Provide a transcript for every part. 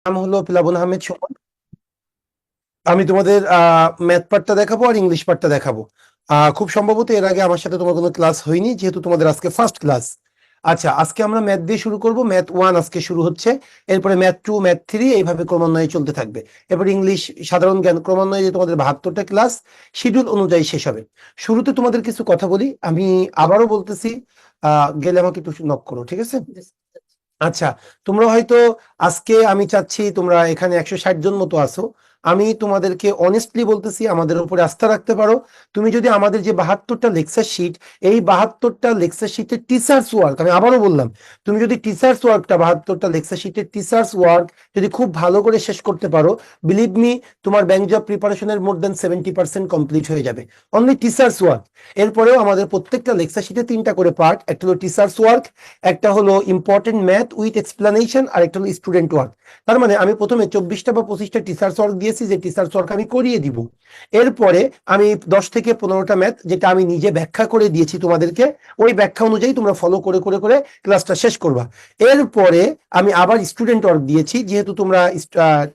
নাম হলো প্লাবন আহমেদ সুমন। আমি তোমাদের ম্যাথ পার্টটা দেখাবো আর ইংলিশ পার্টটা দেখাবো। খুব সম্ভবত এর আগে আমার সাথে তোমার কোনো ক্লাস হয়নি, যেহেতু তোমাদের আজকে ফার্স্ট ক্লাস। আচ্ছা, আজকে আমরা ম্যাথ দিয়ে শুরু করব। ম্যাথ 1 আজকে শুরু হচ্ছে, এরপরে ম্যাথ 2, ম্যাথ 3 এইভাবে ক্রমান্বয়ে চলতে থাকবে। এরপর ইংলিশ, সাধারণ জ্ঞান ক্রমান্বয়ে যে তোমাদের 72টা ক্লাস শিডিউল অনুযায়ী শেষ হবে। শুরুতে তোমাদের কিছু কথা বলি, আমি আবারও বলতেছি, গেলে আমাকে একটু নক করো, ঠিক আছে? আচ্ছা, তোমরা হয়তো আজকে, আমি চাচ্ছি তোমরা এখানে 160 জন মতো আছো, আমি তোমাদেরকে অনেস্টলি বলতেছি আমাদের উপরে আস্থা রাখতে পারো। তুমি যদি আমাদের যে 72টা লেকচার শিট, এই 72টা লেকচার শিটের টিচার্স ওয়ার্ক, আমি আবারও বললাম, তুমি যদি টিচার্স ওয়ার্কটা 72টা লেকচার শিটের টিচার্স ওয়ার্ক যদি খুব ভালো করে শেষ করতে পারো, বিলিভ মি, তোমার ব্যাংক জব প্রিপারেশনের মোর দেন 70% কমপ্লিট হয়ে যাবে। Only teachers work. এরপরেও আমাদের প্রত্যেকটা লেকচার শিটে 3টা করে পার্ট, একটা হলো টিচার্স ওয়ার্ক, একটা হলো ইম্পর্টেন্ট ম্যাথ উইথ এক্সপ্লানেশন, আর একটা হলো স্টুডেন্ট ওয়ার্ক। তার মানে আমি প্রথমে 24টা বা 25টা টিচার্স ওয়ার্ক দিয়েছি, যে টিচার্স ওয়ার্ক আমি করিয়ে দিব। এরপরে আমি 10 থেকে 15টা ম্যাথ, যেটা আমি নিজে ব্যাখ্যা করে দিয়েছি তোমাদেরকে, ওই ব্যাখ্যা অনুযায়ী তোমরা ফলো করে করে করে ক্লাসটা শেষ করবা। এরপরে আমি আবার স্টুডেন্ট ওয়ার্ক দিয়েছি, যেহেতু তোমরা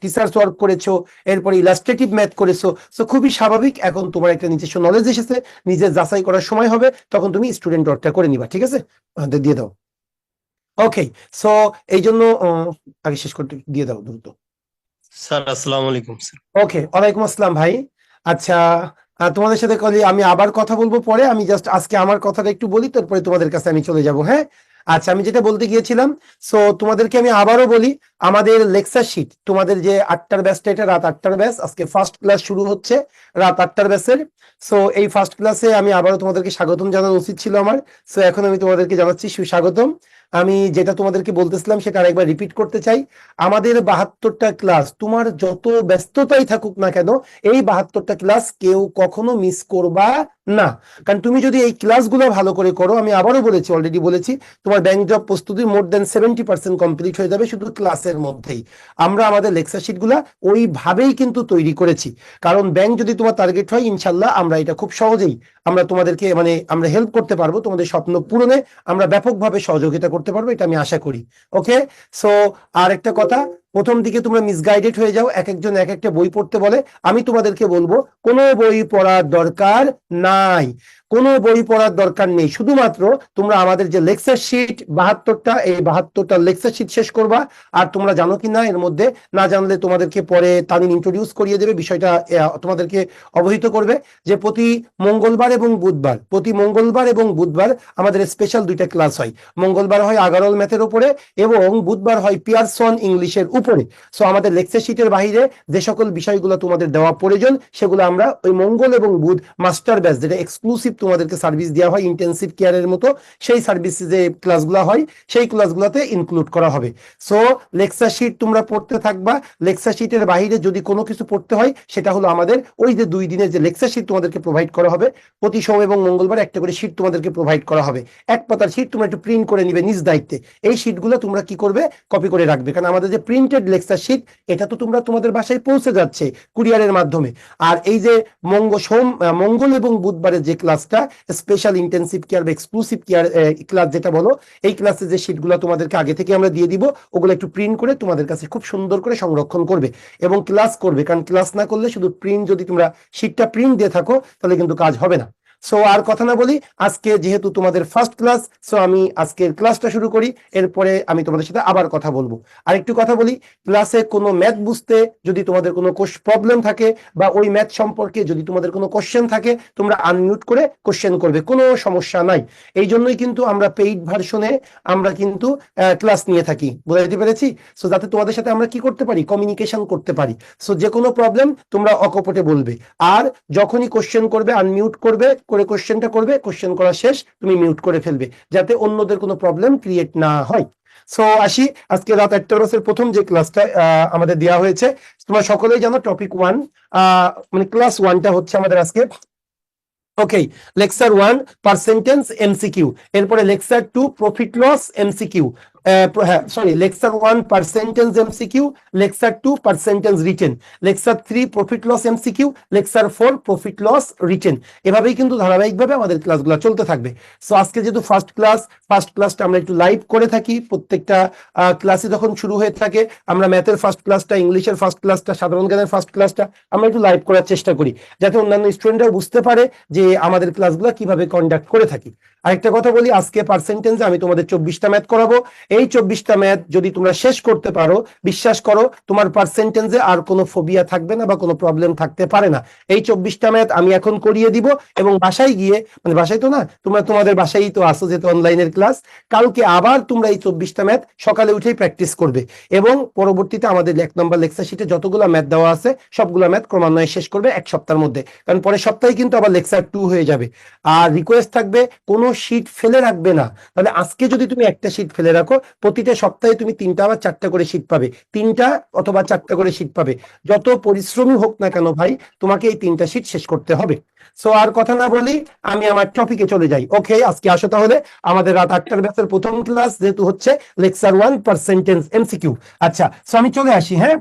টিচার্স ওয়ার্ক করেছো, এরপরে ইলাস্ট্রেটিভ ম্যাথ করেছো, তো খুবই স্বাভাবিক, এখন তোমার একটা নিজস্ব নলেজ এসেছে, নিজের যাচাই করার সময় হবে, তখন তুমি স্টুডেন্ট ওয়ার্কটা করে নিবা, ঠিক আছে? দিয়ে দাও। ওকে, সো এই জন্য আগে শেষ করতে দিয়ে দাও দ্রুত। স্যার আসসালামু আলাইকুম স্যার। ওকে, ওয়ালাইকুম আসসালাম ভাই। আচ্ছা, তোমাদের সাথে আমি আবার কথা বলবো পরে, আমি জাস্ট আজকে আমার কথাটা একটু বলি, তারপরে তোমাদের কাছে আমি চলে যাব। হ্যাঁ, আচ্ছা, আমি যেটা বলতে গিয়েছিলাম, সো তোমাদেরকে আমি আবারও বলি, আমাদের লেকচার শিট, তোমাদের যে 8টার ব্যাচটা, এটা রাত 8টার ব্যাচ, আজকে ফার্স্ট ক্লাস শুরু হচ্ছে রাত 8টার ব্যাচের। সো এই ফার্স্ট ক্লাসে আমি আবারও তোমাদেরকে স্বাগতম জানানো উচিত ছিল আমার, সো এখন আমি তোমাদেরকে জানাচ্ছি সুস্বাগতম। আমি যেটা তোমাদেরকে বলতেছিলাম সেটা আরেকবার রিপিট করতে চাই। আমাদের 72টা ক্লাস, তোমার যত ব্যস্ততাই থাকুক না কেন, এই 72টা ক্লাস কেউ কখনো মিস করবা না। কারণ তুমি যদি এই ক্লাসগুলো ভালো করে করো, আমি আবারও বলেছি, অলরেডি বলেছি, তোমার ব্যাংক জব প্রস্তুতি মোর দেন 70% কমপ্লিট হয়ে যাবে শুধু ক্লাসের মধ্যেই। আমরা আমাদের লেকচার শিটগুলা ওইভাবেই কিন্তু তৈরি করেছি, কারণ ব্যাংক যদি তোমার টার্গেট হয়, ইনশাল্লাহ আমরা এটা খুব সহজেই আমরা তোমাদেরকে আমরা হেল্প করতে পারবো, তোমাদের স্বপ্ন পূরণে আমরা ব্যাপকভাবে সহযোগিতা করতে পারবো, এটা আমি আশা করি। ওকে, সো আর একটা কথা, প্রথম দিকে তোমরা মিসগাইডেড হয়ে যাও, এক একজন এক একটা বই পড়তে বলে, আমি তোমাদেরকে বলবো কোনো বই পড়ার দরকার নাই, কোনো বই পড়ার দরকার নেই। শুধুমাত্র তোমরা আমাদের যে লেকচার শিট 72টা, এই 72টা লেকচার শিট শেষ করবা। আর তোমরা জানো কি না এর মধ্যে, না জানলে তোমাদেরকে পরে তানিম ইন্ট্রোডিউস করিয়ে দেবে, বিষয়টা তোমাদেরকে অবহিত করবে, যে প্রতি মঙ্গলবার এবং বুধবার, প্রতি মঙ্গলবার এবং বুধবার আমাদের স্পেশাল 2টা ক্লাস হয়। মঙ্গলবার হয় আগারল ম্যাথের উপরে, এবং বুধবার হয় পিয়ারসন ইংলিশের উপরে। সো আমাদের লেকচার শিটের বাইরে যে সকল বিষয়গুলো তোমাদের দেওয়া প্রয়োজন, সেগুলো আমরা ওই মঙ্গল এবং বুধ মাস্টার ব্যাচ, যেটা এক্সক্লুসিভ তোমাদেরকে সার্ভিস দেওয়া হয় ইন্টেন্সিভ কেয়ারের মতো, সেই সার্ভিস যে ক্লাসগুলো হয়, সেই ক্লাসগুলোতে ইনক্লুড করা হবে। সো লেকচার শিট তোমরা পড়তে থাকবা। লেকচার শিটের বাইরে যদি কোনো কিছু পড়তে হয়, সেটা হলো আমাদের ওই যে 2 দিনের যে লেকচার শিট তোমাদেরকে প্রোভাইড করা হবে, প্রতি সোম এবং মঙ্গলবার একটা করে শিট তোমাদেরকে প্রোভাইড করা হবে। এক পাতার শিট তোমরা একটু প্রিন্ট করে নিবে নিজ দায়িত্বে। এই শিটগুলো তোমরা কি করবে, কপি করে রাখবে, কারণ আমাদের যে প্রিন্টেড লেকচার শিট, এটা তো তোমরা তোমাদের বাসায় পৌঁছে যাচ্ছে কুরিয়ারের মাধ্যমে। আর এই যে মঙ্গল এবং বুধবারের যে ক্লাসটা, স্পেশাল ইন্টেন্সিভ কেয়ার বা এক্সক্লুসিভ কেয়ার ক্লাস যেটা বলো, এই ক্লাসে যে শিটগুলো তোমাদেরকে আগে থেকে আমরা দিয়ে দিব, ওগুলো একটু প্রিন্ট করে তোমাদের কাছে খুব সুন্দর করে সংরক্ষণ করবে এবং ক্লাস করবে। কারণ ক্লাস না করলে, শুধু প্রিন্ট যদি তোমরা শিটটা প্রিন্ট দিয়ে থাকো, তাহলে কিন্তু কাজ হবে না। সো আর কথা না বলি, আজকে যেহেতু তোমাদের ফার্স্ট ক্লাস, সো আমি আজকের ক্লাসটা শুরু করি, এরপরে আমি তোমাদের সাথে আবার কথা বলবো। আর একটু কথা বলি, ক্লাসে কোনো ম্যাথ বুঝতে যদি তোমাদের কোনো প্রবলেম থাকে, বা ওই ম্যাথ সম্পর্কে যদি তোমাদের কোনো কোশ্চেন থাকে, তোমরা আনমিউট করে কোশ্চেন করবে, কোনো সমস্যা নাই। এই জন্যই কিন্তু আমরা পেইড ভার্সনে আমরা কিন্তু ক্লাস নিয়ে থাকি, বুঝাইতে পেরেছি? সো যাতে তোমাদের সাথে আমরা কি করতে পারি, কমিউনিকেশন করতে পারি। সো যে কোনো প্রবলেম তোমরা অকপটে বলবে, আর যখনই কোশ্চেন করবে আনমিউট করবে করে কোশ্চেনটা করবে, কোশ্চেন করা শেষ তুমি মিউট করে ফেলবে, যাতে অন্যদের কোনো প্রবলেম ক্রিয়েট না হয়। সো আসি, আজকে রাত 8টা ক্লাসের প্রথম যে ক্লাসটা আমাদের দেওয়া হয়েছে, তোমরা সকলেই জানো টপিক 1, মানে ক্লাস 1টা হচ্ছে আমাদের আজকে। ওকে, লেকচার 1 পার্সেন্টেজ এমসিকিউ, এরপরে লেকচার 2 প্রফিট লস এমসিকিউ, হ্যাঁ sorry, lecture 1 percentage MCQ, lecture 2 percentage written, lecture 3 profit loss MCQ, lecture 4 profit loss written. এভাবেই কিন্তু ধারাবাহিকভাবে আমাদের ক্লাসগুলো চলতে থাকবে। সো আজকে যেহেতু ফার্স্ট ক্লাসটা আমরা একটু লাইভ করে থাকি, প্রত্যেকটা ক্লাসে যখন শুরু হয়ে থাকে আমরা ম্যাথের ফার্স্ট ক্লাসটা, ইংলিশের ফার্স্ট ক্লাসটা, সাধারণ জ্ঞানের ফার্স্ট ক্লাসটা আমরা একটু লাইভ করার চেষ্টা করি, যাতে অন্যান্য স্টুডেন্টরাও বুঝতে পারে যে আমাদের ক্লাসগুলো কিভাবে কন্ডাক্ট করে থাকি। আরেকটা কথা বলি, আজকে পার্সেন্টেজে আমি তোমাদের 24টা ম্যাথ করাবো। এই 24টা ম্যাথ যদি তোমরা শেষ করতে পারো, বিশ্বাস করো তোমার পার্সেন্টেজে আর কোনো ফোবিয়া থাকবে না বা কোনো প্রবলেম থাকতে পারে না। এই 24টা ম্যাথ আমি এখন করিয়ে দিব, এবং বাসায় গিয়ে, মানে বাসায় তো না, তোমরা তোমাদের বাসায়ই তো আসো যেহেতু অনলাইনের ক্লাস, কালকে আবার তোমরা এই 24টা ম্যাথ সকালে উঠেই প্র্যাকটিস করবে, এবং পরবর্তীতে আমাদের 1 নম্বর লেকচার শিটে যতগুলো ম্যাথ দেওয়া আছে সবগুলো ম্যাথ ক্রমান্বয়ে শেষ করবে 1 সপ্তাহের মধ্যে, কারণ পরের সপ্তাহে কিন্তু আবার লেকচার 2 হয়ে যাবে। আর রিকোয়েস্ট থাকবে কোনো শীট ফেলে রাখবে না। তাহলে আজকে যদি তুমি একটা শীট ফেলে রাখো, প্রতিটা সপ্তাহে তুমি 3টা বা 4টা করে শীট পাবে, 3টা অথবা 4টা করে শীট পাবে। যত পরিশ্রমী হোক না কেন ভাই, তোমাকে এই 3টা শীট শেষ করতে হবে। সো আর কথা না বলি, আমি আমার টপিকে চলে যাই। ওকে, আজকে আসো তাহলে আমাদের রাত 8টার ব্যাচের প্রথম ক্লাস, যেহেতু হচ্ছে লেকচার 1 পার্সেন্টেজ এমসিকিউ। আচ্ছা, সো আমি চলে আসি। হ্যাঁ,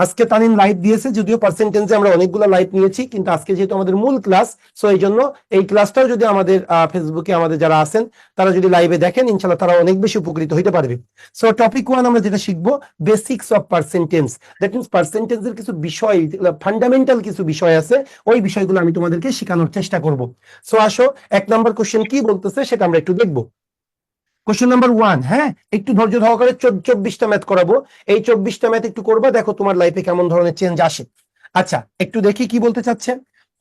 আজকে তানিম লাইভ দিয়েছে, যদিও পার্সেন্টেজে আমরা অনেকগুলো লাইভ নিয়েছি, কিন্তু আজকে যেহেতু আমাদের মূল ক্লাস, সো এই জন্য এই ক্লাসটাও যদি আমাদের ফেসবুকে আমাদের যারা আছেন তারা যদি লাইভে দেখেন, ইনশাল্লাহ তারা অনেক বেশি উপকৃত হতে পারবে। সো টপিক 1 আমরা যেটা শিখবো, basics of percentage. That means পার্সেন্টেজের কিছু বিষয়, ফান্ডামেন্টাল কিছু বিষয় আছে, ওই বিষয়গুলো আমি তোমাদেরকে শেখানোর চেষ্টা করব। সো আসো, 1 নম্বর কোশ্চেন কি বলতেছে সেটা আমরা একটু দেখবো। কোশ্চেন নাম্বার 1, হ্যাঁ, একটু ধৈর্য সহকারে 24টা ম্যাথ করাবো। এই 24টা ম্যাথ একটু করবা, দেখো তোমার লাইফে কেমন ধরনের চেঞ্জ আসে। আচ্ছা, একটু দেখি কি বলতে চাচ্ছে।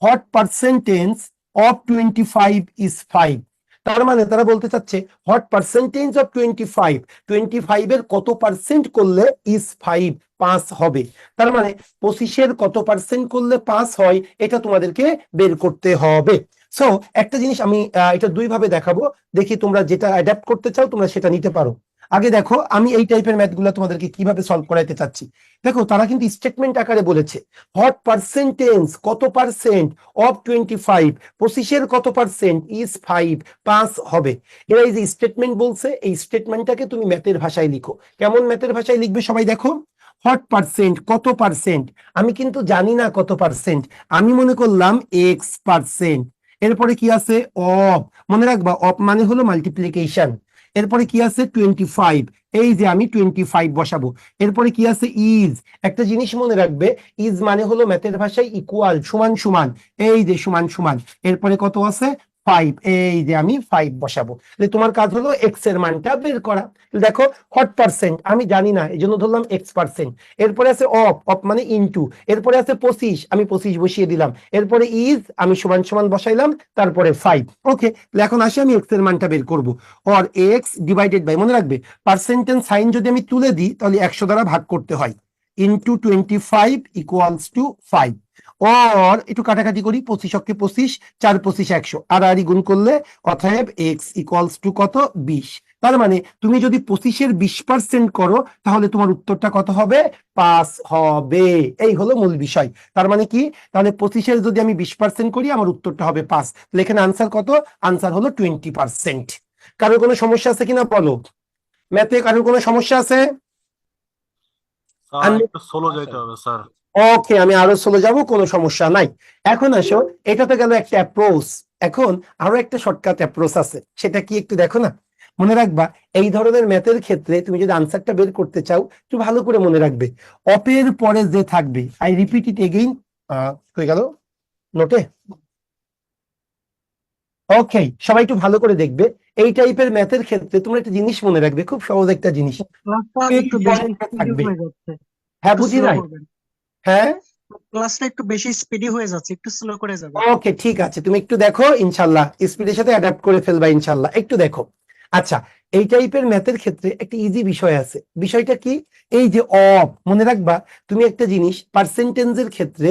What percentage of 25 is 5? তার মানে তারা বলতে চাচ্ছে হোয়াট পার্সেন্টেজ অফ 25 এর কত পার্সেন্ট করলে ইজ 5 হবে। তার মানে 25-এর কত পার্সেন্ট করলে 5 হয়, এটা তোমাদেরকে বের করতে হবে। সো একটা জিনিস আমি এটা 2 ভাবে দেখাবো, দেখি তোমরা যেটা অ্যাডাপ্ট করতে চাও তোমরা সেটা নিতে পারো। আগে দেখো আমি এই টাইপের ম্যাথগুলো তোমাদেরকে কিভাবে সলভ করাইতে চাচ্ছি। দেখো তারা কিন্তু স্টেটমেন্ট আকারে বলেছে হোয়াট পার্সেন্টেজ, কত পার্সেন্ট, অফ 25, 25-এর কত পার্সেন্ট ইজ 5 হবে। এরা এই যে স্টেটমেন্ট বলছে, এই স্টেটমেন্টটাকে তুমি ম্যাথের ভাষায় লিখো। কেমন ম্যাথের ভাষায় লিখবে সবাই দেখো। হোয়াট পার্সেন্ট, কত পার্সেন্ট, আমি কিন্তু জানি না কত পার্সেন্ট, আমি মনে করলাম x%। এরপরে কি আছে, অফ, মনে রাখবা অফ মানে হলো মাল্টিপ্লিকেশন। এরপরে কি আছে 25, এই যে আমি 25 বসাবো। এরপরে কি আছে ইজ, একটা জিনিস মনে রাখবে, ইজ মানে হলো ম্যাথের ভাষায় ইকুয়াল, সমান সমান, এই যে সমান সমান। এরপরে কত আছে 5, এই যে আমি 5 বসাবো। তোমার কাজ হলো এক্স এর মানটা বের করা। দেখো হোয়াট পার্সেন্ট আমি জানি না, এই জন্য ধরলাম x%। এরপরে আছে অফ, অফ মানে ইনটু। এরপরে আছে 25, আমি 25 বসিয়ে দিলাম। এরপরে ইজ, আমি সমান সমান বসাইলাম, তারপরে 5। ওকে, এখন আসি আমি এক্স এর মানটা বের করব। অর এক্স ডিভাইডেড বাই, মনে রাখবে পার্সেন্টেজ সাইন যদি আমি তুলে দিই তাহলে 100 দ্বারা ভাগ করতে হয়, ইনটু 25 ইকুয়ালস টু 5। অর একটু কাটাকাটি করি, 25 25, 4 25 100, আর গুণ করলে অতএব এক্স ইকুয়ালস টু কত, 20। তার মানে তুমি যদি 25-এর 20% করো তাহলে তোমার উত্তরটা কত হবে, 5 হবে। এই হলো মূল বিষয়। তার মানে কি, তাহলে 25-এর যদি আমি 20% করি আমার উত্তরটা হবে 5। তাহলে এখানে আনসার কত, আনসার হলো 20%। কারোর কোনো সমস্যা আছে কিনা বলো, ম্যাথে কারোর কোনো সমস্যা আছে? একটু স্লো যাইতে হবে স্যার। ওকে, আমি আরো চলে যাব, কোনো সমস্যা নাই। এখন আসো, এটা তো গেল একটা অ্যাপ্রোচ। এখন আরো একটা শর্টকাট অ্যাপ্রোচ আছে, সেটা কি একটু দেখো না। মনে রাখবা এই ধরনের ম্যাথের ক্ষেত্রে তুমি যদি আনসারটা বের করতে চাও, একটু ভালো করে মনে রাখবে অপের পরে যে থাকবে, আই রিপিট ইট এগেইন, হয়ে গেল নোটে। ওকে, সবাই একটু ভালো করে দেখবে, এই টাইপের ম্যাথের ক্ষেত্রে তোমরা একটা জিনিস মনে রাখবে, খুব সহজ একটা জিনিস থাকবে। হ্যাঁ, বুঝি নাই। হ্যাঁ, ক্লাসটা একটু বেশি স্পিডি হয়ে যাচ্ছে, একটু স্লো করে যাবে। ওকে, ঠিক আছে, তুমি একটু দেখো, ইনশাল্লাহ স্পিডের সাথে অ্যাডাপ্ট করে ফেলবা ইনশাল্লাহ, একটু দেখো। আচ্ছা, এই টাইপের ম্যাথের ক্ষেত্রে একটা ইজি বিষয় আছে। বিষয়টা কি, এই যে অফ, মনে রাখবা তুমি একটা জিনিস পার্সেন্টেজের ক্ষেত্রে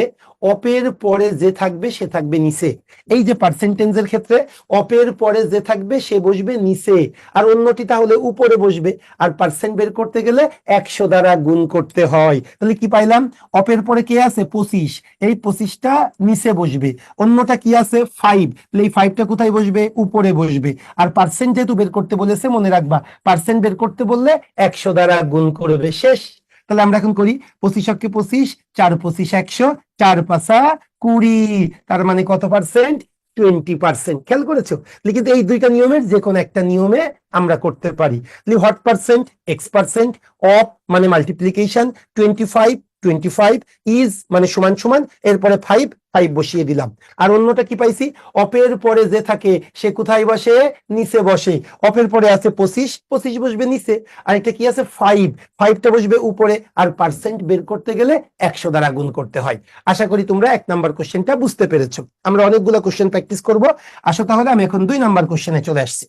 অপের পরে যে থাকবে সে থাকবে নিচে। এই যে পার্সেন্টেজের ক্ষেত্রে অপের পরে যে থাকবে সে বসবে নিচে, আর অন্যটি তাহলে উপরে বসবে। আর পার্সেন্ট বের করতে গেলে 100 দ্বারা গুণ করতে হয়। তাহলে কি পাইলাম, অপের পরে কে আছে 25, এই 25টা নিচে বসবে। অন্যটা কি আছে 5, তাহলে এই 5টা কোথায় বসবে, উপরে বসবে। আর পার্সেন্ট যেহেতু বের করতে বলেছে, মনে মনে রাখবা, পার্সেন্ট বের করতে বললে 100 দ্বারা গুণ করবে, শেষ। তাহলে আমরা এখন করি 25 কে 25, 4 25 100, 4 5 20, তার মানে কত পার্সেন্ট? 20%। খেয়াল করেছো? কিন্তু এই দুইটা নিয়মের যে কোনো একটা নিয়মে আমরা করতে পারি। What percent? X percent. Of মানে মাল্টিপ্লিকেশন, 25 25 ইজ মানে সমান সমান, এরপরে 5 5 বসিয়ে দিলাম। আর অন্যটা কি পাইছি? অপের পরে যে থাকে সে কোথায় বসে? নিচে বসে। অপের পরে আছে 25 25 বসবে নিচে, আর একটা কি আছে? 5 5টা বসবে উপরে। আর পার্সেন্ট বের করতে গেলে 100 দ্বারা গুণ করতে হয়। আশা করি তোমরা 1 নাম্বার কোশ্চেনটা বুঝতে পেরেছো। আমরা অনেকগুলো কোশ্চেন প্র্যাকটিস করব। আসো তাহলে আমি এখন 2 নাম্বার কোশ্চেনে চলে আসছি।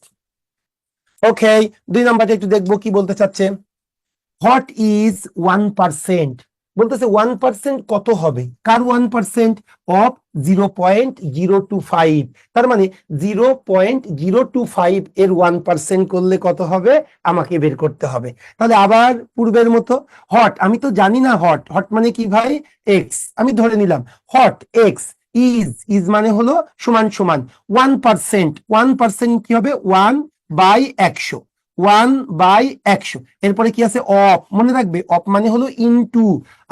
ওকে, 2 নাম্বারটা একটু দেখবো কি বলতে চাচ্ছে। What is 1%? বলতেছে 1% কত হবে? কার 1%? অফ 0.025। তার মানে 0.025 এর 1% করলে কত হবে আমাকে বের করতে হবে। তাহলে আবার পূর্বের মতো, হট আমি তো জানি না হট হট মানে কি ভাই? এক্স। আমি ধরে নিলাম হট এক্স ইজ মানে হলো সমান সমান 1%। 1% কি হবে? 1/100। 1/100। এরপরে কি আছে? অফ, মনে রাখবে অফ মানে হলো ইনটু,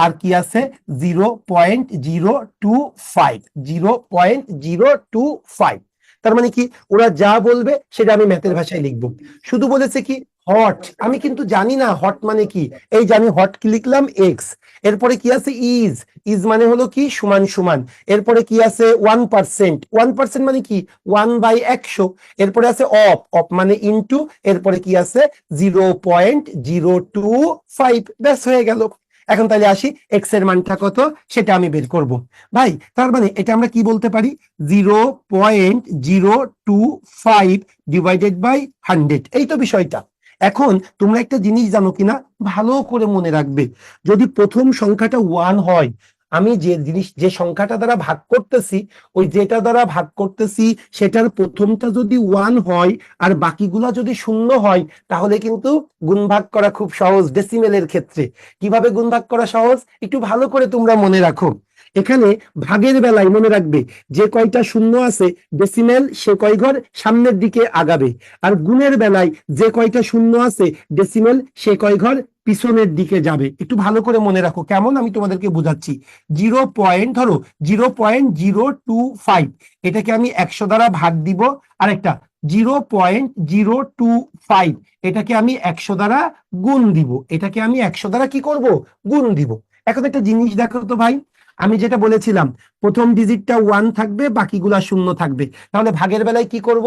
আর কি আছে? 0.025। 0.025। তার মানে কি? ওরা যা বলবে সেটা আমি ম্যাথের ভাষায় লিখবো। শুধু বলেছে কি হট, আমি কিন্তু জানি না হট মানে কি। এই যে আমি হট কি লিখলাম? এক্স। এরপরে কি আছে? ইজ। ইজ মানে হলো কি? সমান সমান। এরপরে কি আছে? 1%। 1% মানে কি? 1/100। এরপরে আছে অফ, অফ মানে ইনটু, এরপরে কি আছে? 0.025। ব্যাস হয়ে গেল। এখন তাহলে আসি এক্স এর মানটা কত সেটা আমি বের করব। ভাই তার মানে এটা আমরা কি বলতে পারি? 0.025 ডিভাইডেড বাই 100। এই তো বিষয়টা। এখন তোমরা একটা জিনিস জানো কিনা ভালো করে মনে রাখবে, যদি প্রথম সংখ্যাটা 1 হয়, আমি যে সংখ্যাটা দ্বারা ভাগ করতেছি, ওই যেটা দ্বারা ভাগ করতেছি সেটার প্রথমটা যদি 1 হয় আর বাকিগুলা যদি 0 হয়, তাহলে কিন্তু গুণ ভাগ করা খুব সহজ ডেসিমেলের ক্ষেত্রে। কিভাবে গুণ ভাগ করা সহজ একটু ভালো করে তোমরা মনে রাখো। এখানে ভাগের বেলায় মনে রাখবে যে কয়টা 0 আছে ডেসিমেল সে কয় ঘর সামনের দিকে আগাবে, আর গুণের বেলায় যে কয়টা 0 আছে ডেসিমেল সে কয় ঘর পিছনের দিকে যাবে। একটু ভালো করে মনে রাখো, কেমন আমি তোমাদেরকে বোঝাচ্ছি। 0.025 এটাকে আমি 100 দ্বারা ভাগ দিব, আরেকটা 0.025 এটাকে আমি 100 দ্বারা গুণ দিব। এটাকে আমি 100 দ্বারা কি করব? গুণ দিব। এখন একটা জিনিস দেখো তো ভাই, আমি যেটা বলেছিলাম প্রথম ডিজিটটা 1 থাকবে, বাকিগুলা 0 থাকবে। তাহলে ভাগের বেলায় কি করব?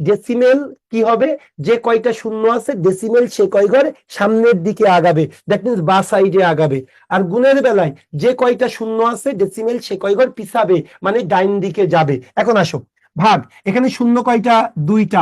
ডেসিমেল কি হবে? যে কয়টা 0 আছে ডেসিমেল সে কয় ঘর সামনের দিকে আগাবে, দ্যাট মিন্স বা সাইডে আগাবে। আর গুণের বেলায় যে কয়টা 0 আছে ডেসিমেল সে কয় ঘর পিছাবে, মানে ডাইন দিকে যাবে। এখন আসো ভাগ, এখানে 0 কয়টা? 2টা।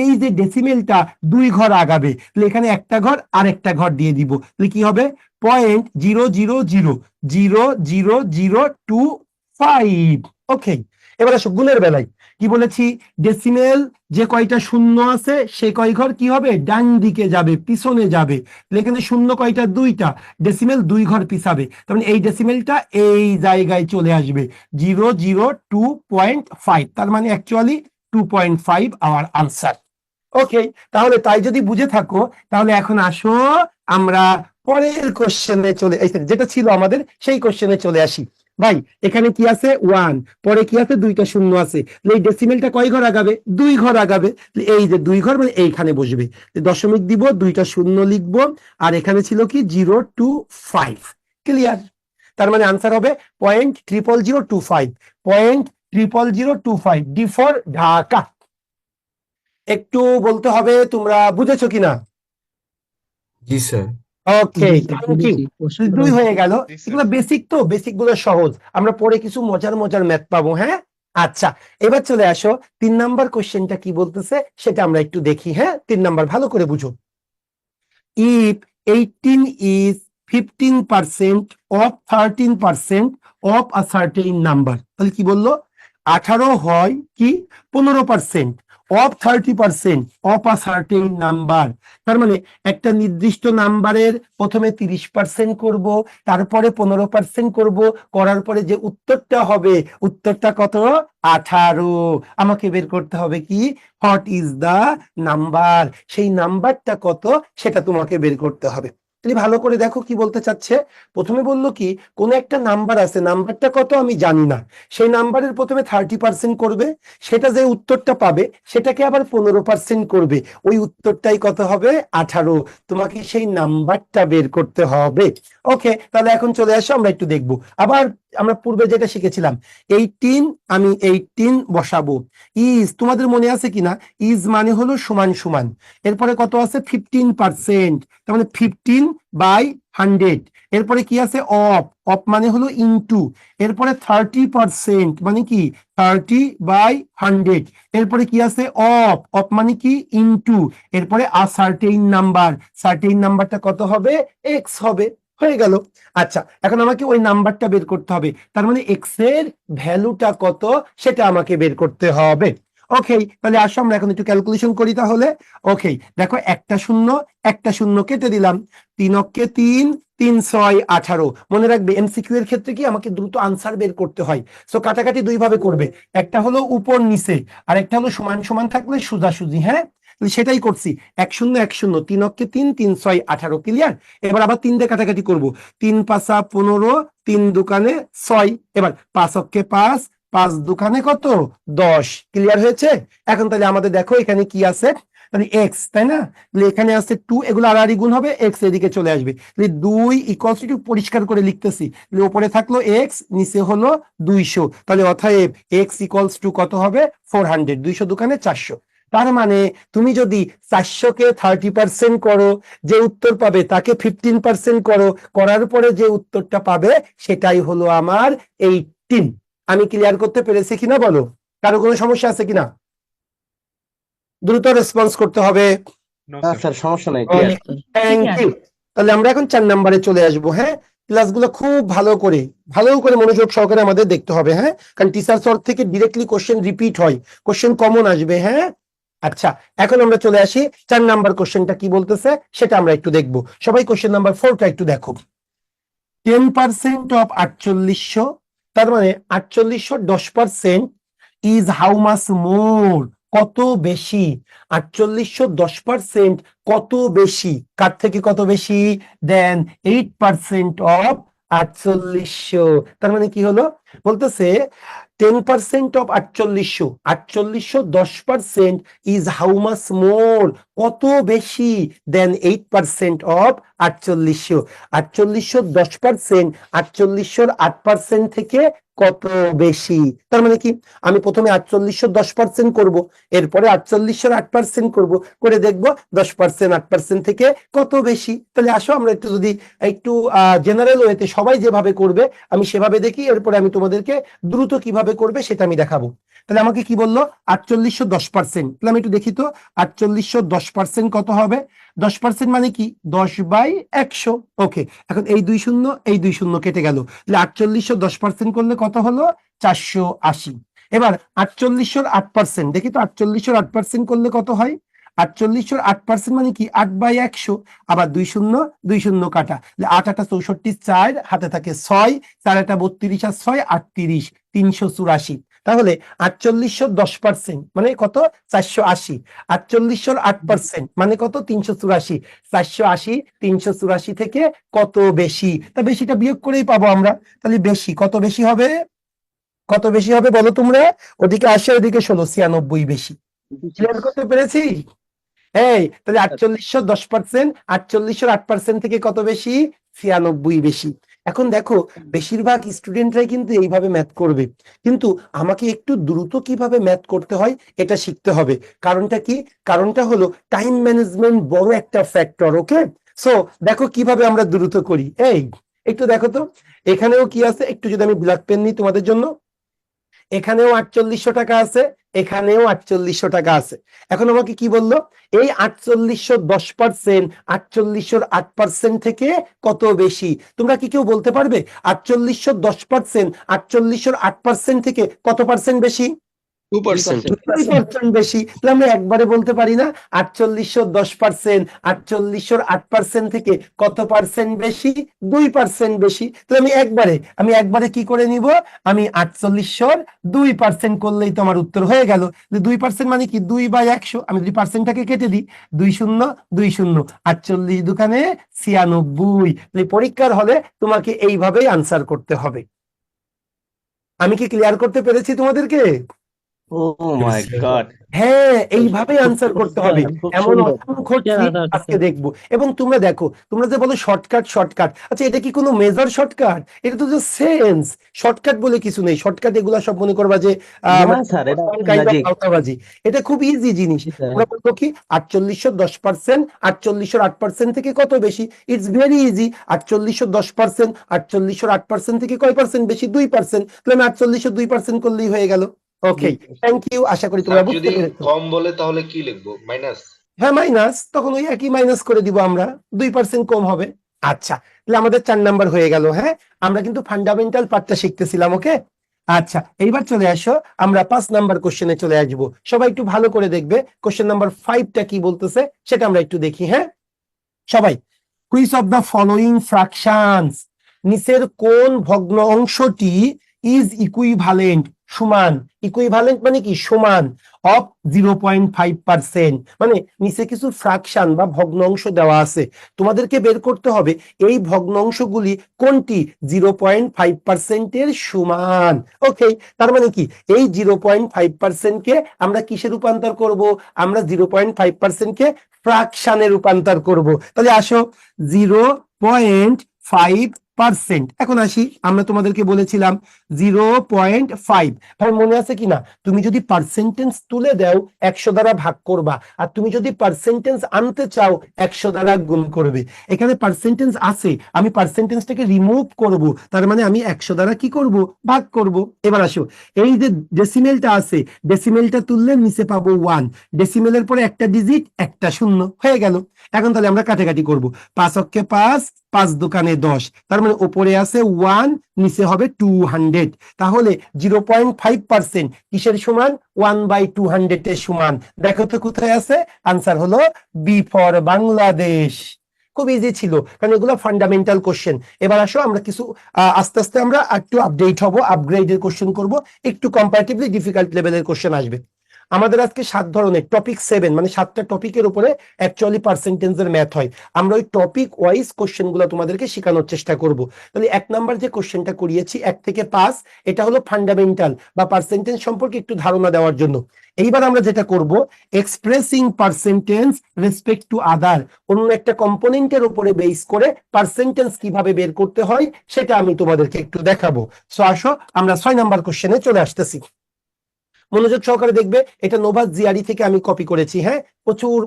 এই যে ডেসিমেলটা 2 ঘর আগাবে, এখানে একটা ঘর আর একটা ঘর দিয়ে দিব। তাহলে কি হবে? 0.0000025। ওকে, এবার আসো গুণের বেলায় কি বলেছি? ডেসিমেল যে কয়টা 0 আছে সে কয় ঘর কি হবে? ডান দিকে যাবে, পিছনে যাবে। এখানে 0 কয়টা? 2টা। ডেসিমেল 2 ঘর পিছাবে, তার মানে এই ডেসিমেলটা এই জায়গায় চলে আসবে 002.5। তার মানে অ্যাকচুয়ালি 2.5 আওয়ার আনসার। ওকে, তাহলে তাই যদি বুঝে থাকো, তাহলে এখন আসো আমরা পরের কোশ্চেনে চলে, যেটা ছিল আমাদের সেই কোশ্চেনে চলে আসি। ভাই এখানে কি আছে? 1, পরে কি আছে? 2টা 0 আছে। এই ডেসিমেলটা কয় ঘর আগাবে? 2 ঘর আগাবে। এই যে 2 ঘর মানে এইখানে বসবে, দশমিক দিব, 2টা 0 লিখবো, আর এখানে ছিল কি? 025। ক্লিয়ার? তার মানে আনসার হবে 0.00025। 0.00025। D for Dhaka. একটু বলতে হবে তোমরা বুঝেছো কিনা। জি স্যার। ওকে, জি স্যার, থ্যাংক ইউ। বুঝেছি। প্রশ্ন 2 হয়ে গেল। জি স্যার। এগুলো বেসিক, তো বেসিক গুলো সহজ, আমরা পরে কিছু মজার মজার ম্যাথ পাবো। হ্যাঁ আচ্ছা, এবার চলে আসো 3 নাম্বার কোশ্চেনটা কি বলতেছে সেটা আমরা একটু দেখি। হ্যাঁ 3 নাম্বার ভালো করে বুঝো। If 18 is 15% of 13% of a certain number, তাহলে কি বললো? 18 হয় কি 15% of 30% of a certain number. তার মানে একটা নির্দিষ্ট নাম্বারের প্রথমে 30% করব, তারপরে 15% করব, করার পরে যে উত্তরটা হবে, উত্তরটা কত? 18। আমাকে বের করতে হবে কি, হোয়াট ইজ দা নাম্বার, সেই নাম্বারটা কত সেটা তোমাকে বের করতে হবে। তাহলে ভালো করে দেখো কি বলতে চাচ্ছে। প্রথমে বললো কি, কোন একটা নাম্বার আছে, নাম্বারটা কত আমি জানি না, সেই নাম্বারের প্রথমে 30% করবে, সেটা যে উত্তরটা পাবে সেটাকে আবার 15% করবে, ওই উত্তরটাই কত হবে? 18। তোমাকে সেই নাম্বারটা বের করতে হবে। ওকে, তাহলে এখন চলে আসো, আমরা একটু দেখবো। আবার আমরা পূর্বে যেটা শিখেছিলাম, 18, আমি 18 বসাবো। ইজ, তোমাদের মনে আছে কিনা, ইজ মানে হলো সমান সমান, এরপরে কত আছে? 15%, তার মানে 15/100। এরপরে কি আছে? অফ, অফ মানে হলো ইনটু, এরপরে 30% মানে কি? 30/100। এরপরে কি আছে? অফ, অফ মানে কি? ইনটু, এরপরে আ সার্টেইন নাম্বার, সার্টেইন নাম্বারটা কত হবে? এক্স হবে। হয়ে গেল। আচ্ছা, এখন আমাকে ওই নাম্বারটা বের করতে হবে, তার মানে এক্স এর ভ্যালুটা কত সেটা আমাকে বের করতে হবে। ওকে, তাহলে আসো আমরা এখন একটু ক্যালকুলেশন করি তাহলে। ওকে, দেখো, একটা শূন্য একটা শূন্য কেটে দিলাম, 3 অক্ষে 3, 3 6 18। মনে রাখবে এমসিকিউ এর ক্ষেত্রে কি আমাকে দ্রুত আনসার বের করতে হয়, সো কাটাকাটি দুই ভাবে করবে, একটা হলো উপর নিচে, আর একটা হলো সমান সমান থাকলে সোজাসুজি। হ্যাঁ, সেটাই করছি। 1 0 1 0, 3 অক্ষে 3, 3 6 18, ক্লিয়ার। এবার আবার 3 দিয়ে কাটাকাটি করব, 3 5 15, 3 দুকানে 6, এবার 5 অক্ষে 5, 5 দুকানে কত? 10, ক্লিয়ার হয়েছে। এখন তাহলে আমাদের দেখো এখানে কি আছে, তাহলে এক্স, তাই না? তাহলে এখানে আছে 2, এগুলো আড়াআড়ি গুণ হবে, এক্স এদিকে চলে আসবে, তাহলে 2 ইকুয়ালস টু, পরিষ্কার করে লিখতেছি, তাহলে উপরে থাকলো এক্স, নিচে হলো 200, তাহলে অতএব এক্স ইকুয়ালস টু কত হবে? 400, 200 দোকানে 400। তার মানে তুমি যদি 400-কে 30% করো, যে উত্তর পাবে তাকে 15% করো, করার পরে যে উত্তরটা পাবে সেটাই হলো আমার 18। আমি ক্লিয়ার করতে পেরেছি কিনা বলো, কারো কোনো সমস্যা আছে কিনা? দ্রুত রেসপন্স করতে হবে। না স্যার, সমস্যা নাই, ক্লিয়ার। Thank you. তাহলে আমরা এখন 4 নম্বরে চলে আসবো। হ্যাঁ, ক্লাসগুলো খুব ভালো করে মনোযোগ সহকারে আমাদের দেখতে হবে। হ্যাঁ, কারণ টিচার তরফ থেকে ডিরেক্টলি কোশ্চেন রিপিট হয়, কোশ্চেন কমন আসবে। হ্যাঁ, আচ্ছা, এখন আমরা চলে আসি 4 নাম্বার কোশ্চেনটা কি বলতেছে সেটা আমরা একটু দেখবো। সবাই কোশ্চেন নাম্বার 4টা একটু দেখো। 10% অফ 4800, তার মানে 4800 10% ইজ হাউ মাচ মোর, কত বেশি? 4800 10% কত বেশি, কার থেকে কত বেশি? দেন 8% অফ 4800। তার মানে কি হলো, বলতেছে 10% of 4800, 4800 10% is how much more, কত বেশি? দেন 8% অফ 4800, 4800 10%, 4800 8% থেকে কত বেশি? তার মানে কি, আমি প্রথমে 4800 10% করব, এরপরে 4800 8% করব, করে দেখবো 10% 8% থেকে কত বেশি। তাহলে আসো আমরা একটু যদি একটু জেনারেল ওয়েতে সবাই যেভাবে করবে আমি সেভাবে দেখি, এরপরে আমি তোমাদেরকে দ্রুত কিভাবে করবে সেটা আমি দেখাবো। তাহলে আমাকে কি বললো? 4800 10%, তাহলে আমি একটু দেখি তো, 4800 10% কত হবে? 10% মানে কি? 10/100। ওকে, এখন এই 2 শূন্য এই 2 শূন্য কেটে গেল, তাহলে 4800 10% করলে কত হলো? 480। এবার 4800 8%, দেখি তো 4800 8% করলে কত হয়? 4800 8% মানে কি? 8/100। আবার 2 শূন্য 2 শূন্য কাটা, 8 8 64, 4 হাতে থাকে 6, 4 8 32 আর 6 38, 384। তাহলে 4800 10% মানে কত? 480। 4800 8% মানে কত? 384। 480 384 থেকে কত বেশি? তা বেশিটা বিয়োগ করেই পাবো আমরা, তাহলে বেশি কত বেশি হবে? কত বেশি হবে বলো তোমরা? ওদিকে 80 ওদিকে 16, 96 বেশি। ক্লিয়ার করতে পেরেছি? এই তাহলে 4800 10%, 4800 8% থেকে কত বেশি? 96 বেশি। এখন দেখো বেশিরভাগ স্টুডেন্টরাই কিন্তু এইভাবে ম্যাথ করবে, কিন্তু আমাকে একটু দ্রুত কিভাবে ম্যাথ করতে হয় এটা শিখতে হবে। কারণটা কি? কারণটা হলো টাইম ম্যানেজমেন্ট বড় একটা ফ্যাক্টর। ওকে, সো দেখো কিভাবে আমরা দ্রুত করি। এই একটু দেখো তো, এখানেও কি আছে, একটু যদি আমি ব্ল্যাক পেন নিই তোমাদের জন্য, এখানেও 4800 টাকা আছে, এখানেও 4800 টাকা আছে। এখন আমাকে কি বললো? এই 4800 10%, 4800 8% থেকে কত বেশি? তোমরা কি কেউ বলতে পারবে 4800 10%, 4800 8% থেকে কত পার্সেন্ট বেশি? 2%. 2% বেশি, তাহলে আমরা একবারে বলতে পারি না 4810%, 4808% থেকে কত পার্সেন্ট বেশি? 2% বেশি। তাহলে আমি একবারে কি করে নিব? আমি 4802% করলেই তো আমার উত্তর হয়ে গেল। 2% মানে কি 2/100। আমি যদি পার্সেন্টটাকে কেটে দিই 2020, 48 দোকানে 96। তাহলে পরীক্ষার হলে তোমাকে এইভাবেই আনসার করতে হবে। আমি কি ক্লিয়ার করতে পেরেছি তোমাদেরকে? ও মাই গড, হ্যাঁ, এইভাবে আনসার করতে হবে। খুব এমন সুন্দর। অসংখ্য ট্রিক আজকে দেখবো। এবং তোমরা দেখো, তোমরা যে বলো শর্টকাট, আচ্ছা এটা কি কোনো মেজর শর্টকাট? এটা তো জাস্ট সেন্স। শর্টকাট বলে কিছু নেই। শর্টকাট এগুলা সব মনে করবা যে না স্যার, এটা কাইন্ড অফ ম্যাজিক। আওতাবাজি। এটা খুব ইজি জিনিস। তোমরা বলবো কি 4810%, 4808% থেকে কত বেশি? It's very easy. 4810%, 4808% থেকে কয় পার্সেন্ট বেশি? 2%। তাহলে আমি 4802% করলেই হয়ে গেল। ওকে, থ্যাংক ইউ। আশা করি তোমরা স্যার বুঝতে যদি পেরেছো। কম বলে তাহলে কি লিখবো? মাইনাস? হ্যাঁ, মাইনাস। তখন ওই একই মাইনাস করে দিব আমরা, 2% কম হবে। আচ্ছা, তাহলে আমাদের 4 নাম্বার হয়ে গেল। হ্যাঁ, আমরা কিন্তু ফান্ডামেন্টাল পার্টটা শিখতেছিলাম। ওকে, আচ্ছা এইবার চলে আসো, আমরা 5 নাম্বার কোশ্চেনে চলে আসবো। সবাই একটু ভালো করে দেখবে কোশ্চেন নাম্বার 5টা কি বলতেছে সেটা আমরা একটু দেখি। হ্যাঁ সবাই, which of the following fractions, নিচের কোন ভগ্ন অংশটি ইজ ইকুইভ্যালেন্ট, সমান, ইকুইভ্যালেন্ট মানে কি সমান, অফ 0.5%। মানে নিচে কিছু ফ্র্যাকশন বা ভগ্নাংশ দেওয়া আছে, তোমাদেরকে বের করতে হবে এই ভগ্নাংশগুলি কোনটি 0.5% এর সমান। ওকে, তার মানে কি এই 0.5% কে আমরা কিসে রূপান্তর করব? আমরা 0.5% কে ফ্র্যাকশনে রূপান্তর করব। তাহলে আসো 0.5%। এখন আসি, আমরা তোমাদেরকে বলেছিলাম 0.5। ভাই মনে আছে কিনা, তুমি যদি পার্সেন্টেজ তুলে দাও 100 দ্বারা ভাগ করবা, আর তুমি যদি পার্সেন্টেজ আনতে চাও 100 দ্বারা গুণ করবে। এখানে পার্সেন্টেজ আছে, আমি পার্সেন্টেজটাকে রিমুভ করব, তার মানে আমি 100 দ্বারা কি করব? ভাগ করব। এবার আসো, এই যে ডেসিমেলটা আছে, ডেসিমেলটা তুললে নিচে পাবো 1, ডেসিমেলের পরে একটা ডিজিট, একটা শূন্য হয়ে গেল। এখন তাহলে আমরা কাটাকাটি করব। 5 অক্ষে 5, 5 দোকানে 10, তার মানে উপরে আছে 1, নিচে হবে 200। তাহলে 0.5% কিসের সমান? 1/200 এর সমান। দেখো তো কোথায় আছে? আনসার হলো বি ফর বাংলাদেশ। খুব ইজি ছিল, কারণ এগুলো ফান্ডামেন্টাল কোশ্চেন। এবার আসো আমরা কিছু আস্তে আস্তে আমরা একটু আপডেট হব, আপগ্রেডের কোশ্চেন করব, একটু কম্পারেটিভলি ডিফিকাল্ট লেভেলের কোশ্চেন আসবে। আমাদের আজকে 7 ধরনের, টপিক 7 মানে 7টা টপিকের উপরে অ্যাকচুয়ালি পার্সেন্টেজের ম্যাথ হয়। আমরা ওই টপিক ওয়াইজ কোশ্চেন গুলো তোমাদেরকে শেখানোর চেষ্টা করব। তাহলে 1 নাম্বার যে কোশ্চেনটা করিয়েছি 1 থেকে 5, এটা হলো ফান্ডামেন্টাল বা পার্সেন্টেজ সম্পর্কে একটু ধারণা দেওয়ার জন্য। এইবার আমরা যেটা করব, expressing percentage respect to other, অন্য একটা কম্পোনেন্টের উপরে বেস করে পার্সেন্টেজ কিভাবে বের করতে হয় সেটা আমি তোমাদেরকে একটু দেখাবো। সো আসো আমরা 6 নাম্বার কোশ্চেনে চলে আসতেছি। মনোযোগ সহকারে দেখবে, এটা নোভাস জিআরই থেকে আমি কপি করেছি। হ্যাঁ, প্রচুর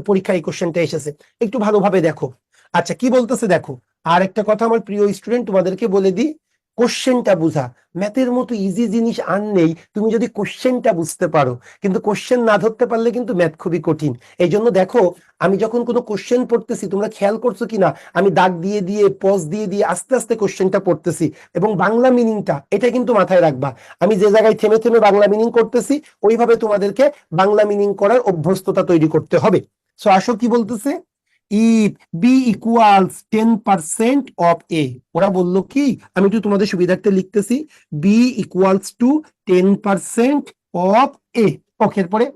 পরীক্ষায় এই কোশ্চেনটা এসেছে, একটু ভালোভাবে দেখো। আচ্ছা কি বলতেছে দেখো। আর একটা কথা আমার প্রিয় স্টুডেন্ট তোমাদেরকে বলে দিই, কোশ্চেনটা বুঝা, ম্যাথের মতো ইজি জিনিস আর নেই তুমি যদি কোশ্চেনটা বুঝতে পারো। কিন্তু কোশ্চেন না ধরতে পারলে কিন্তু ম্যাথ খুবই কঠিন। এই জন্য দেখো, আমি যখন কোনো কোশ্চেন পড়তেছি, তোমরা খেয়াল করছো কিনা, আমি দাগ দিয়ে দিয়ে পজ দিয়ে দিয়ে আস্তে আস্তে কোশ্চেনটা পড়তেছি, এবং বাংলা মিনিংটা এটা কিন্তু মাথায় রাখবা। আমি যে জায়গায় থেমে থেমে বাংলা মিনিং করতেছি, ওইভাবে তোমাদেরকে বাংলা মিনিং করার অভ্যস্ততা তৈরি করতে হবে। সো আসো কি বলতেছে, if b equals 10% of a, ওরা বললো কি, আমি একটু তোমাদের সুবিধার্থে লিখতেছি, b equals to 10% of a। ওকে, পরে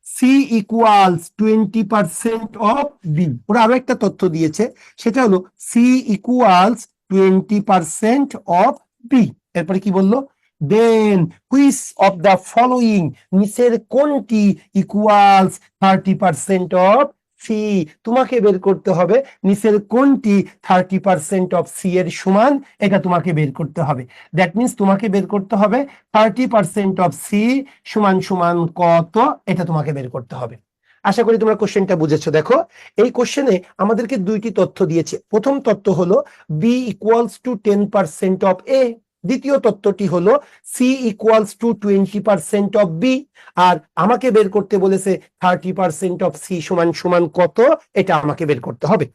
c equals 20% of b। ওরা আরো একটা তথ্য দিয়েছে, সেটা হলো c equals 20% of b। এরপরে কি বললো, then which of the following, নিচের কোনটি ইকুয়ালস 30% অফ সি। তোমাকে বের করতে হবে নিচের কোনটি 30% অফ সি এর সমান, এটা তোমাকে বের করতে হবে। দ্যাট মিনস তোমাকে বের করতে হবে 30% অফ সি সমান সমান কত, এটা তোমাকে বের করতে হবে। আশা করি তোমরা কোশ্চেনটা বুঝেছো। দেখো এই কোশ্চেনে আমাদেরকে 2টি তথ্য দিয়েছে। প্রথম তথ্য হলো B equals to 10% of A, দ্বিতীয় তথ্যটি হলো C equals to 20% of B. আর আমাকে বের করতে বলেছে 30% অফ সি সমান সমান কত, এটা আমাকে বের করতে হবে।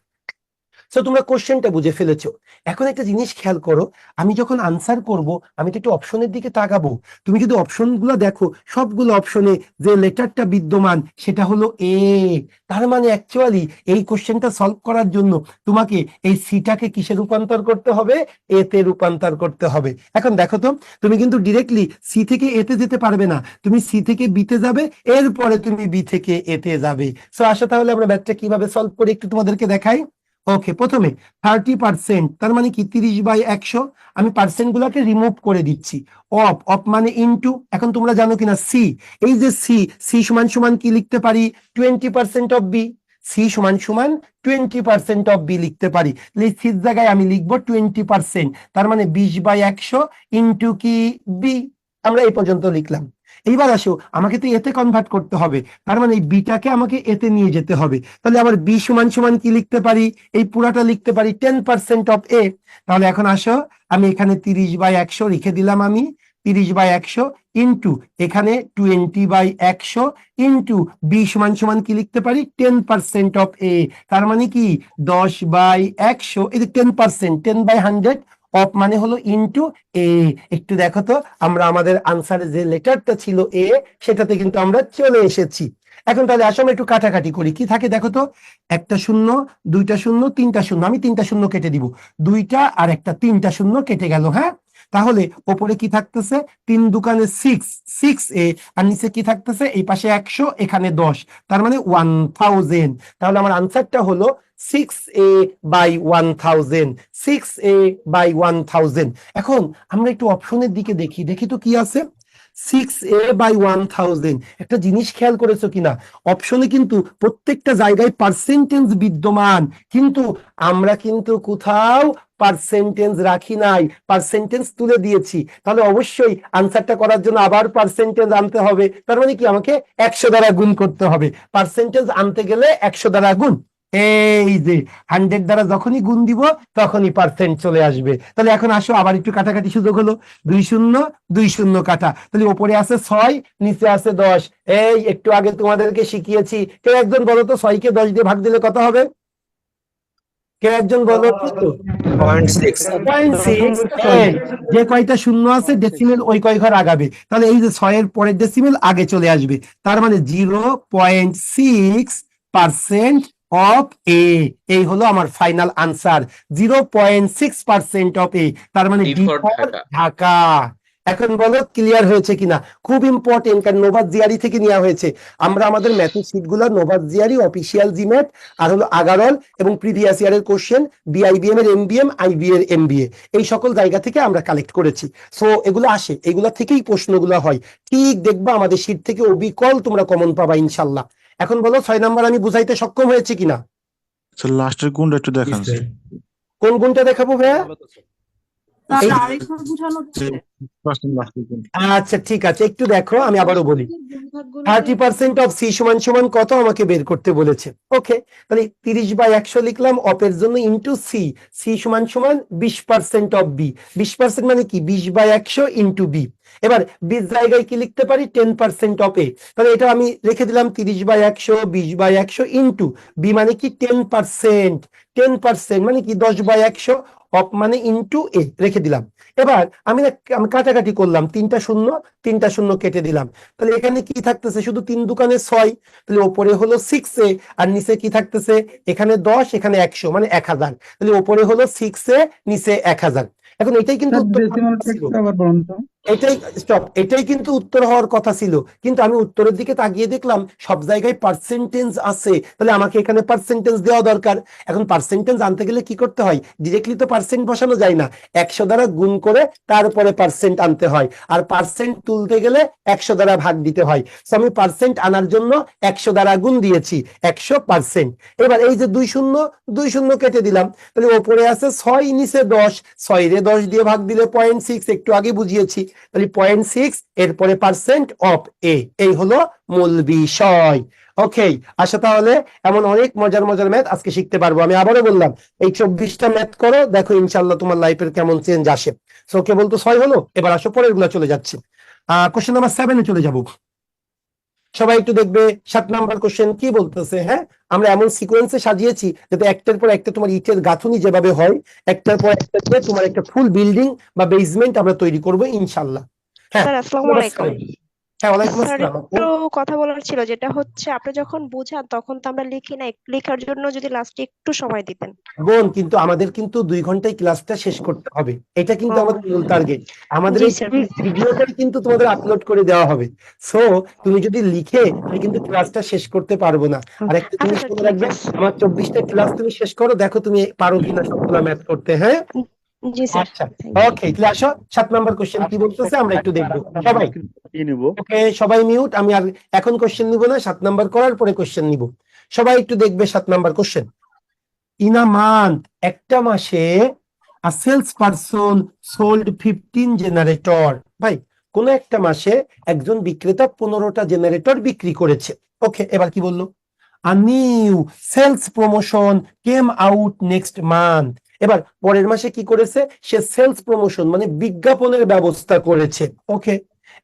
সো তোমরা কোশ্চেনটা বুঝে ফেলেছো। এখন একটা জিনিস খেয়াল করো, আমি যখন আনসার করব আমি তো একটু অপশনের দিকে তাকাবো। তুমি যদি অপশনগুলো দেখো, সবগুলো অপশনে যে লেটারটা বিদ্যমান সেটা হলো এ। তার মানে অ্যাকচুয়ালি এই কোশ্চেনটা সলভ করার জন্য তোমাকে এই সিটাকে কিসে রূপান্তর করতে হবে? এ তে রূপান্তর করতে হবে। এখন দেখো তো, তুমি কিন্তু ডিরেক্টলি সি থেকে এ তে যেতে পারবে না, তুমি সি থেকে বি তে যাবে, এরপরে তুমি বি থেকে এ তে যাবে। সো আসো তাহলে আমরা ম্যাথটা কিভাবে সলভ করি একটু তোমাদেরকে দেখাই। ওকে, প্রথমে 30%, তার মানে কি 30/100। আমি পার্সেন্ট গুলাকে রিমুভ করে দিচ্ছি। অফ, অফ মানে ইনটু। এখন তোমরা জানো কিনা সি, এই যে সি, সি সমান সমান কি লিখতে পারি? 20% অফ বি। সি সমান সমান 20% অফ বি লিখতে পারি। সির জায়গায় আমি লিখবো 20%, তার মানে 20/100 ইনটু কি বি। আমরা এই পর্যন্ত লিখলাম। এইবার আসো, আমাকে তো এতে কনভার্ট করতে হবে, তার মানে এই বিটাকে আমাকে এতে নিয়ে যেতে হবে। তাহলে আবার বি সমান সমান কি লিখতে পারি? এই পুরাটা লিখতে পারি 10% অফ এ। তাহলে এখন আসো, আমি এখানে 30/100 লিখে দিলাম, আমি 30/100 ইন্টু এখানে 20/100 ইন্টু বি সমান সমান কি লিখতে পারি? 10% অফ এ। তার মানে কি 10/100, এই যে 10%, 10/100 অফ মানে হলো ইনটু এ। একটু দেখো তো, আমরা আমাদের আনসারে যে লেটারটা ছিল এ, সেটাতে কিন্তু আমরা চলে এসেছি। এখন তাহলে আসলে একটু কাটাকাটি করি, কি থাকে দেখো তো। একটা শূন্য, দুইটা শূন্য, তিনটা শূন্য, আমি তিনটা শূন্য কেটে দিব। দুইটা আর একটা, তিনটা শূন্য কেটে গেল। হ্যাঁ, তাহলে ওপরে কি থাকতেছে? 3 দোকানে 6, 6a, আর নিচে কি থাকতেছে? এই পাশে 100, এখানে 10, তার মানে 1000। তাহলে আমার আনসারটা হলো 6a/1000, 6a/1000। এখন আমরা একটু অপশনের দিকে দেখি, দেখি তো কি আছে। 6a/1000, একটা জিনিস খেয়াল করেছো কিনা, অপশনে কিন্তু প্রত্যেকটা জায়গায় পার্সেন্টেজ বিদ্যমান, কিন্তু আমরা কিন্তু কোথাও পার্সেন্টেজ রাখি নাই, পার্সেন্টেজ তুলে দিয়েছি। তাহলে অবশ্যই আনসারটা করার জন্য আবার পার্সেন্টেজ আনতে হবে, তার মানে কি আমাকে 100 দ্বারা গুণ করতে হবে। পার্সেন্টেজ আনতে গেলে 100 দ্বারা গুণ। এই যে 100 দ্বারা যখনই গুণ দিব তখনই পার্সেন্ট চলে আসবে। তাহলে এখন আসো আবার একটু কাটাকাটি সুযোগ হলো। 2 শূন্য 2 শূন্য কাটা, তাহলে উপরে আছে 6, নিচে আছে 10। এই একটু আগে তোমাদেরকে শিখিয়েছি, কেউ একজন বলো তো 6 কে 10 দিয়ে ভাগ দিলে কত হবে? কেউ একজন বলো তো। 0.6 0.6। যে কয়টা শূন্য আছে ডেসিমেল ওই কয় ঘর আগাবে, তাহলে এই যে 6 এর পরের ডেসিমেল আগে চলে আসবে, তার মানে 0.6% অফ এ। এই হলো আমার ফাইনাল আনসার, 0.6% অফ এ, তার মানে ডি ফর ঢাকা। এখন বলো ক্লিয়ার হয়েছে কিনা? খুব ইম্পর্টেন্ট, কারণ নোভাস জিআরই থেকে নেওয়া হয়েছে। আমরা আমাদের ম্যাথের শীটগুলো নোভাস জিআরই অফিসিয়াল জিম্যাথ, আর হলো আগারল এবং প্রিভিয়াস ইয়ারের কোশ্চেন, বিআইবিএম এর এমবিএম, আইবি এর এমবিএ, এই সকল জায়গা থেকে আমরা কালেক্ট করেছি। সো এগুলো আসে, এগুলা থেকেই প্রশ্নগুলো হয়। ঠিক দেখবা আমাদের শীট থেকে অবিকল তোমরা কমন পাবা ইনশাল্লাহ। এখন বলো 6 নাম্বার আমি বুঝাইতে সক্ষম হয়েছে কিনা? স্যার লাস্টের গুণটা একটু দেখান স্যার। কোন গুণটা দেখাবো ভাইয়া? এই- লাস্টের গুণ। আচ্ছা ঠিক আছে, একটু দেখো, আমি আবারও বলি। 30% অফ সি সমান সমান কত আমাকে বের করতে বলেছে। ওকে, তাহলে 30/100 লিখলাম, অপের জন্য ইন্টু সি, সি সমান সমান 20% অফ বি। 20% মানে কি? 20/100 ইন্টু বি। এবার 20 জায়গায় কি লিখতে পারি? 10% অফ এ। তাহলে এটা আমি রেখে দিলাম 30/100, 20/100 ইন্টু বি মানে কি 10%, 10% মানে কি 10/100, অফ মানে ইন্টু এ রেখে দিলাম। এবার আমি কাটাকাটি করলাম, তিনটা শূন্য, তিনটা শূন্য কেটে দিলাম। তাহলে এখানে কি থাকতেছে? শুধু 3 দোকানে 6, তাহলে ওপরে হলো 6a, আর নিচে কি থাকতেছে? এখানে 10, এখানে 100, মানে 1000। তাহলে ওপরে হলো 6a, নিচে 1000। এখন এটাই কিন্তু উত্তর ছিল। এটাই কিন্তু উত্তর হওয়ার কথা ছিল, কিন্তু আমি উত্তরের দিকে তাকিয়ে দেখলাম সব জায়গায় পার্সেন্টেজ আছে, তাহলে আমাকে এখানে পার্সেন্টেজ দেওয়া দরকার। এখন পার্সেন্টেজ আনতে গেলে কি করতে হয়? ডিরেক্টলি তো পার্সেন্ট বসানো যায় না, 100 দ্বারা গুণ করে তারপরে পার্সেন্ট আনতে হয়, আর পার্সেন্ট তুলতে গেলে 100 দ্বারা ভাগ দিতে হয়। তো আমি পার্সেন্ট আনার জন্য 100 দ্বারা গুণ দিয়েছি, 100%। এবার এই যে 2 শূন্য, 2 শূন্য কেটে দিলাম, তাহলে ওপরে আছে 6, নিচে 10, 6 রে 10 দিয়ে ভাগ দিলে 0.6, একটু আগে বুঝিয়েছি। তাহলে 0.6, এরপরে পার্সেন্ট অফ এ। এই হলো মূল বিষয়। ওকে, আচ্ছা তাহলে এমন অনেক মজার মজার ম্যাথ আজকে শিখতে পারবো। আমি আবারও বললাম, এই 24টা ম্যাথ করো, দেখো ইনশাল্লাহ তোমার লাইফের কেমন চেঞ্জ আসে। সো কেবল তো 6 হলো, এবার আসো পরের গুলা চলে যাচ্ছে। কোশ্চেন নাম্বার 7 এ চলে যাবো। সবাই একটু দেখবে 7 নাম্বার কোশ্চেন কি বলতেছে। হ্যাঁ, আমরা এমন সিকোয়েন্সে সাজিয়েছি যাতে একটার পর একটা তোমার ইটের গাঁথুনি যেভাবে হয় একটার পর একটা দিয়ে তোমার একটা ফুল বিল্ডিং বা বেসমেন্ট আমরা তৈরি করব ইনশাআল্লাহ। হ্যাঁ, স্যার আসসালামু আলাইকুম। হ্যাঁ, ওয়ালাইকুম স্যার আসসালাম আপু। একটু কথা বলার ছিল, যেটা হচ্ছে আপনি যখন বুঝান তখন তো আমরা লিখি না, লেখার জন্য যদি লাস্টে একটু সময় দিতেন। বোন, কিন্তু আমাদের কিন্তু 2 ঘন্টায় ক্লাসটা শেষ করতে হবে, এটা কিন্তু ও, আমাদের মূল টার্গেট। আমাদের জি এই স্যার। ভিডিওটাই কিন্তু তোমাদের আপলোড করে দেওয়া হবে। সো তুমি যদি লিখে তাহলে কিন্তু ক্লাসটা শেষ করতে পারবো না। আর একটা আচ্ছা জিনিস স্যার, মনে ঠিক রাখবে, আছে। আমার 24টা ক্লাস তুমি শেষ করো, দেখো তুমি পারো কিনা সবগুলা ম্যাথ করতে। হ্যাঁ, জি স্যার। আচ্ছা, ওকে, তাহলে আসো 7 নাম্বার কোশ্চেন কি বলতেছে আমরা একটু দেখবো। সবাই নিব ওকে, সবাই মিউট। আমি আর এখন কোশ্চেন নিব না, 7 নাম্বার করার পরে কোশ্চেন নিব। সবাই একটু দেখবে 7 number question. In a month, একটা মাসে আ সেলস পারসন সোল্ড 15 জেনারেটর। ভাই, কোন একটা মাসে একজন বিক্রেতা 15টা জেনারেটর বিক্রি করেছে। ওকে, এবার কি বললো? A new sales promotion came out next month. এবার পরের মাসে কি করেছে? সে সেলস প্রমোশন মানে বিজ্ঞাপনের ব্যবস্থা করেছে। ওকে,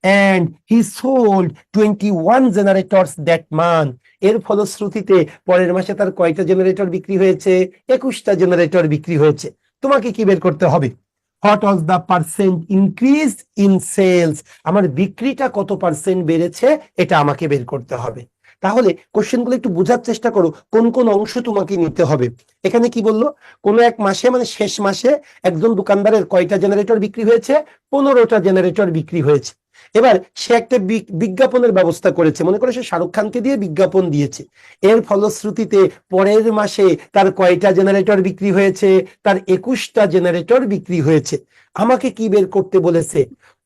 and he sold 21 generators that month. এর ফলশ্রুতিতে পরের মাসে তার কয়টা জেনারেটর বিক্রি হয়েছে? 21টা জেনারেটর বিক্রি হয়েছে। তোমাকে কি বের করতে হবে? What was the percent increase in sales? আমার বিক্রিটা কত পার্সেন্ট বেড়েছে এটা আমাকে বের করতে হবে। তাহলে কোশ্চেনগুলো একটু বোঝার চেষ্টা করো কোন কোন অংশ তোমাকে নিতে হবে। এখানে কি বললো? কোন এক মাসে মানে শেষ মাসে একজন দোকানদারের কয়টা জেনারেটর বিক্রি হয়েছে? 15টা জেনারেটর বিক্রি হয়েছে। এবার সে একটা বিজ্ঞাপনের ব্যবস্থা করেছে, মনে করে সে শাহরুখ খানকে দিয়ে বিজ্ঞাপন দিয়েছে। এর ফলশ্রুতিতে পরের মাসে তার কয়টা জেনারেটর বিক্রি হয়েছে? তার 21টা জেনারেটর বিক্রি হয়েছে। আমাকে কি বের করতে বলেছে?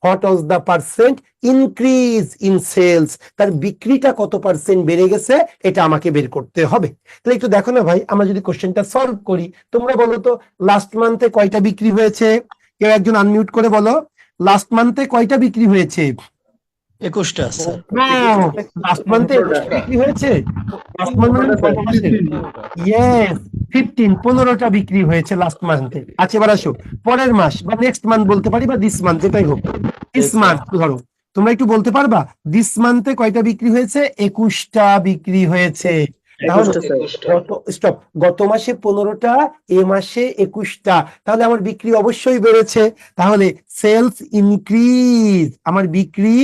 What was the percent increase in sales? তার বিক্রিটা কত পার্সেন্ট বেড়ে গেছে এটা আমাকে বের করতে হবে। তাহলে একটু দেখো না ভাই, আমরা যদি কোশ্চেনটা সলভ করি, তোমরা বলো তো লাস্ট মান্থে কয়টা বিক্রি হয়েছে? কেউ একজন আনমিউট করে বলো, লাস্ট মান্থে কয়টা বিক্রি হয়েছে? 21টা স্যার। লাস্ট মান্থে বিক্রি হয়েছে। লাস্ট মান্থে ইয়েস 15টা বিক্রি হয়েছে লাস্ট মান্থে। আচ্ছা, এবার আসো পরের মাস বা নেক্সট মান্থ বলতে পারি, বা দিস মান্থ, যেটাই হোক। দিস মান্থ ধরো, তোমরা একটু বলতে পারবা দিস মান্থে কয়টা বিক্রি হয়েছে? 21টা বিক্রি হয়েছে। তাহলে স্টপ, গত মাসে 15টা, এ মাসে 21টা, তাহলে আমার বিক্রি অবশ্যই বেড়েছে। তাহলে সেলস ইনক্রিজ, আমার বিক্রি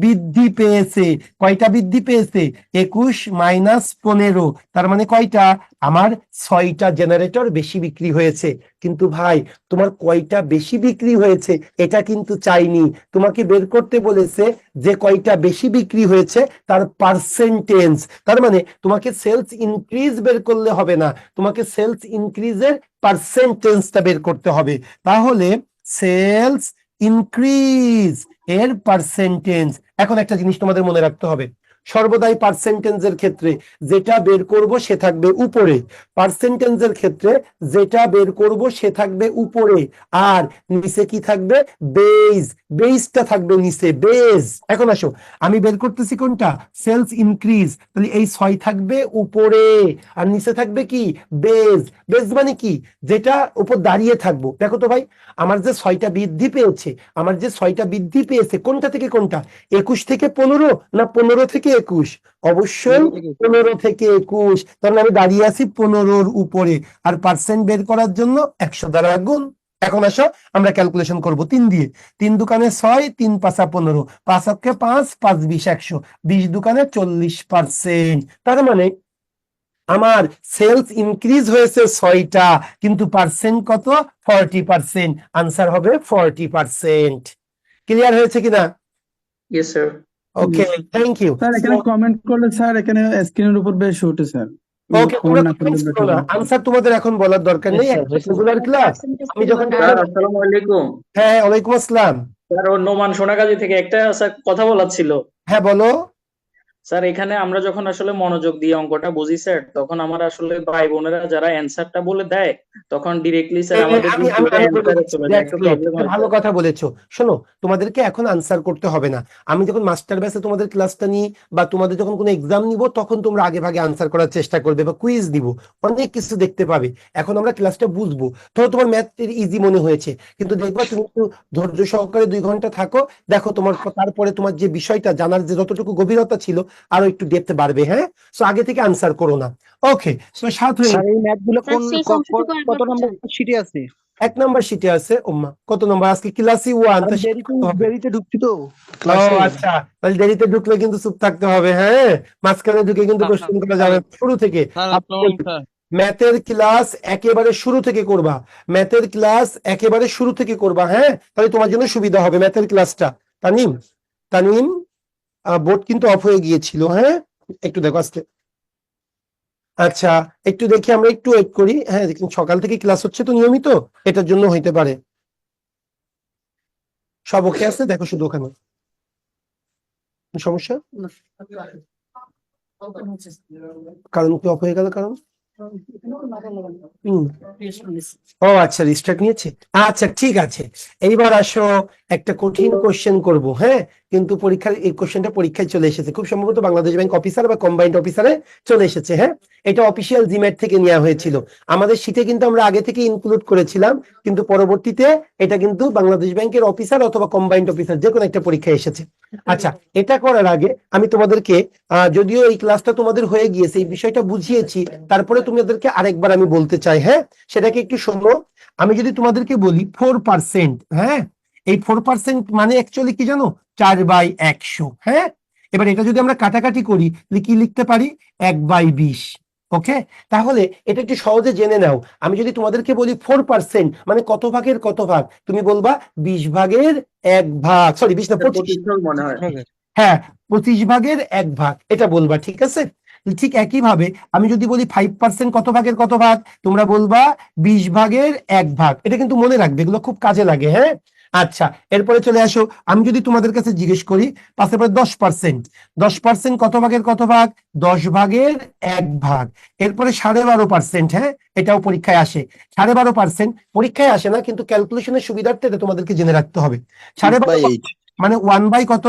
বৃদ্ধি পেয়েছে। কয়টা বৃদ্ধি পেয়েছে? 21 মাইনাস 15, তার মানে কয়টা? আমার 6টা জেনারেটর বেশি বিক্রি হয়েছে। কিন্তু ভাই, তোমার কয়টা বেশি বিক্রি হয়েছে এটা কিন্তু চাইনি, তোমাকে বের করতে বলেছে যে কয়টা বেশি বিক্রি হয়েছে তার পার্সেন্টেজ। তার মানে তোমাকে সেলস ইনক্রিজ বের করলে হবে না, তোমাকে সেলস ইনক্রিজের পার্সেন্টেজটা বের করতে হবে। তাহলে সেলস ইনক্রিজ এর পার্সেন্টেজ। এখন একটা জিনিস তোমাদের মনে রাখতে হবে, সর্বদাই পার্সেন্টেজের ক্ষেত্রে যেটা বের করব সে থাকবে উপরে, পার্সেন্টেজের ক্ষেত্রে যেটা বের করব সে থাকবে উপরে, আর নিচে কি থাকবে? বেজ, বেজটা থাকবে নিচে, বেজ। এখন আসো, আমি বের করতেছি কোনটা? সেলস ইনক্রিজ, তাহলে এই 6 থাকবে উপরে, আর নিচে থাকবে কি? বেজ। বেজ মানে কি? যেটা উপর দাঁড়িয়ে থাকবো। দেখো তো ভাই, আমার যে 6টা বৃদ্ধি পেয়েছে, আমার যে 6টা বৃদ্ধি পেয়েছে কোনটা থেকে কোনটা? 21 থেকে 15 না 15 থেকে 21? অবশ্যই 15 থেকে 21, তার মানে আমি দাঁড়িয়ে আছি 15-র উপরে। আর পার্সেন্ট বের করার জন্য 100 দ্বারা গুণ। এখন আসো আমরা ক্যালকুলেশন করব 3 দিয়ে। 3 দোকানে 6, 3 পাঁচা 15, 5 অক্ষে 5, 5 20 100, 20 দোকানে 40%। তার মানে আমার সেলস ইনক্রিজ হয়েছে 6টা, কিন্তু পার্সেন্ট কত? 40%। আনসার হবে 40%। ক্লিয়ার হয়েছে কিনা? Yes sir. Okay, thank you. Sir এখানে কমেন্ট করলে স্যার এখানে স্ক্রিনের উপর বেশি ওঠে স্যার। ওকে, তোমরা কমেন্টস করো না, আনসার তোমাদের এখন বলার দরকার নেই, রেগুলার ক্লাস। আমি যখন স্যার আসসালামু আলাইকুম। হ্যাঁ, ওয়ালাইকুম আসসালাম। স্যার ও নোমান সোনাগাজী থেকে একটা স্যার কথা বলার ছিল। হ্যাঁ, বলো। স্যার এখানে আমরা যখন আসলে মনোযোগ দিয়ে অঙ্কটা বুঝি স্যার, তখন আমার আসলে ভাই বোনেরা যারা অ্যান্সারটা বলে দেয় তখন ডিরেক্টলি স্যার আমাদের ভালো কথা বলেছো। শোনো, তোমাদেরকে এখন আনসার করতে হবে না। আমি যখন মাস্টার ব্যাচে তোমাদের ক্লাসটা নিই বা তোমাদের যখন কোনো এক্সাম নিব, তখন তোমরা আগে ভাগে আনসার করার চেষ্টা করবে বা কুইজ দিব, অনেক কিছু দেখতে পাবে। এখন আমরা ক্লাসটা বুঝবো। ধরো তোমার ম্যাথ ইজি মনে হয়েছে, কিন্তু দেখবা তুমি একটু ধৈর্য সহকারে 2 ঘন্টা থাকো, দেখো তোমার তারপরে তোমার যে বিষয়টা জানার যে যতটুকু গভীরতা ছিল আরো একটু ডেপথ বাড়বে, হ্যাঁ। সো আগে থেকে আনসার করো না। ওকে, সো 7 হয়ে স্যার এই ম্যাথ গুলো স্যার সেই কমপ্লিট করে কত নম্বর শিটে আছে? 1 নাম্বার শিটে আছে। ওম্মা, কত নম্বর আজকে ক্লাসই 1, তা দেরিতে ঢুকছি তো ও ক্লাসে। আচ্ছা, তাহলে দেরিতে ঢুকলে কিন্তু চুপ থাকতে হবে, হ্যাঁ। মাঝখানে ঢুকে কিন্তু কোশ্চেন করা যাবে না। শুরু থেকে ম্যাথের ক্লাস একেবারে শুরু থেকে করবা, ম্যাথের ক্লাস একেবারে শুরু থেকে করবা, হ্যাঁ। তাহলে তোমার জন্য সুবিধা হবে ম্যাথের ক্লাসটা। তানিম, তানিম, বোর্ড কিন্তু অফ হয়ে গিয়েছিল, হ্যাঁ। একটু দেখো আজকে। আচ্ছা, একটু দেখি, আমরা একটু ওয়েট করি, হ্যাঁ। দেখুন সকাল থেকে ক্লাস হচ্ছে তো নিয়মিত, এটার জন্য হইতে পারে। সব ওকে আছে, দেখো শুধু ওখানে সমস্যা, কারণ কি অফ হয়ে গেল, কারণ ও আচ্ছা, রিস্টার্ট নিয়েছে। আচ্ছা ঠিক আছে, এইবার আসো একটা কঠিন কোশ্চেন করব, হ্যাঁ। কিন্তু পরীক্ষার এই কোশ্চেনটা পরীক্ষায় চলে এসেছে, খুব সম্ভবত বাংলাদেশ ব্যাংক অফিসার বা কম্বাইন্ড অফিসারে চলে এসেছে, হ্যাঁ। এটা অফিসিয়াল জিম্যাট থেকে নেওয়া হয়েছিল, আমাদের শীটে কিন্তু আমরা আগে থেকে ইনক্লুড করেছিলাম, কিন্তু পরবর্তীতে এটা কিন্তু বাংলাদেশ ব্যাংকের অফিসার অথবা কম্বাইন্ড অফিসার যে কোনো একটা পরীক্ষায় এসেছে। আচ্ছা, এটা করার আগে আমি তোমাদেরকে যদিও এই ক্লাসটা তোমাদের হয়ে গিয়েছে, এই বিষয়টা বুঝিয়েছি, তারপরে তোমাদেরকে আরেকবার আমি বলতে চাই, হ্যাঁ। সেটাকে একটু শোনো। আমি যদি তোমাদেরকে বলি 4%, হ্যাঁ, এই 4% মানে অ্যাকচুয়ালি কি জানো, 4/100, হ্যাঁ। এবার এটা যদি আমরা কাটাকাটি করি কি লিখতে পারি, 1/20। ওকে, তাহলে এটা একটু সহজে জেনে নাও। আমি যদি তোমাদেরকে বলি 4% মানে কত ভাগের কত ভাগ, তুমি বলবা 20 ভাগের 1 ভাগ, সরি 20 না 25, মনে হয় হ্যাঁ 25 ভাগের 1 ভাগ, এটা বলবা, ঠিক আছে। ঠিক একই ভাবে আমি যদি বলি 5% কত ভাগের কত ভাগ, তোমরা বলবা 20 ভাগের 1 ভাগ। এটা কিন্তু মনে রাখবে, এগুলো খুব কাজে লাগে, হ্যাঁ। আচ্ছা, এরপরে চলে আসো, আমি যদি তোমাদের কাছে জিজ্ঞেস করি 10%, 10% কত ভাগের কত ভাগ, 10 ভাগের 1 ভাগ। এরপরে 12.5%, হ্যাঁ, এটাও পরীক্ষায় আসে। 12.5% পরীক্ষায় আসে না, কিন্তু ক্যালকুলেশনের সুবিধার্থে এটা তোমাদেরকে জেনে রাখতে হবে। 12.5 মানে 1 বাই কত,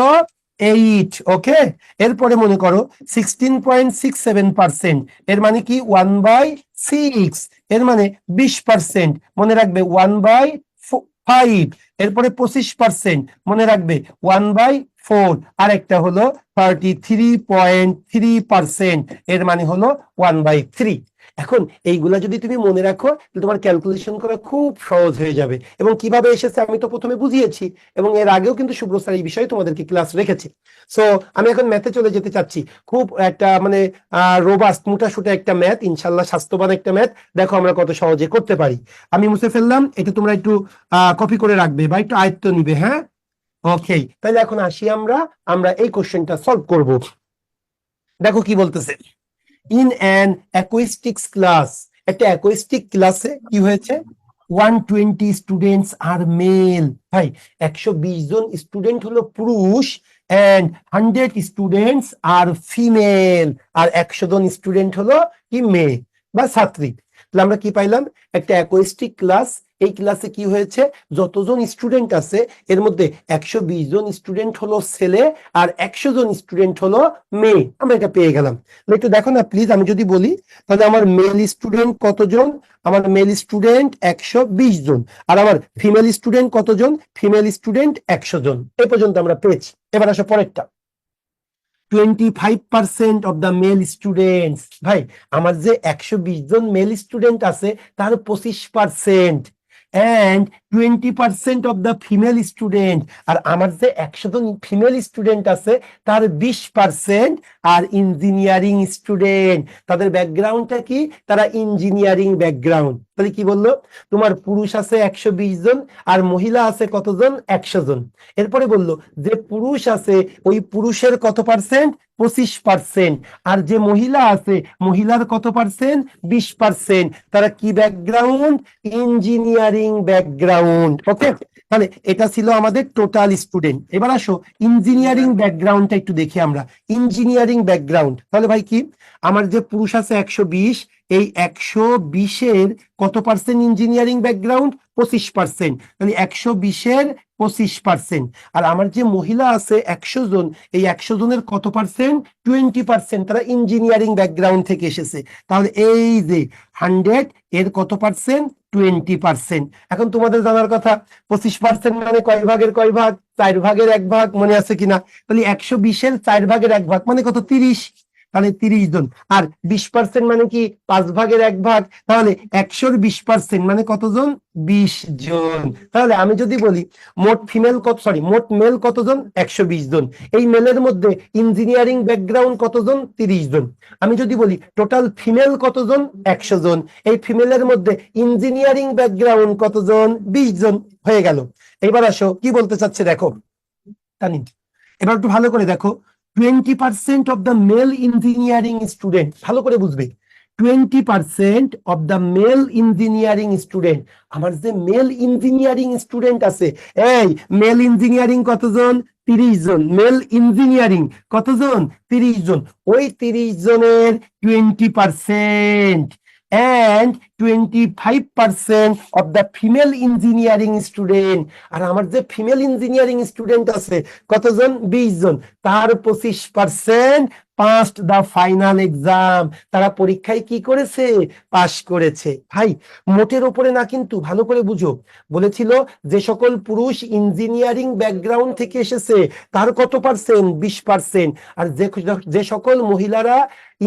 8, ওকে। এরপরে মনে করো 16.67%, এর মানে কি 1/6, এর মানে 20%, মনে রাখবে 1/5। এরপরে 25% মনে রাখবে 1/4, আর একটা হলো 33.3%, এর মানে হলো 1/3। এখন এইগুলা যদি তুমি মনে রাখো, তাহলে তোমার ক্যালকুলেশন করা খুব সহজ হয়ে যাবে। এবং কিভাবে এসেছে আমি তো প্রথমে বুঝিয়েছি, এবং এর আগেও কিন্তু শুভ্র স্যার এই বিষয়ে তোমাদেরকে ক্লাস রেখেছে। সো আমি এখন ম্যাথে চলে যেতে চাচ্ছি, খুব একটা মানে রোবাস্ট মোটাসোটা একটা ম্যাথ, ইনশাল্লাহ স্বাস্থ্যবান একটা ম্যাথ। দেখো আমরা কত সহজে করতে পারি। আমি মুছে ফেললাম, এটা তোমরা একটু কপি করে রাখবে বা একটু আয়ত্ত নিবে, হ্যাঁ। ওকে, তাহলে এখন আসি আমরা এই কোশ্চেনটা সলভ করব। দেখো কি বলতেছে, ইন অ্যান অ্যাকুইস্টিক্স ক্লাস, একটা অ্যাকুইস্টিক ক্লাসে কি হয়েছে, 120 স্টুডেন্টস আর মেল। ভাই 120 জন স্টুডেন্ট হলো পুরুষ, এন্ড 100 স্টুডেন্টস আর ফিমেল, আর 100 জন স্টুডেন্ট হলো কি মেয়ে বা ছাত্রী। তাহলে আমরা কি পাইলাম, একটা অ্যাকুইস্টিক ক্লাস, এই ক্লাসে কি হয়েছে, যতজন স্টুডেন্ট আছে এর মধ্যে 120 জন স্টুডেন্ট হলো ছেলে আর 100 জন স্টুডেন্ট হলো মেয়ে। আমরা এটা পেয়ে গেলাম। একটু দেখো না প্লিজ, আমি যদি বলি তাহলে আমার মেল স্টুডেন্ট কতজন, আমার মেল স্টুডেন্ট 120 জন, আর আমার ফিমেল স্টুডেন্ট কতজন, ফিমেল স্টুডেন্ট 100 জন। এই পর্যন্ত আমরা পেয়েছি। এবার আসো পরেরটা, 25% of the male students। ভাই আমার যে 120 জন মেল স্টুডেন্ট আছে তার 25%, and 20% of the female student, আর আমার যে 100 জন ফিমেল স্টুডেন্ট আছে তার 20%, আর ইঞ্জিনিয়ারিং স্টুডেন্ট, তাদের ব্যাকগ্রাউন্ডটা কি, তারা ইঞ্জিনিয়ারিং ব্যাকগ্রাউন্ড। তাহলে কি বললো, তোমার পুরুষ আছে 120 জন আর মহিলা আছে কতজন, 100 জন। এরপরে বললো যে পুরুষ আছে ওই পুরুষের কত পার্সেন্ট, 25%, আর যে মহিলা আছে মহিলার কত পার্সেন্ট, 20%। তারা কি ব্যাকগ্রাউন্ড, ইঞ্জিনিয়ারিং ব্যাকগ্রাউন্ড। ওকে, তাহলে এটা ছিল আমাদের টোটাল স্টুডেন্ট। এবার আসো ইঞ্জিনিয়ারিং ব্যাকগ্রাউন্ডটা একটু দেখি আমরা। ইঞ্জিনিয়ারিং ব্যাকগ্রাউন্ড তাহলে ভাই কি, আমার যে পুরুষ আছে 120, এই 120-এর কত পার্সেন্ট ইঞ্জিনিয়ারিং ব্যাকগ্রাউন্ড? 25%। তাহলে 120-এর 25%। আর আমার যে মহিলা আছে 100 জন, এই 100 জনের কত পার্সেন্ট? 20%। তারা ইঞ্জিনিয়ারিং ব্যাকগ্রাউন্ড থেকে এসেছে। তাহলে এই যে 100 এর কত পার্সেন্ট? 20%। এখন তোমাদের জানার কথা 25% মানে কয় ভাগের কয় ভাগ? 4 ভাগের 1 ভাগ, মনে আছে কিনা? তাহলে 120-এর 4 ভাগের 1 ভাগ মানে কত? 30। তাহলে 30 জন। আর 20% মানে কি? 5 ভাগের 1 ভাগ। তাহলে 100-র 20% মানে কতজন? 20 জন। তাহলে আমি যদি বলি মোট ফিমেল কত, সরি মোট মেল কতজন? 120 জন। এই মেলের মধ্যে ইঞ্জিনিয়ারিং ব্যাকগ্রাউন্ড কতজন? 30 জন। আমি যদি বলি টোটাল ফিমেল কতজন? 100 জন। এই ফিমেলের মধ্যে ইঞ্জিনিয়ারিং ব্যাকগ্রাউন্ড কতজন? 20 জন। হয়ে গেল। এবার আসো কি বলতে চাচ্ছে দেখো তানিম, এবার একটু ভালো করে দেখো। 20% of the male engineering student, ভালো করে বুঝবে, 20% of the male engineering student, আমার যে মেল ইঞ্জিনিয়ারিং স্টুডেন্ট আছে, এই মেল ইঞ্জিনিয়ারিং কতজন? 30 জন। মেল ইঞ্জিনিয়ারিং কতজন? 30 জন। ওই 30 জনের 20% and 25% of the female engineering student, আর আমার যে ফিমেল ইঞ্জিনিয়ারিং স্টুডেন্ট আছে কতজন? 20 জন। তার 25% passed the final exam, তারা পরীক্ষায় কি করেছে? পাশ করেছে। ভাই মোটের উপরে না, কিন্তু ভালো করে বুঝো। বলেছিল যে সকল পুরুষ ইঞ্জিনিয়ারিং ব্যাকগ্রাউন্ড থেকে এসেছে তার কত পার্সেন্ট? 20%। আর যে সকল মহিলারা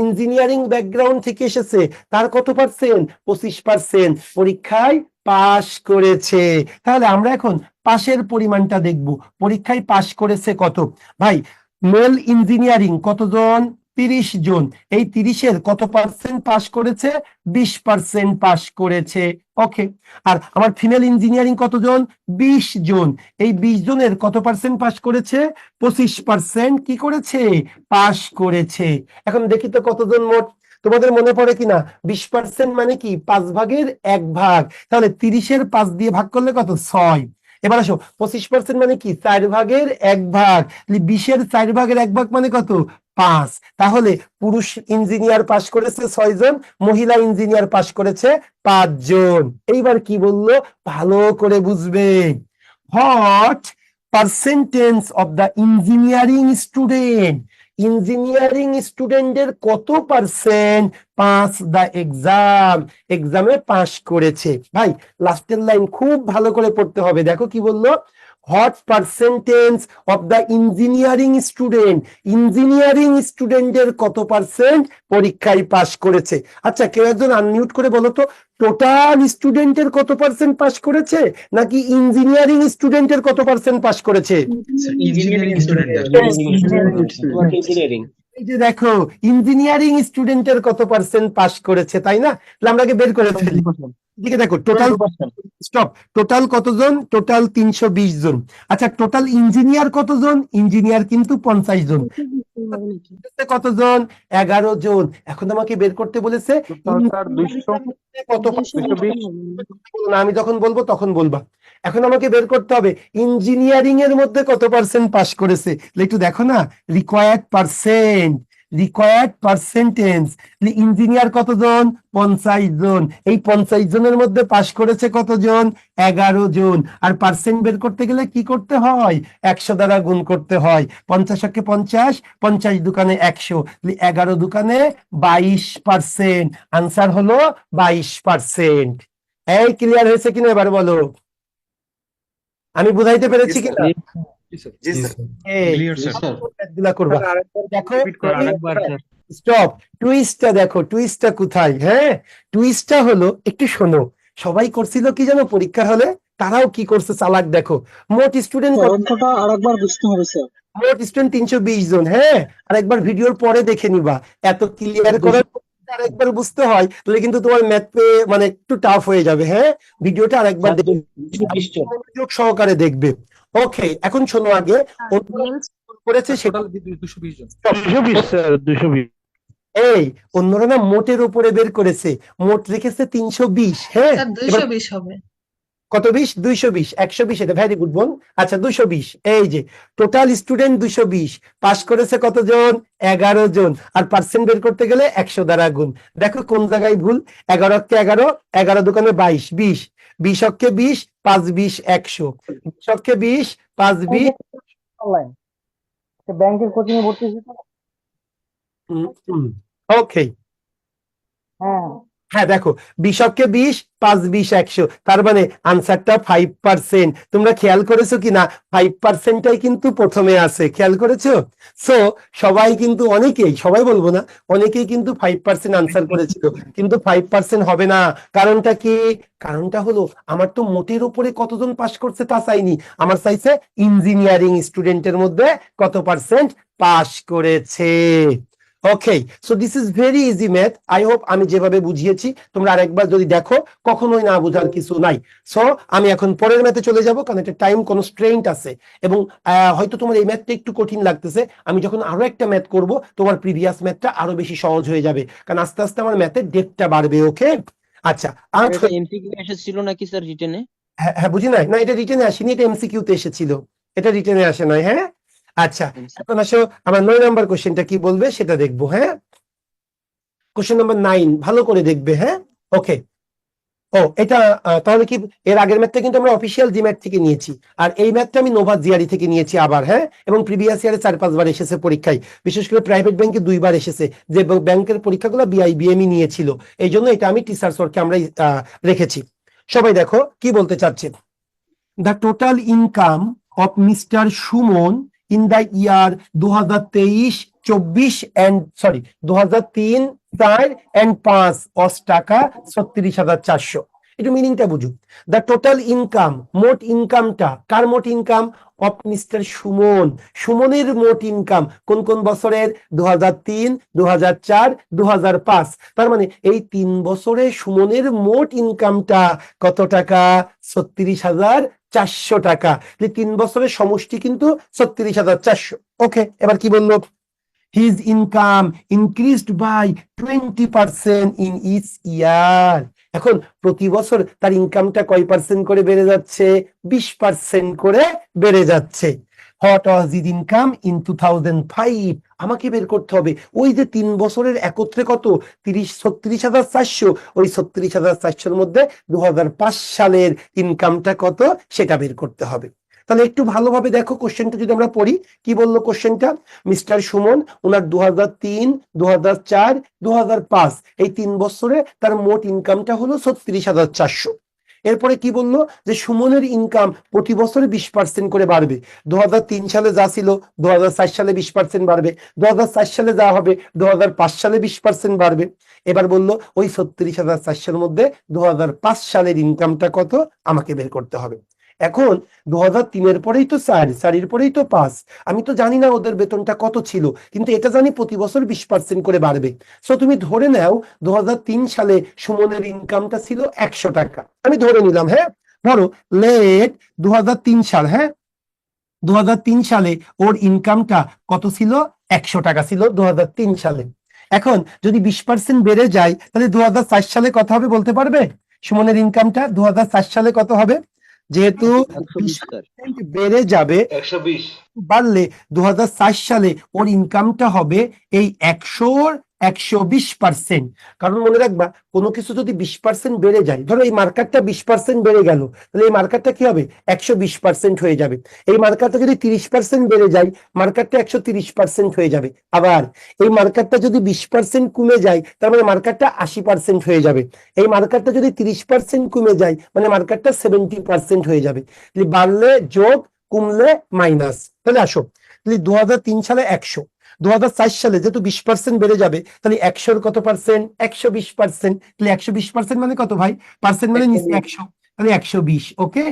ইঞ্জিনিয়ারিং ব্যাকগ্রাউন্ড থেকে এসেছে তার কত পার্সেন্ট? 25% পরীক্ষায় পাশ করেছে। তাহলে আমরা এখন পাশের পরিমাণটা দেখব। পরীক্ষায় পাশ করেছে কত? ভাই মেল ইঞ্জিনিয়ারিং কতজন? 30 জন। এই 30-এর কত পার্সেন্ট পাশ করেছে? 20% পাশ করেছে। ওকে। আর আমার ফিমেল ইঞ্জিনিয়ারিং কতজন? 20 জন। এই 20 জনের কত পার্সেন্ট পাশ করেছে? 25% কি করেছে? পাশ করেছে। এখন দেখি তো কতজন মোট। তোমাদের মনে পড়ে কিনা 20% মানে কি? 5 ভাগের 1 ভাগ। তাহলে 30-এর 5 দিয়ে ভাগ করলে কত? 6। এবার আসো 25% মানে কি? 4 ভাগের 1 ভাগ। 20-এর 4 ভাগের 1 ভাগ মানে কত? 5। তাহলে পুরুষ ইঞ্জিনিয়ার পাশ করেছে 6 জন, মহিলা ইঞ্জিনিয়ার পাশ করেছে 5 জন। এইবার কি বললো ভালো করে বুঝবে। What percentage of the engineering student, engineering স্টুডেন্টের কত পার্সেন্ট পাস দ্য এক্সাম, এক্সামে পাস করেছে। ভাই লাস্টের লাইন খুব ভালো করে পড়তে হবে। দেখো কি বললো, what percentage of the engineering student, engineering স্টুডেন্টের কত পার্সেন্ট পরীক্ষায় পাস করেছে। আচ্ছা কেউ একজন আনমিউট করে বলো তো, টোটাল স্টুডেন্টের কত পার্সেন্ট পাস করেছে নাকি ইঞ্জিনিয়ারিং স্টুডেন্টের কত পার্সেন্ট পাস করেছে? Engineering student. ইঞ্জিনিয়ারিং। এই যে দেখো ইঞ্জিনিয়ারিং স্টুডেন্টের কত পার্সেন্ট পাস করেছে, তাই না? তাহলে আমরা আগে বের করে ফেলি। এদিকে দেখো টোটাল স্টপ, টোটাল কতজন? টোটাল 320 জন। আচ্ছা টোটাল ইঞ্জিনিয়ার কতজন? ইঞ্জিনিয়ার কিন্তু 50 জন। কতজন? 11 জন। এখন আমাকে বের করতে বলেছে কত পার্সেন্ট। আমি যখন বলবো তখন বলবা। এখন আমাকে বের করতে হবে ইঞ্জিনিয়ারিং এর মধ্যে কত পার্সেন্ট পাস করেছে। একটু দেখো না, required percent, required percentage. Engineer কতজন? 50 জন। এই 50 জনের মধ্যে পাস করেছে কতজন? 11 জন। আর পার্সেন্ট বের করতে গেলে কি করতে হয়? 100 দ্বারা গুণ করতে হয়। 50 50, 50 দোকানে 100, 11 দোকানে 22%। আনসার হলো 22%। এই ক্লিয়ার হয়েছে কিনা এবার বলো? আমি বুঝাইতে পেরেছি কিনা? করবা দেখো। স্টপ, টুইস্টটা দেখো, টুইস্টটা কোথায়? হ্যাঁ টুইস্টটা হলো, একটু শোনো। সবাই করছিল কি জানো পরীক্ষা হলে, তারাও কি করছে চালাক দেখো। মোট স্টুডেন্ট আরেকবার বুঝতে হবে স্যার। মোট স্টুডেন্ট 320 জন। হ্যাঁ আরেকবার ভিডিওর পরে দেখে নিবা। এত ক্লিয়ার করার আরেকবার বুঝতে হয় তাহলে কিন্তু তোমার ম্যাথ মানে একটু টাফ হয়ে যাবে। হ্যাঁ ভিডিওটা আরেকবার মনোযোগ সহকারে দেখবে। ওকে এখন শোনো, আগে করেছে সেটা 220 স্যার, 220। এই অন্যরা না মোটের উপরে বের করেছে, মোট রেখেছে 320। হ্যাঁ 220 হবে। কত 20 220 120 এটা ভেরি গুড বোন। আচ্ছা 220 এই যে টোটাল স্টুডেন্ট 220, পাস করেছে কতজন? 11 জন। আর পার্সেন্ট বের করতে গেলে 100 দ্বারা গুণ। দেখো কোন জায়গায় ভুল। 11 কে 11, 11 দোকানে 22, 20, 20 অক্ষে 20, 5 20 100, 20 অক্ষে 20, 5 20। অনলাইন ব্যাংকের কোচিং এ ভর্তি হয়েছে তো? ওকে হ্যাঁ হ্যাঁ দেখো 20 অক্ষে 20, 5 20 100, তার মানে আনসারটা 5%। তোমরা খেয়াল করেছো কিনা 5%টাই কিন্তু প্রথমে আছে, খেয়াল করেছো? সো সবাই কিন্তু অনেকেই, সবাই বলবো না, অনেকেই কিন্তু 5% আনসার করেছিল, কিন্তু 5% হবে না। কারণটা কি? কারণটা হলো আমার তো মোটের উপরে কতজন পাস করছে তা চাইনি, আমার চাইছে ইঞ্জিনিয়ারিং স্টুডেন্টের মধ্যে কত পার্সেন্ট পাস করেছে। Okay, so this is very easy math. I hope আমি যেভাবে বুঝিয়েছি তোমরা আরেকবার যদি দেখো, কখনোই না বোঝার কিছু নাই। সো আমি এখন পরের ম্যাথে চলে যাব, কারণ একটা টাইম কনস্ট্রেইন্ট আছে এবং হয়তো তোমার এই ম্যাথটা একটু কঠিন লাগতেছে। আমি যখন আরো একটা ম্যাথ করব, তোমার প্রিভিয়াস ম্যাথটা আরো বেশি সহজ হয়ে যাবে, কারণ আস্তে আস্তে আমার ম্যাথের ডেপথটা বাড়বে। ওকে, আচ্ছা আজ এটা এমসিকিউ এসেছিল নাকি স্যার রিটেনে? হ্যাঁ হ্যাঁ বুঝি নাই, না এটা রিটেনে আসেনি, এটা এমসিকিউ তে এসেছিল, এটা রিটেনে আসে নয়। হ্যাঁ আচ্ছা, এখন আসো আমার 9 নাম্বার কোশ্চেনটা কি বলবে সেটা দেখবো। হ্যাঁ, কোশ্চেন নাম্বার 9 ভালো করে দেখবে। হ্যাঁ ওকে, ও এটা তাহলে কি এর আগের ম্যাথটা কিন্তু আমরা অফিসিয়াল জিম্যাট থেকে নিয়েছি, আর এই ম্যাথটা আমি নোভা জিআরই থেকে নিয়েছি আবার। হ্যাঁ, এবং প্রিভিয়াস ইয়ারে 4-5 বার এসেছে পরীক্ষায়, বিশেষ করে প্রাইভেট ব্যাংকে 2 বার এসেছে, যে ব্যাংকের পরীক্ষাগুলো বিআইবিএমই নিয়েছিল, এই জন্য এটা আমি টিচার্স ওয়ার্কে আমরা রেখেছি। সবাই দেখো কি বলতে চাচ্ছে। The total income of Mr. Suman in the year 2023-24 and 2003-4 and 5 was টাকা 36,400। একটু মিনিংটা বুঝুন। দ্য টোটাল ইনকাম, মোট ইনকামটা কার মোট ইনকাম? অফ মিস্টার সুমন, সুমনের মোট ইনকাম কোন কোন বছরের? 2003, 2004, 2005। তার মানে এই 3 বছরে সুমনের মোট ইনকামটা কত টাকা? 36,400 টাকা। 3 বছরের সমষ্টি কিন্তু 36,400। ওকে, এবার কি বললো? His income increased by 20% in each year. এখন প্রতি বছর তার ইনকামটা কয় পার্সেন্ট করে বেড়ে যাচ্ছে? 20% করে বেড়ে যাচ্ছে। What was his income in 2005? আমাকে বের করতে হবে ওই যে 3 বছরের একত্রে কত? 36,400, ওই 36,400 মধ্যে 2005 সালের ইনকামটা কত সেটা বের করতে হবে। তাহলে একটু ভালোভাবে দেখো কোশ্চেনটা যদি আমরা পড়ি, কি বললো কোশ্চেনটা? মিস্টার সুমন ওনার 2003, 2004, 2005 এই 3 বছরে তার মোট ইনকামটা হলো 36,400। এরপরে কি বললো? যে সুমনের ইনকাম প্রতি বছরে 20% করে বাড়বে। 2003 সালে যা ছিল 2004 সালে 20% বাড়বে, 2004 সালে যা হবে 2005 সালে 20% বাড়বে। এবার বললো ওই 36,400 মধ্যে 2005 সালের ইনকামটা কত আমাকে বের করতে হবে। এখন 2003-এর পরেই তো 4, 4-এর পরেই তো 5। আমি তো জানি না ওদের বেতনটা কত ছিল, কিন্তু এটা জানি প্রতি বছর 20% করে বাড়বে। সো তুমি ধরে নাও 2003 সালে সুমনের ইনকামটা ছিল 100 টাকা, আমি ধরে নিলাম। হ্যাঁ, ধরো লেট 2003 সাল, হ্যাঁ 2003 সালে ওর ইনকামটা কত ছিল? 100 টাকা ছিল 2003 সালে। এখন যদি 20% বেড়ে যায়, তাহলে 2004 সালে কত হবে বলতে পারবে? সুমনের ইনকামটা 2004 সালে কত হবে? যেহেতু 20% বেড়ে যাবে, 120 বাড়লে 2004 সালে ওর ইনকামটা হবে এই 100-র 120%। কারণ মনে রাখবা, কোনো কিছু যদি 20% বেড়ে যায়, ধরো এই মার্কারটা 20% বেড়ে গেল, তাহলে এই মার্কারটা কি হবে? 120% হয়ে যাবে। এই মার্কারটা যদি 30% বেড়ে যায়, মার্কারটা 130% হয়ে যাবে। আবার এই মার্কারটা যদি 20% কমে যায়, তার মানে মার্কারটা 80% হয়ে যাবে। এই মার্কারটা যদি 30% কমে যায়, মানে মার্কারটা 70% হয়ে যাবে। বাড়লে যোগ, কমলে মাইনাস। তাহলে আসো, তাহলে 2003 সালে 100, 2004 সালে যেহেতু 20% বেড়ে যাবে, তাহলে 100-র কত পার্সেন্ট? 120%। তাহলে 120% মানে কত ভাই? পার্সেন্ট মানে নিচে 100, তাহলে 120। ওকে,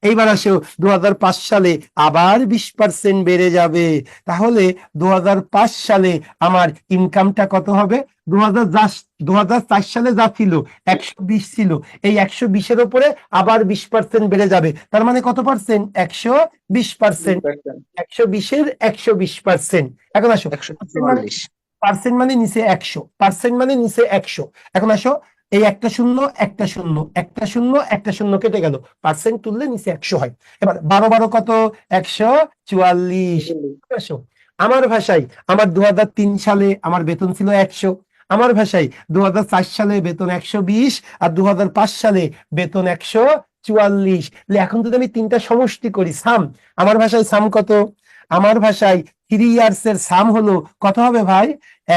এইবার আসো 2005 সালে আবার 20% বেড়ে যাবে, তাহলে 2005 সালে আমার ইনকামটা কত হবে? 2004 সালে যা ছিল 120 ছিল, এই 120-এর উপরে আবার 20% বেড়ে যাবে, তার মানে কত পার্সেন্ট? 120%। 120-এর 120%। এখন আসো, 144। পার্সেন্ট মানে নিচে 100, পার্সেন্ট মানে নিচে 100। এখন আসো এই একটা শূন্য একটা শূন্য একটা শূন্য একটা শূন্য কেটে গেল, পার্সেন্ট তুললে নিচে 100 হয়। এবার 12 12 কত? 144। আসো, আমার ভাষায় আমার 2003 সালে আমার বেতন ছিল 100, আমার ভাষায় 2004 সালে বেতন 120, আর 2005 সালে বেতন 144। এখন যদি আমি তিনটা সমষ্টি করি, সাম, আমার ভাষায় সাম কত? আমার ভাষায় 3 ইয়ার্স এর সাম হলো কত হবে ভাই?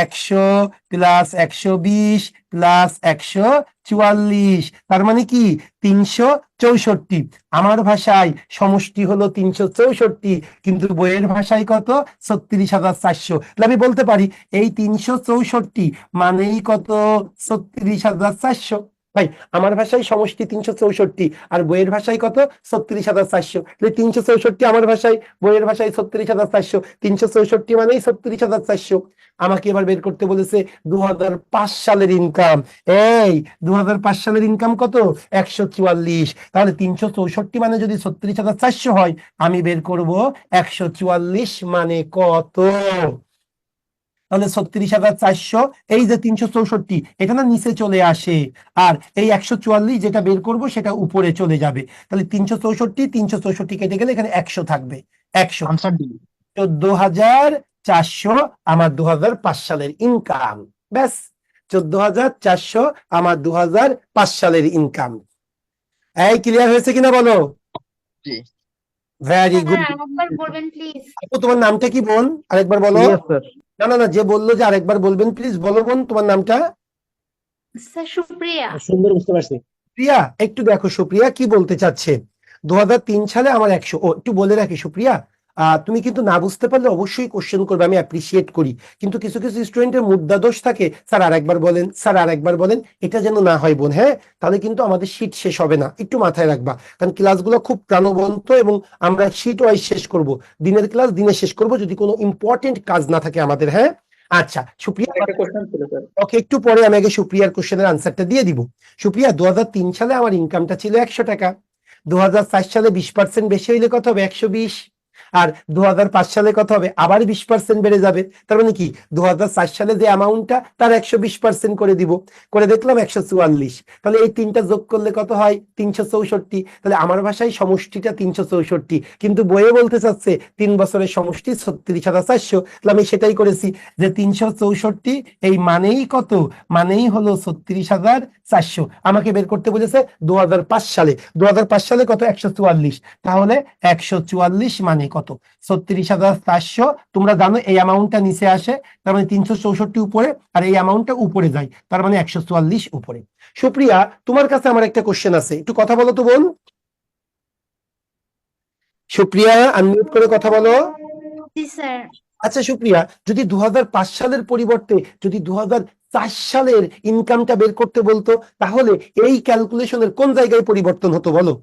100 প্লাস 120 প্লাস 144, তার মানে কি 364। আমার ভাষায় সমষ্টি হলো 364, কিন্তু বইয়ের ভাষায় কত? 36,400। আমি বলতে পারি এই 364 মানেই কত? 36,400। ভাই আমার ভাষায় সমষ্টি 364 আর বইয়ের ভাষায় কত? 36,400। 364 আমার ভাষায়, বইয়ের ভাষায় 36,400, 364 মানেই 36,400। আমাকে এবার বের করতে বলেছে 2005 সালের ইনকাম। এই 2005 সালের ইনকাম কত? 144। তাহলে 364 মানে যদি 36,400 হয়, আমি বের করব 144 মানে কত। তাহলে 36,400, এই যে 364 এটা না নিচে চলে আসে, আর এই 144 যেটা বের করব সেটা উপরে চলে যাবে। তাহলে 364 কেটে গেলে এখানে 100 থাকবে। 100 আনসার ডি। 14,400 আমার 2005 সালের ইনকাম। ব্যাস, 14,400 আমার 2005 সালের ইনকাম। এই ক্লিয়ার হয়েছে কিনা বলো? জি। Very good. আরেকবার বলবেন প্লিজ। আপু তোমার নামটা কি বোন? আরেকবার বলো। Yes sir. না না না, যে বললো যে আরেকবার বলবেন প্লিজ, বলো বোন তোমার নামটা। স্যার সুপ্রিয়া। সুন্দর বুঝতে পারছি। প্রিয়া, একটু দেখো সুপ্রিয়া কি বলতে চাচ্ছে। 2003 সালে আমার 100। ও একটু বলে রাখি সুপ্রিয়া, তুমি কিন্তু না বুঝতে পারলে অবশ্যই কোশ্চেন করবে, আমি অ্যাপ্রিসিয়েট করি। কিন্তু কিছু কিছু স্টুডেন্টের মুদ্রা দোষ থাকে, স্যার আরেকবার বলেন, স্যার আরেকবার বলেন, এটা যেন না হয় বোন। হ্যাঁ, তাহলে কিন্তু আমাদের শীট শেষ হবে না, একটু মাথায় রাখবা। কারণ ক্লাসগুলো খুব প্রাণবন্ত এবং আমরা শীট ওয়াইজ শেষ করব, দিনের ক্লাস দিনে শেষ করব যদি কোনো ইম্পর্টেন্ট কাজ না থাকে আমাদের। হ্যাঁ আচ্ছা সুপ্রিয়া, একটা কোশ্চেন ছিল স্যার। ওকে একটু পরে আমি আগে সুপ্রিয়ার কোশ্চেনের আনসারটা দিয়ে দিব। সুপ্রিয়া, 2003 সালে আমার ইনকামটা ছিল 100 টাকা। 2004 সালে 20% বেশি হইলে কত হবে? 120। আর 2005 সালে কত হবে? আবার 20% বেড়ে যাবে। তার মানে কি 2004 সালে যে অ্যামাউন্টটা তার 120% করে দিব, করে দেখলাম 144। তাহলে এই তিনটা যোগ করলে কত হয়? 364। তাহলে আমার ভাষায় সমষ্টিটা 364, কিন্তু বইয়ে বলতে চাচ্ছে 3 বছরের সমষ্টি 36,400। তাহলে আমি সেটাই করেছি যে 364 এই মানেই কত? মানেই হলো 36,400। আমাকে বের করতে বলেছে 2005 সালে। 2005 সালে কত? 144। তাহলে 144 মানে কত? 36,400। তোমরা জানো এই অ্যামাউন্টটা নিচে আসে, তার মানে 364 উপরে, আর এই অ্যামাউন্টটা উপরে যায়, তার মানে 144 উপরে। সুপ্রিয়া, তোমার কাছে আমার একটা কোশ্চেন আছে, একটু কথা বলো তো বোন। সুপ্রিয়া, আনমিউট করে কথা বলো। জি স্যার। আচ্ছা সুপ্রিয়া, যদি 2005 সালের পরিবর্তে যদি 2004 সালের ইনকামটা বের করতে বলতো, তাহলে এই ক্যালকুলেশনের কোন জায়গায় পরিবর্তন হতো বলো?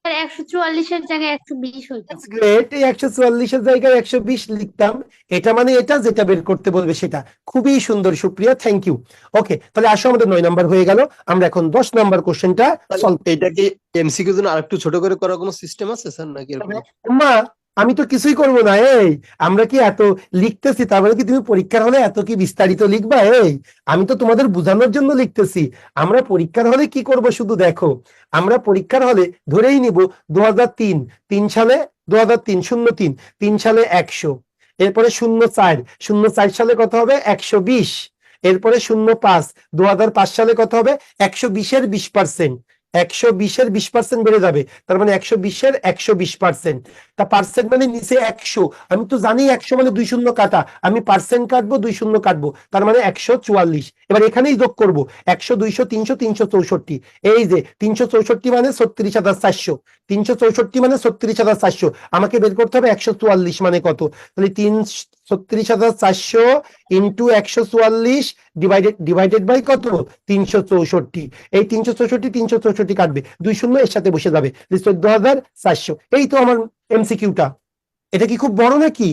স্যার 144-এর জায়গায় 120 হইতো। গ্রেট, এই 144-এর জায়গায় 120 লিখতাম। এটা মানে এটা যেটা বের করতে বলবে সেটা। খুবই সুন্দর সুপ্রিয়া, থ্যাংক ইউ। ওকে, তাহলে আসো, আমাদের 9 নাম্বার হয়ে গেল। আমরা এখন 10 নাম্বার কোশ্চেনটা সলভ। এটা কি এমসিকিউ জন্য আরেকটু ছোট করে করার কোনো সিস্টেম আছে স্যার নাকি এরকম? মা, আমি তো কিছুই করব না। এই আমরা কি এত লিখতেছি, তারপরে কি তুমি পরীক্ষার হলে এত কি বিস্তারিত লিখবা? এই আমি তো তোমাদের বোঝানোর জন্য লিখতেছি। আমরা পরীক্ষার হলে কি করব শুধু দেখো। আমরা পরীক্ষার হলে ধরেই নিব 2003, 3 সালে 2003, 03, 3 সালে 100, এরপরে 04, 04 সালে কত হবে? 120, এরপরে 05, 2005 সালে কত হবে? 120-এর 20%, 120-এর 20% বেড়ে যাবে, তার মানে 120-এর 120%। তা পার্সেন্ট মানে নিচে 100, আমি তো জানি 100 মানে 2 শূন্য কাটা, আমি পার্সেন্ট কাটবো, 2 শূন্য কাটবো, তার মানে 144। এবার এখানেই যোগ করব 100, 200, 300, 364। এই যে 364 মানে 36,400, 364 মানে 36,400। আমাকে বের করতে হবে 144 মানে কত। তাহলে 36,400 ইন্টু 144 ডিভাইডেড বাই কত? 364। এই 364 কাটবে, 2 শূন্য এর সাথে বসে যাবে, 14,400। এই তো আমার এমসিকিউটা। এটা কি খুব বড় নাকি?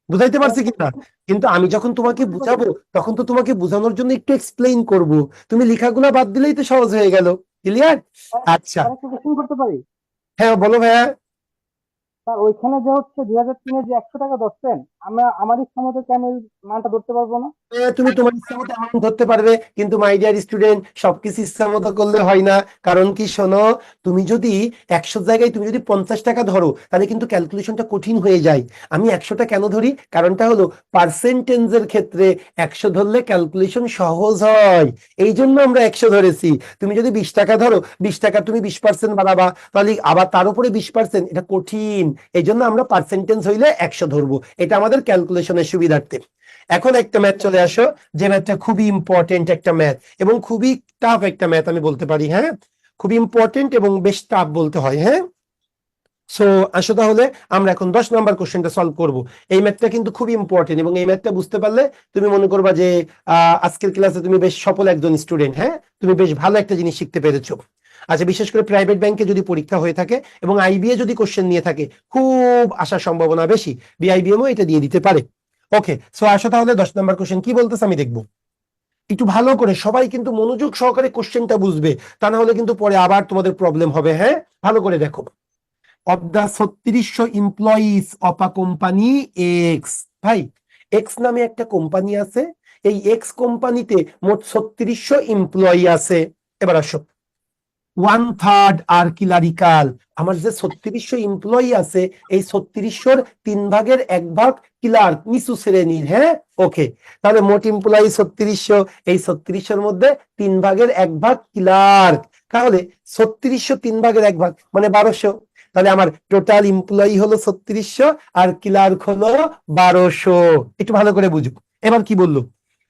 বুঝাইতে পারছি কিনা? কিন্তু আমি যখন তোমাকে বুঝাবো তখন তো তোমাকে বোঝানোর জন্য একটু এক্সপ্লেইন করব, তুমি লেখাগুলা বাদ দিলেই তো সহজ হয়ে গেল। ক্লিয়ার? আচ্ছা, আরেকটা কোশ্চেন করতে পারি? হ্যাঁ বলো ভাইয়া। স্যার ওইখানে যে হচ্ছে 2003-এ যে 100 টাকা ধরছেন, আমরা আমার ইচ্ছা মতো কি আমি ওই মানটা ধরতে পারবো না? তুমি তোমার ইচ্ছা মতো অ্যামাউন্ট ধরতে পারবে, কিন্তু মাই ডিয়ার স্টুডেন্ট সবকিছু ইচ্ছা মতো করলে হয় না। কারণ কি শোনো, তুমি যদি 100 জায়গায় তুমি যদি 50 টাকা ধরো তাহলে কিন্তু ক্যালকুলেশনটা কঠিন হয়ে যায়। আমি 100টা কেন ধরি, কারণটা হলো পার্সেন্টেজের ক্ষেত্রে 100 ধরলে ক্যালকুলেশন সহজ হয়, এই জন্য আমরা 100 ধরেছি। তুমি যদি 20 টাকা ধরো, 20 টাকা তুমি 20% বাড়াবা, তাহলে আবার তার উপরে 20%, এটা কঠিন। এই জন্য আমরা পার্সেন্টেজ হইলে 100 ধরবো, এটা আমাদের ক্যালকুলেশনের সুবিধার্থে। এখন একটা ম্যাথ চলে আসো, যে ম্যাথটা খুবই ইম্পর্টেন্ট একটা ম্যাথ এবং খুবই টাফ একটা ম্যাথ আমি বলতে পারি। হ্যাঁ, খুবই ইম্পর্টেন্ট এবং বেশ টাফ বলতে হয়। হ্যাঁ, সো আসো তাহলে আমরা এখন 10 নম্বর কোশ্চেনটা সলভ করব। এই ম্যাথটা কিন্তু খুবই ইম্পর্টেন্ট এবং এই ম্যাথটা বুঝতে পারলে তুমি মনে করবা যে আজকের ক্লাসে তুমি বেশ সফল একজন স্টুডেন্ট। হ্যাঁ, তুমি বেশ ভালো একটা জিনিস শিখতে পেরেছো। আচ্ছা, বিশেষ করে প্রাইভেট ব্যাংকে যদি পরীক্ষা হয়ে থাকে এবং আইবিএ যদি কোশ্চেন নিয়ে থাকে, খুব আসার সম্ভাবনা বেশি, বিআইবিএমও এটা দিয়ে দিতে পারে। ওকে, সো আসো তাহলে 10 নম্বর কোশ্চেন কি বলতেছে আমি দেখবো। একটু ভালো করে সবাই কিন্তু মনোযোগ সহকারে কোশ্চেনটা বুঝবে, তা না হলে কিন্তু পরে আবার তোমাদের প্রবলেম হবে। হ্যাঁ, ভালো করে দেখো। Of the 3600 employees of a company X. ভাই, এক্স নামে একটা কোম্পানি আছে, এই এক্স কোম্পানিতে মোট 3600 এমপ্লয়ি আছে। এবার আসো, 1/3 আর ক্লারিক্যাল। আমার যে 3600 এমপ্লয়ি আছে, এই 3600-র 3 ভাগের 1 ভাগ ক্লার্ক, নিচু শ্রেণীর। হ্যাঁ, ওকে, তাহলে মোট এমপ্লয়ি 3600, এই 3600-র মধ্যে 3 ভাগের 1 ভাগ ক্লার্ক, তাহলে 3600 3 ভাগের 1 ভাগ মানে 1200। তাহলে আমার টোটাল এমপ্লয়ি হলো 3600 আর ক্লার্ক হলো 1200। একটু ভালো করে বুঝো। এবার কি বললো,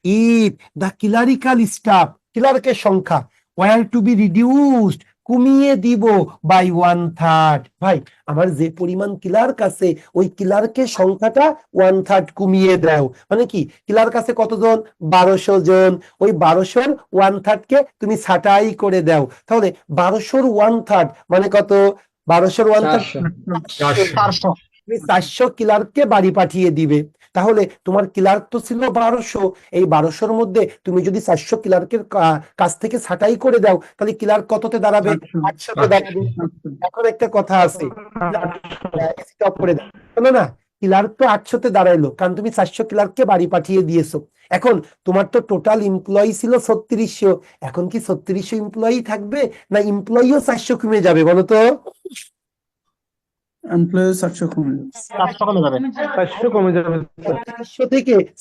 ইফ দা ক্লারিক্যাল স্টাফ, ক্লার্কের সংখ্যা, ওয়ার টু বি রিডিউসড, কমিয়ে দিব বাই 1/3। ভাই, আমার যে পরিমাণ ক্লার্ক আছে ওই ক্লার্কের সংখ্যাটা 1/3 কমিয়ে দাও। মানে কি, ক্লার্ক আছে কতজন, 1200 জন, ওই 1200-র 1/3 কে তুমি ছাঁটাই করে দাও। তাহলে 1200-র 1/3 মানে কত, 1200-র 1/3 400। তুমি 400 ক্লার্ককে বাড়ি পাঠিয়ে দিবে। তাহলে তোমার ক্লার্ক তো ছিল 1200, এই 1200-র মধ্যে তুমি যদি 400 ক্লার্কের কাছ থেকে ছাঁটাই করে দাও, তাহলে ক্লার্ক কততে দাঁড়াবে, 800-তে দাঁড়াবে। এখন একটা কথা আছে, স্টপ করে দাও, শোনো না, ক্লার্ক তো 800-তে দাঁড়াইলো কারণ তুমি 400 ক্লার্ককে বাড়ি পাঠিয়ে দিয়েছো। এখন তোমার তো টোটাল এমপ্লয়ি ছিল 3600, এখন কি 3600 এমপ্লয়ি থাকবে, না এমপ্লয়িও 400 কমে যাবে বলো তো? এমপ্লয়ি 700 কমে যাবে। 500 কমে যাবে।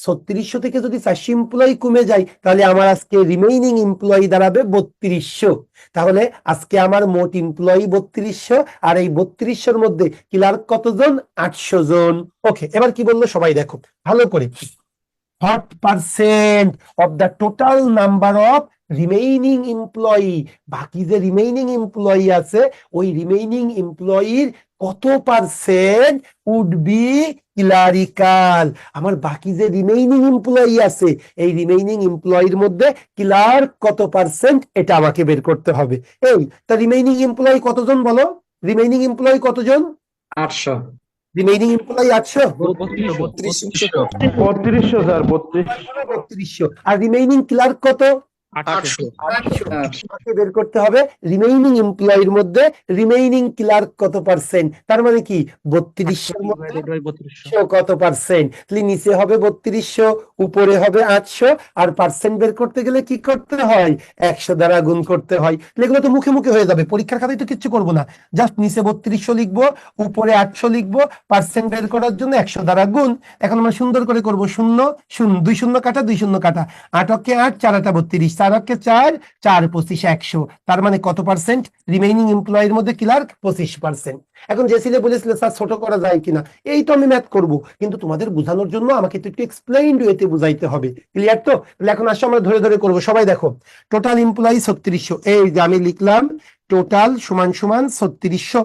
3600 থেকে যদি 400 এমপ্লয়ি কমে যায়, তাহলে আমার আজকে রিমেইনিং এমপ্লয়ি দাঁড়াবে 3200। তাহলে আজকে আমার মোট এমপ্লয়ি 3200, আর এই 3200-র মধ্যে ক্লার্ক কতজন, 800 জন। ওকে, এবার কি বললো সবাই দেখো ভালো করে। What percent of the total number of remaining employee, বাকি যে রিমেইনিং এমপ্লয়ি আছে ওই রিমেইনিং এমপ্লয়ির কত পার্সেন্ট উড বি ক্লারিক্যাল। আমার বাকি যে রিমেইনিং এমপ্লয়ি আছে এই রিমেইনিং এমপ্লয়ির মধ্যে ক্লার্ক কত পার্সেন্ট, এটা আমাকে বের করতে হবে। এই তা রিমেইনিং এমপ্লয়ি কতজন বলো, রিমেইনিং এমপ্লয়ি কতজন, 800। Remaining employee 800, 3200 sir, 3200। আর রিমেইনিং ক্লার্ক কত, 800। আমাকে বের করতে হবে রিমেইনিং এমপ্লয়ির মধ্যে রিমেইনিং ক্লার্ক কত পার্সেন্ট। তার মানে কি 3200-র মধ্যে 3200 কত পার্সেন্ট, তাহলে নিচে হবে 3200, উপরে হবে 800, আর পার্সেন্ট বের করতে গেলে কি করতে হয়, 100 দ্বারা গুণ করতে হয়। এগুলো তো মুখে মুখে হয়ে যাবে, পরীক্ষার খাতায় তো কিচ্ছু করবো না, জাস্ট নিচে 3200 লিখবো, উপরে 800 লিখবো, পার্সেন্ট বের করার জন্য 100 দ্বারা গুণ। এখন আমরা সুন্দর করে করবো, 0 0 2 শূন্য কাটা 2 শূন্য কাটা, 8 কে 8, 4 8 32, 4 কে 4, 4 25 100। তার মানে কত পার্সেন্ট, রিমেইনিং এমপ্লয়ির মধ্যে ক্লার্ক 25%। এখন যে ছেলে বলেছিল স্যার ছোট করা যায় কিনা, এই তো আমি ম্যাথ করব, কিন্তু তোমাদের বোঝানোর জন্য আমাকে তো একটু এক্সপ্লেইনড ওয়েতে বুঝাইতে হবে। ক্লিয়ার তো? তাহলে এখন আসো আমরা ধরে ধরে করবো। সবাই দেখো, টোটাল এমপ্লয়ি 3600, এই যে আমি লিখলাম টোটাল সমান সমান 3600।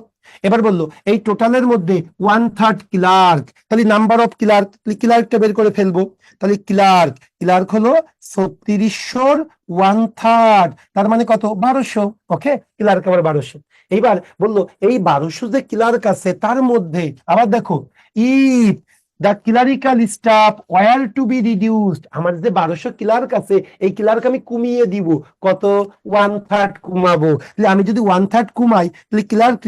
এবার বললো এই টোটালের মধ্যে 1/3 ক্লার্ক, তাহলে নাম্বার অফ ক্লার্ক, ক্লার্কটা বের করে ফেলবো। তাহলে ক্লার্ক হলো 3600-র 1/3, তার মানে কত, 1200। ওকে, ক্লার্ক আবার 1200। এইবার বললো এই 1200 যে ক্লার্ক আছে তার মধ্যে আবার দেখো, if the clerical staff were to be reduced, আমার যে 1200 ক্লার্ক আছে এই ক্লার্ক আমি কমিয়ে দিব, কত, 1/3 কমাবো। তাহলে আমি যদি 1/3 কমাই তাহলে ক্লার্ক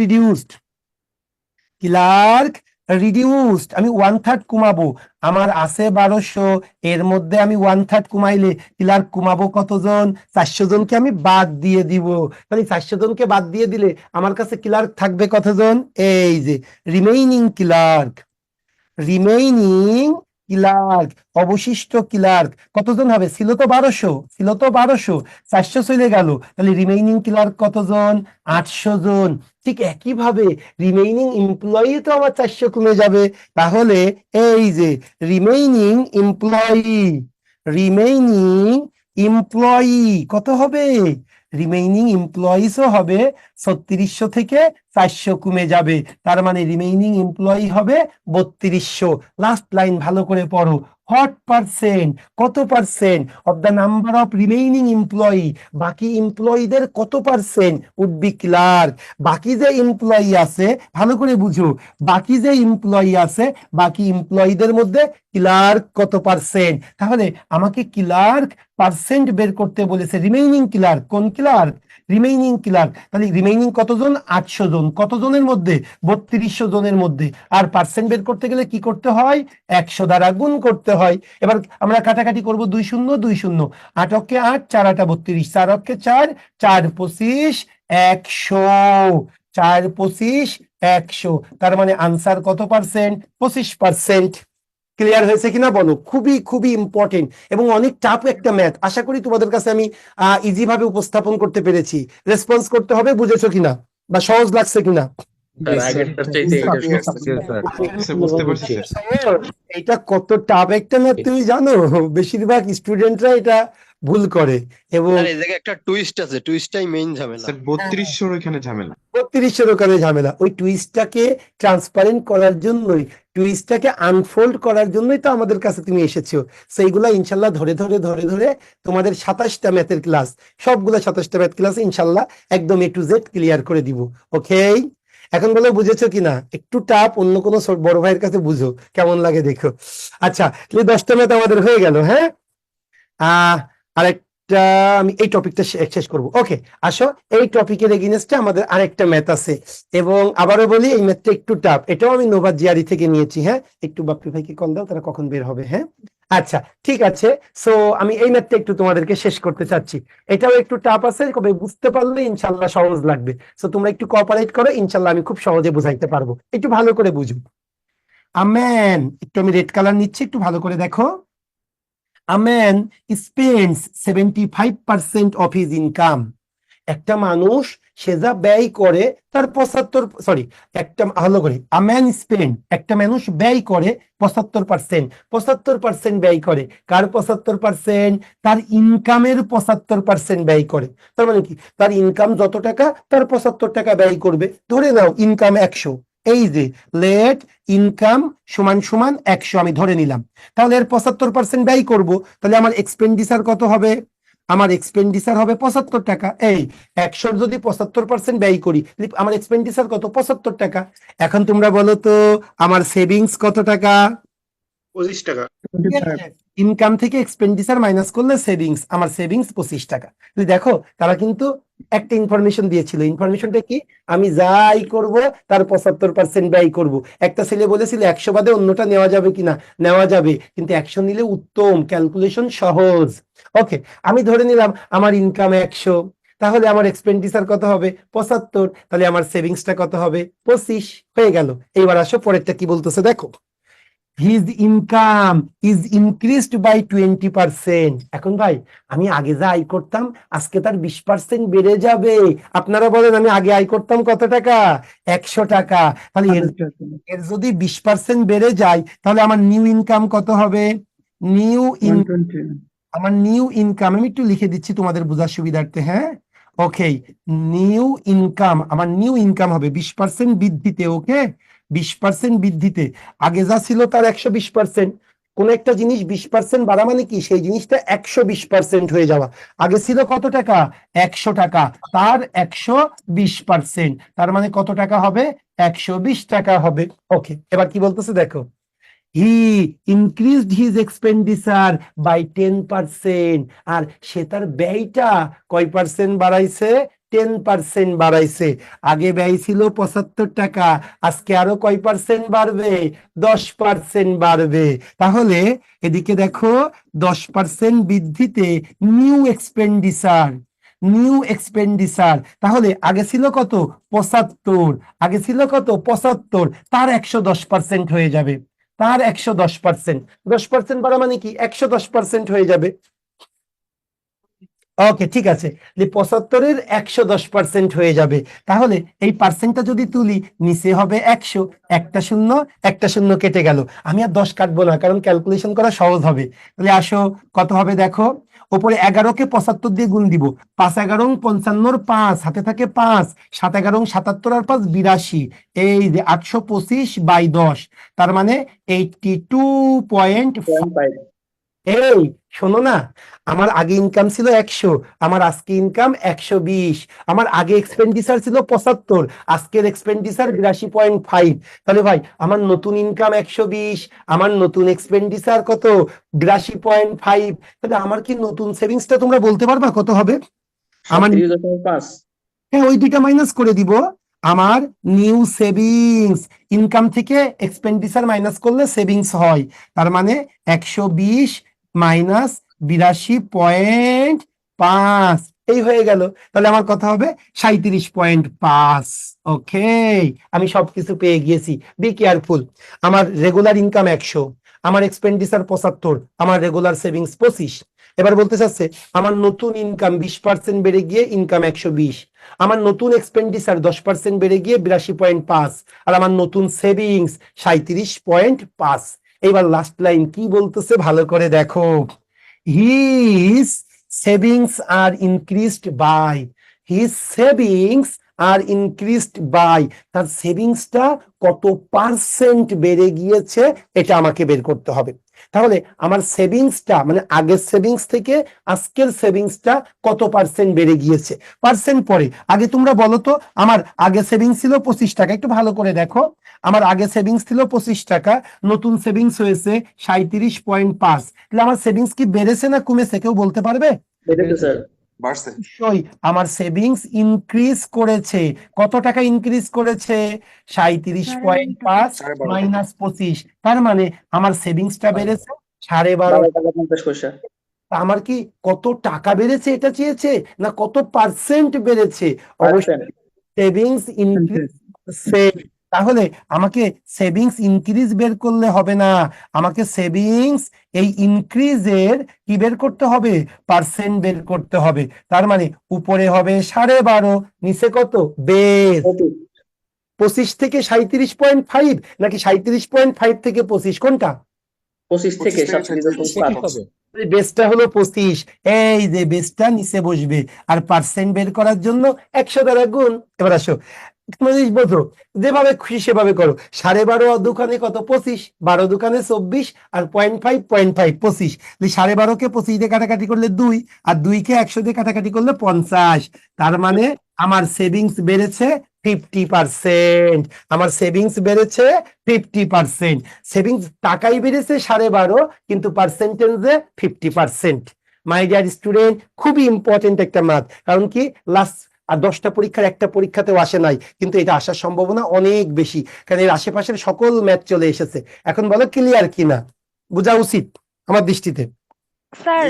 রিডিউসড, আমি 1/3 কমাবো। আমার আছে 1200, এর মধ্যে আমি 1/3 কমাইলে ক্লার্ক কমাবো কতজন? 400 জনকে আমি বাদ দিয়ে দিব। তাহলে 400 জনকে বাদ দিয়ে দিলে আমার কাছে ক্লার্ক থাকবে কতজন? এই যে রিমেইনিং ক্লার্ক, রিমেইনিং ক্লার্ক, অবশিষ্ট ক্লার্ক কতজন হবে? ছিল তো 1200, 400 চলে গেল, তাহলে রিমেইনিং ক্লার্ক কতজন? 800 জন। ঠিক একইভাবে রিমেইনিং এমপ্লয়ি তো আমার 400 কমে যাবে। তাহলে এই যে রিমেইনিং এমপ্লয়ি কত হবে? রিমেইনিং এমপ্লয়িজও হবে 3600 থেকে 400 কমে যাবে, তার মানে রিমেইনিং এমপ্লয়ি হবে 3200। লাস্ট লাইন ভালো করে পড়ো। হোয়াট পার্সেন্ট, কত percent of the number of remaining employee, বাকি এমপ্লয়ীদের কত পার্সেন্ট উড বি ক্লার্ক? বাকি যে এমপ্লয়ি আছে, ভালো করে বুঝো, বাকি যে এমপ্লয়ি আছে, বাকি এমপ্লয়ীদের মধ্যে ক্লার্ক কত পার্সেন্ট? তাহলে আমাকে ক্লার্ক পার্সেন্ট বের করতে বলেছে। রিমেইনিং ক্লার্ক, কোন ক্লার্ক? Remaining clerk. তাহলে রিমেইনিং কতজন? 800 জন। কতজনের মধ্যে? 3200 জনের মধ্যে। আর পার্সেন্ট বের করতে গেলে কি করতে হয়? 100 দ্বারা গুণ করতে হয়। এবার আমরা কাটাকাটি করব, 2 শূন্য 2 শূন্য, 8 অক্ষে 8, 4 8 32, 4 অক্ষে 4, 4 25 100, 4 25 100। তার মানে আনসার কত পার্সেন্ট? 25%। ক্লিয়ার হয়েছে কিনা বলো? খুবই খুবই ইম্পর্টেন্ট এবং অনেক টাফ একটা ম্যাথ। আশা করি তোমাদের কাছে আমি ইজি ভাবে উপস্থাপন করতে পেরেছি। রেসপন্স করতে হবে, বুঝেছো কিনা বা সহজ লাগছে কিনা? বুঝতে পারছি স্যার। এটা কত টাফ একটা ম্যাথ তুমি জানো? বেশিরভাগ স্টুডেন্টরা এটা ভুল করে এবং এই জায়গায় একটা টুইস্ট আছে, টুইস্টটাই মেইন ঝামেলা। স্যার 3200 এখানে ঝামেলা। 3200 ওখানে ঝামেলা। ওই টুইস্টটাকে ট্রান্সপারেন্ট করার জন্যই, টুইস্টটাকে আনফোল্ড করার জন্যই তো আমাদের কাছে তুমি এসেছো। সেইগুলা ইনশাল্লাহ ধরে ধরে ধরে ধরে তোমাদের 27টা ম্যাথের ক্লাস, সবগুলা 27টা ম্যাথ ক্লাস ইনশাল্লাহ একদম A to Z ক্লিয়ার করে দিব। ওকে, এখন বলো বুঝেছো কিনা? একটু টাফ, অন্য কোনো বড় ভাইয়ের কাছে বুঝো, কেমন লাগে দেখো। আচ্ছা, 10টা ম্যাথ আমাদের হয়ে গেল। হ্যাঁ, আরেকটা আমি এই টপিকটা শেষ করব। ওকে, আসো, এই টপিকের এগেইনস্টে আমাদের আরেকটা ম্যাথ আছে এবং আবারও বলি এই ম্যাথটা একটু টাফ। এটাও আমি নোভা জিআরই থেকে নিয়েছি। হ্যাঁ, একটু বাপ্পি ভাইকে কল দাও, তারা কখন বের হবে। হ্যাঁ, আচ্ছা ঠিক আছে। সো আমি এই ম্যাথটা একটু তোমাদেরকে শেষ করতে চাচ্ছি। এটাও একটু টাফ আছে, কবে বুঝতে পারলে ইনশাল্লাহ সহজ লাগবে। সো তোমরা একটু কোঅপারেট করো, ইনশাল্লাহ আমি খুব সহজে বুঝাইতে পারবো। একটু ভালো করে বুঝো। আমেন, একটু আমি রেড কালার নিচ্ছি, একটু ভালো করে দেখো। A man spends 75% of his income. একটা মানুষ সে যা ব্যয় করে তার 75, একটা ভালো করে, a man spend, একটা মানুষ ব্যয় করে 75%, 75% ব্যয় করে। কার 75%? তার ইনকামের 75% ব্যয় করে। তার মানে কি? তার ইনকাম যত টাকা, তার 75 টাকা ব্যয় করবে। ধরে নাও ইনকাম 100, এই যে লেট ইনকাম সমান সমান 100 আমি ধরে নিলাম। তাহলে এর 75% ব্যয় করব, তাহলে আমার এক্সপেন্ডিচার কত হবে? আমার এক্সপেন্ডিচার হবে 75 টাকা। এই 100 যদি 75% ব্যয় করি, আমার এক্সপেন্ডিচার কত? 75 টাকা। এখন তোমরা বলো তো আমার সেভিংস কত টাকা? 25 টাকা। ইনকাম থেকে এক্সপেন্ডিচার মাইনাস করলে সেভিংস, আমার সেভিংস 25 টাকা। দেখো তারা কিন্তু একটা ইনফরমেশন দিয়েছিল। ইনফরমেশনটা কি? আমি যাই করব তার 75% ব্যয় করব। একটা ছেলে বলেছিল 100 বাদে অন্যটা নেওয়া যাবে কিনা, নেওয়া যাবে, কিন্তু 100 নিলে উত্তম, ক্যালকুলেশন সহজ। ওকে, আমি ধরে নিলাম আমার ইনকাম 100, তাহলে আমার এক্সপেন্ডিচার কত হবে? 75, তাহলে আমার সেভিংসটা কত হবে? 25 হয়ে গেল। এইবার আসো পরেরটা কি বলতেছে দেখো। His income is increased by 20%. এখন ভাই, আমি আগে যা আয় করতাম আজকে তার 20% বেড়ে যাবে। আপনারা বলেন, আমি আগে আয় করতাম কত টাকা? 100 টাকা। তাহলে এর যদি 20% বেড়ে যায়, তাহলে আমার নিউ ইনকাম কত হবে? আমার নিউ ইনকাম আমি একটু লিখে দিচ্ছি তোমাদের বোঝার সুবিধার্থে। হ্যাঁ, ওকে, নিউ ইনকাম, আমার নিউ ইনকাম হবে 20% বৃদ্ধিতে। ওকে, 20% বৃদ্ধিতে। আগে যা ছিল তার 120%। কোন একটা জিনিস 20% বাড়া মানে কি? সেই জিনিসটা 120% হয়ে যাওয়া। আগে ছিল কত টাকা? 100 টাকা, তার 120%, তার মানে কত টাকা হবে? 120 টাকা হবে। ওকে, এবার কি বলতেছে দেখো। He increased his expenditure by 10%. আর সে তার ব্যয়টা কয় পার্সেন্ট বাড়াইছে? 10% বাড়াইছে। আগে ব্যয় ছিল 75 টাকা, আজকে আরো কয় পার্সেন্ট বাড়বে? 10% বাড়বে। তাহলে এদিকে দেখো 10% বৃদ্ধিতে নিউ এক্সপেন্ডিচার, তাহলে আগে ছিল কত? 75, আগে ছিল কত? 75, তার 110% হয়ে যাবে, তার 110%। 10% বাড়া মানে কি? 110% হয়ে যাবে। ওকে, ঠিক আছে, যে 75-এর 110% হয়ে যাবে। তাহলে এই পার্সেন্টটা যদি তুলি, নিচে হবে 100, একটা শূন্য কেটে গেল। আমি আর 10 কাটবো না, কারণ ক্যালকুলেশন করা সহজ হবে। তাহলে আসো, কত হবে দেখো, উপরে 11-কে 75 দিয়ে গুণ দিব। 5 11 55, 5 হাতে থাকে 5, 7 11 77 আর 5 82, এই যে 825/10, তার মানে 82.5। এই শোনো না, আমার আগে ইনকাম ছিল 100, আমার আজকে ইনকাম 120, আমার আগে এক্সপেন্ডিচার ছিল 75, আজকের এক্সপেন্ডিচার 82.5। তাহলে ভাই আমার নতুন ইনকাম 120, আমার নতুন এক্সপেন্ডিচার কত? 82.5। তাহলে আমার কি নতুন সেভিংসটা তোমরা বলতে পারবা কত হবে? আমার 37.5। হ্যাঁ, ওই দুইটা মাইনাস করে দিব। আমার নিউ সেভিংস, ইনকাম থেকে এক্সপেন্ডিচার মাইনাস করলে সেভিংস হয়, তার মানে 120 মাইনাস 82.5, এই হয়ে গেল। তাহলে আমার কথা হবে 37.5। ওকে, আমি সবকিছু পেয়ে গিয়েছি। Be careful. আমার রেগুলার ইনকাম 100, আমার এক্সপেন্ডিচার 75, আমার রেগুলার সেভিংস 25। এবার বলতে চাচ্ছে আমার নতুন ইনকাম 20% বেড়ে গিয়ে ইনকাম 120, আমার নতুন এক্সপেন্ডিচার 10% বেড়ে গিয়ে 82.5, আর আমার নতুন সেভিংস 37.5। এইবার লাস্ট লাইন কি বলতেছে ভালো করে দেখো, his savings are increased by, তার সেভিংসটা কত পার্সেন্ট বেড়ে গিয়েছে এটা আমাকে বের করতে হবে। তাহলে আমার সেভিংসটা মানে আগের সেভিংস থেকে আজকের সেভিংসটা কত পার্সেন্ট বেড়ে গিয়েছে, পার্সেন্ট পরে। আগে তোমরা বলো তো, আমার আগে সেভিংস ছিল 25 টাকা, একটু ভালো করে দেখো, আমার আগে সেভিংস ছিল 25 টাকা, নতুন সেভিংস হয়েছে 37.5। তাহলে আমার সেভিংস কি বেড়েছে না কমেছে, কেউ বলতে পারবে? বেড়েছে স্যার। অবশ্যই আমার সেভিংস ইনক্রিজ করেছে। কত টাকা ইনক্রিজ করেছে? 37.5 মাইনাস 25, তার মানে আমার সেভিংসটা বেড়েছে 12.5 টাকা 50 পয়সা। আমার কি কত টাকা বেড়েছে এটা চেয়েছে, না কত পার্সেন্ট বেড়েছে? অবশ্যই সেভিংস ইনক্রিজ। তাহলে আমাকে সেভিংস ইনক্রিজ বের করলে হবে না, আমাকে সেভিংস এই ইনক্রিজের কি বের করতে হবে? পার্সেন্ট বের করতে হবে। তার মানে উপরে হবে 12.5, নিচে কত? বেস। 25 থেকে 37.5 নাকি 37.5 থেকে 25, কোনটা? 25 থেকে 37.5। বেসটা হলো 25, এই যে বেসটা নিচে বসবে, আর পার্সেন্ট বের করার জন্য 100 দ্বারা গুণ। এবার আসো, তোমরা জিনিস বোঝো, যেভাবে খুশি সেভাবে করো। 12.5 দোকানে কত? 25, 12 দোকানে 24, আর 0.5 25। 12.5-কে 25 দিয়ে কাটাকাটি করলে 2, আর 2-কে 100 দিয়ে কাটাকাটি করলে 50। তার মানে আমার সেভিংস বেড়েছে 50%। আমার সেভিংস বেড়েছে 50%। সেভিংস টাকাই বেড়েছে 12.5, কিন্তু পার্সেন্টেজে 50%। মাই ডিয়ার স্টুডেন্ট, খুবই ইম্পর্টেন্ট একটা ম্যাথ, কারণ কি লাস্ট আর 10টা পরীক্ষার একটা পরীক্ষাতেও আসে নাই, কিন্তু এটা আসার সম্ভাবনা অনেক বেশি, কারণ এর আশেপাশের সকল ম্যাথ চলে এসেছে। এখন বলো ক্লিয়ার কিনা, বোঝা উচিত আমার দৃষ্টিতে। স্যার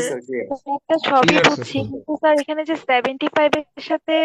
একটা সবই Clear, sir, বুঝছি, sir. কিন্তু স্যার এখানে যে 75 এর সাথে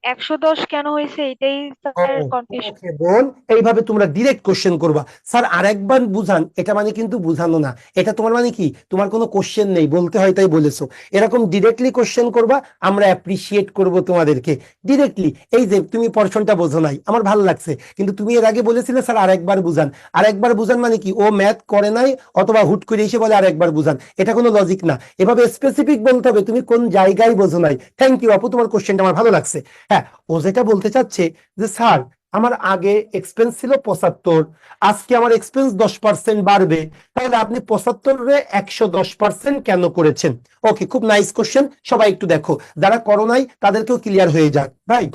110 কেন হয়েছে এটাই স্যার কনফিউশন। ওকে বোন, এইভাবে তোমরা ডিরেক্ট কোশ্চেন করবা, স্যার আরেকবার বুঝান, এটা মানে কিন্তু বুঝানো না, এটা তোমার মানে কি তোমার কোনো কোশ্চেন নেই, বলতে হয় তাই বলেছো। এরকম ডিরেক্টলি কোশ্চেন করবা, আমরা অ্যাপ্রিসিয়েট করব তোমাদেরকে ডিরেক্টলি। এই যে তুমি পোরশনটা বোঝো নাই, আমার ভালো লাগছে, কিন্তু তুমি এর আগে বলেছিলে স্যার আরেকবার বুঝান। আরেকবার বুঝান মানে কি, ও ম্যাথ করে নাই অথবা হুট করে এসে বলে আরেকবার বুঝান, এটা কোনো লজিক না। এভাবে স্পেসিফিক বলতে হবে তুমি কোন জায়গায় বোঝো নাই। থ্যাংক ইউ আপু, তোমার কোশ্চেনটা আমার ভালো লাগছে। হ্যাঁ, ও যেটা বলতে চাচ্ছে যে স্যার আমার আগে এক্সপেন্স ছিল 75, আজকে আমার এক্সপেন্স 10% বাড়বে, তাহলে আপনি 75-এ 110% কেন করেছেন? ওকে, খুব নাইস কোশ্চেন, সবাই একটু দেখো, যারা করো নাই তাদেরকেও ক্লিয়ার হয়ে যাক। রাইট,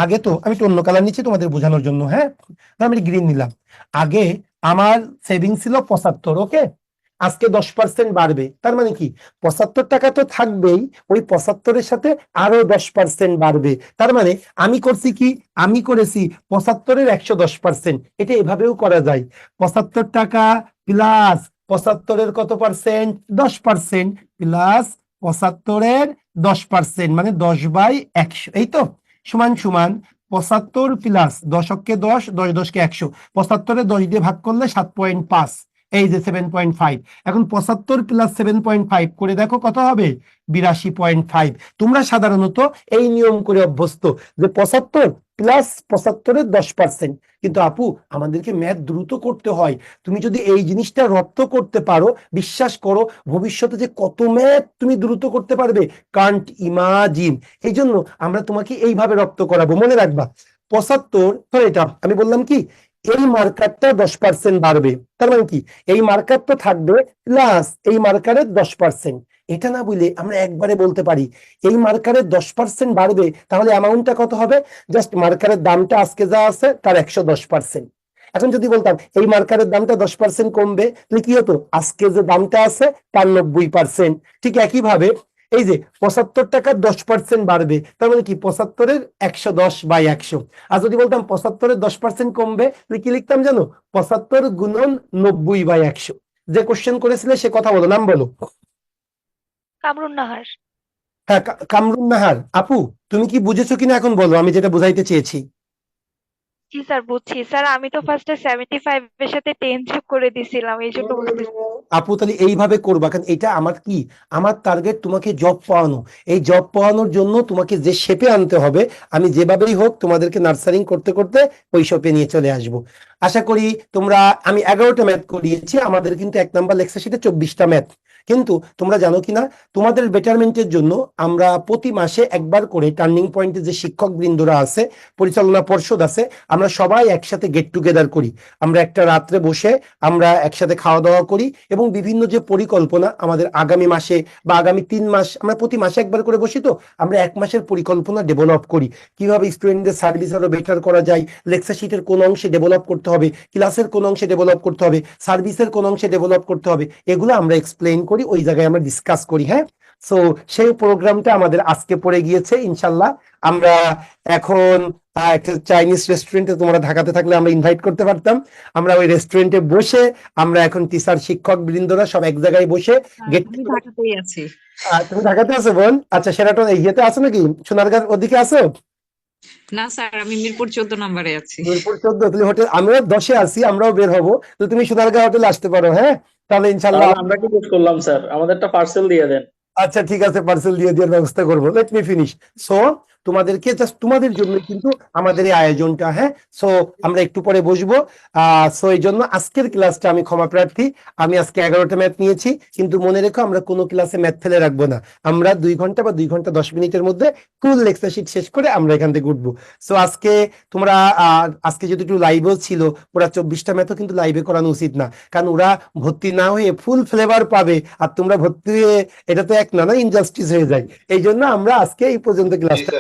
আগে তো আমি একটু অন্য কালার নিচ্ছি তোমাদের বোঝানোর জন্য। হ্যাঁ, আমি গ্রিন নিলাম। আগে আমার সেভিংস ছিল 75, ওকে, আজকে 10% বাড়বে। তার মানে কি 75 টাকা তো থাকবেই, ওই 75-এর সাথে আরো 10% বাড়বে। তার মানে আমি করছি কি, আমি করেছি 75-এর 110%। এটা এভাবেও করা যায়, 75 টাকা প্লাস 75-এর কত পার্সেন্ট, 10% প্লাস 75-এর 10%, মানে 10/100, এই তো, সমান সমান 75 প্লাস 10 10, 10 10 100, 75-এ 10 দিয়ে ভাগ করলে 7.5, এই যে 7.5। এখন 75 প্লাস 7.5 করে দেখো কত হবে, 82.5। তোমরা সাধারণত এই নিয়ম করে অভ্যস্ত যে 75 প্লাস 75-এর 10%। কিন্তু আপু আমাদেরকে ম্যাথ দ্রুত করতে হয়, তুমি যদি এই জিনিসটা রপ্ত করতে পারো, বিশ্বাস করো ভবিষ্যতে যে কত ম্যাথ তুমি দ্রুত করতে পারবে, কান্ট ইমাজিন। এই জন্য আমরা তোমাকে এইভাবে রপ্ত করাবো, মনে রাখবা 75, ধর এটা আমি বললাম কি এই মার্কারটা 10% বাড়বে, তার মানে কি এই মার্কার তো থাকবে প্লাস এই মার্কারের 10%। এটা না বলে আমরা একবারে বলতে পারি এই মার্কারের 10% বাড়বে, তাহলে অ্যামাউন্টটা কত হবে, জাস্ট মার্কারের দামটা আজকে যা আছে তার 110%। এখন যদি বলতাম এই মার্কারের দামটা 10% কমবে, তাহলে কি হতো, আজকে যে দামটা আছে তার 90%। ঠিক একইভাবে এই যে 75 টাকার 10% বাড়বে, তার মানে কি 75-এর 110/100। আর যদি বলতাম 75-এর 10% কমবে, তাহলে কি লিখতাম জানো, 75 গুণন 90/100। যে কোশ্চেন করেছিলে সে কথা বলো, নাম বলো। কামরুন নাহার। হ্যাঁ, কামরুন নাহার। আপু তুমি কি বুঝেছো কিনা এখন বলো, আমি যেটা বুঝাইতে চেয়েছি। জি স্যার, বুঝছি স্যার। আমি তো ফার্স্টে 75 এর সাথে 10 যোগ করে দিছিলাম, এই জন্য বুঝতেছি। আপু তাহলে এইভাবে করবা, কারণ এটা আমার কি, আমার টার্গেট তোমাকে জব পাওয়ানো। এই জব পাওয়ানোর জন্য তোমাকে যে শেপে আনতে হবে, আমি যেভাবেই হোক তোমাদেরকে নার্সারিং করতে করতে ওই শেপে নিয়ে চলে আসব। আশা করি তোমরা, আমি 11টা ম্যাথ করিয়েছি, আমাদের কিন্তু 1 নাম্বার লেকচার শিটে 24টা ম্যাথ। কিন্তু তোমরা জানো কিনা, তোমাদের বেটারমেন্টের জন্য আমরা প্রতি মাসে একবার করে টার্নিং পয়েন্টে যে শিক্ষক বৃন্দরা আছে, পরিচালনা পর্ষদ আছে, আমরা সবাই একসাথে গেট টুগেদার করি। আমরা একটা রাত্রে বসে আমরা একসাথে খাওয়া দাওয়া করি এবং বিভিন্ন যে পরিকল্পনা আমাদের আগামী মাসে বা আগামী 3 মাস, আমরা প্রতি মাসে একবার করে বসি, তো আমরা 1 মাসের পরিকল্পনা ডেভেলপ করি, কিভাবে স্টুডেন্টদের সার্ভিস আরো বেটার করা যায়, লেকচার শিটের কোন অংশে ডেভেলপ করতে হবে, ক্লাসের কোন অংশে ডেভেলপ করতে হবে, সার্ভিসের কোন অংশে ডেভেলপ করতে হবে, এগুলো আমরা এক্সপ্লেইন করি, ওই জায়গায় আমরা ডিসকাস করি। হ্যাঁ, সো সেই প্রোগ্রামটা আমাদের আজকে পড়ে গিয়েছে ইনশাল্লাহ। আমরা এখন একটা চাইনিজ রেস্টুরেন্টে, তোমরা ঢাকাতে থাকলে আমরা ইনভাইট করতে পারতাম, আমরা ওই রেস্টুরেন্টে বসে আমরা এখন টিচার শিক্ষক বৃন্দরা সব এক জায়গায় বসে গেট। ঢাকাতেই আছি। তুমি ঢাকাতে আছো বোন? আচ্ছা, সেরাটন ইয়েতে আছো নাকি, সোনারগাঁর ওদিকে আছো? না স্যার, আমি মিরপুর 14 নম্বরে আছি। মিরপুর 14, তুমি হোটেল, আমিও 10-এ আছি, আমরাও বের হবো, তো তুমি সোনারগাঁ হোটেলে আসতে পারো। হ্যাঁ, তাহলে ইনশাল্লাহ। তাহলে আমরা কি বুঝ করলাম স্যার, আমাদেরটা পার্সেল দিয়ে দেন। আচ্ছা ঠিক আছে, পার্সেল দিয়ে দেওয়ার ব্যবস্থা করবো। Let me finish. সো তোমাদেরকে জাস্ট তোমাদের জন্য কিন্তু আমাদের এই আয়োজনটা। হ্যাঁ, সো আমরা একটু পরে বসবো। সো এই জন্য আজকের ক্লাসটা আমি ক্ষমা প্রার্থী, আমি আজকে 11টা ম্যাথ নিয়েছি, কিন্তু মনে রেখো আমরা কোনো ক্লাসে ম্যাথ ফেলে রাখবো না। আমরা 2 ঘন্টা বা 2 ঘন্টা 10 মিনিটের মধ্যে ফুল লেকচার শিট শেষ করে আমরা এখান থেকে উঠবো। সো আজকে তোমরা আজকে যদি একটু লাইভও ছিল, ওরা 24টা ম্যাথও কিন্তু লাইভে করানো উচিত না, কারণ ওরা ভর্তি না হয়ে ফুল ফ্লেভার পাবে, আর তোমরা ভর্তি হয়ে, এটা তো এক না, ইনজাস্টিস হয়ে যায়। এই জন্য আমরা আজকে এই পর্যন্ত ক্লাসটা।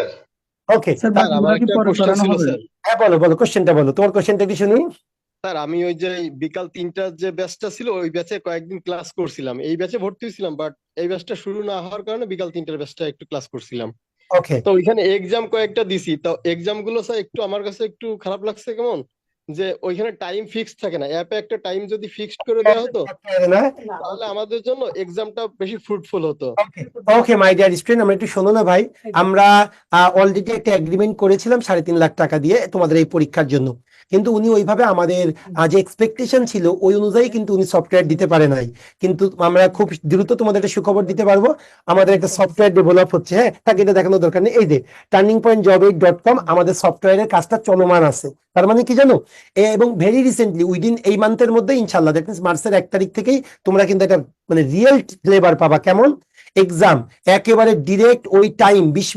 ওকে স্যার স্যার, আমার বাকিগুলো কি একটা পরে কোশ্চেন করানো ছিল হবে? স্যার। হ্যাঁ বলো বলো, কোশ্চেনটা বলো, তোমার কোশ্চেনটা কি শুনি। স্যার, আমি ওই যে বিকাল 3টার যে ব্যাচটা ছিল ওই ব্যাচে কয়েকদিন ক্লাস করছিলাম, এই ব্যাচে ভর্তি হয়েছিলাম, বাট এই ব্যাচটা শুরু না হওয়ার কারণে বিকাল 3টার ব্যাচটা একটু ক্লাস করছিলাম। ওকে, তো ওইখানে এক্সাম কয়েকটা দিছি, তো এক্সাম গুলো স্যার একটু আমার কাছে একটু খারাপ লাগছে। কেমন যে ওইখানে টাইম ফিক্সড থাকে না, অ্যাপে একটা টাইম যদি ফিক্সড করে দেওয়া হতো তাহলে আমাদের জন্য এক্সামটা বেশি ফ্রুটফুল হতো। ওকে মাই ডিয়ার স্টুডেন্ট, আমরা একটু শোনো না ভাই, আমরা অলরেডি একটা এগ্রিমেন্ট করেছিলাম 3.5 লাখ টাকা দিয়ে তোমাদের এই পরীক্ষার জন্য, কিন্তু উনি ওইভাবে আমাদের যে এক্সপেকটেশন ছিল ওই অনুযায়ী কিন্তু উনি সফটওয়্যার দিতে পারে নাই। কিন্তু আমরা খুব দ্রুত তোমাদের একটা সুখবর দিতে পারবো, আমাদের একটা সফটওয়্যার ডেভেলপ হচ্ছে। হ্যাঁ, তাকে এটা দেখানোর দরকার নেই, এই যে turningpointjobaid.com আমাদের সফটওয়্যারের কাজটা চলমান আছে। তার মানে কি জানো, এবং ভেরি রিসেন্টলি উইদিন এই মান্থের মধ্যে ইনশাল্লাহ, দ্যাট মিনস মার্চের 1 তারিখ থেকেই তোমরা কিন্তু একটা মানে রিয়েল ফ্লেভার পাবা। কেমন এক্সাম, একেবারে ডিরেক্ট ওই টাইম 20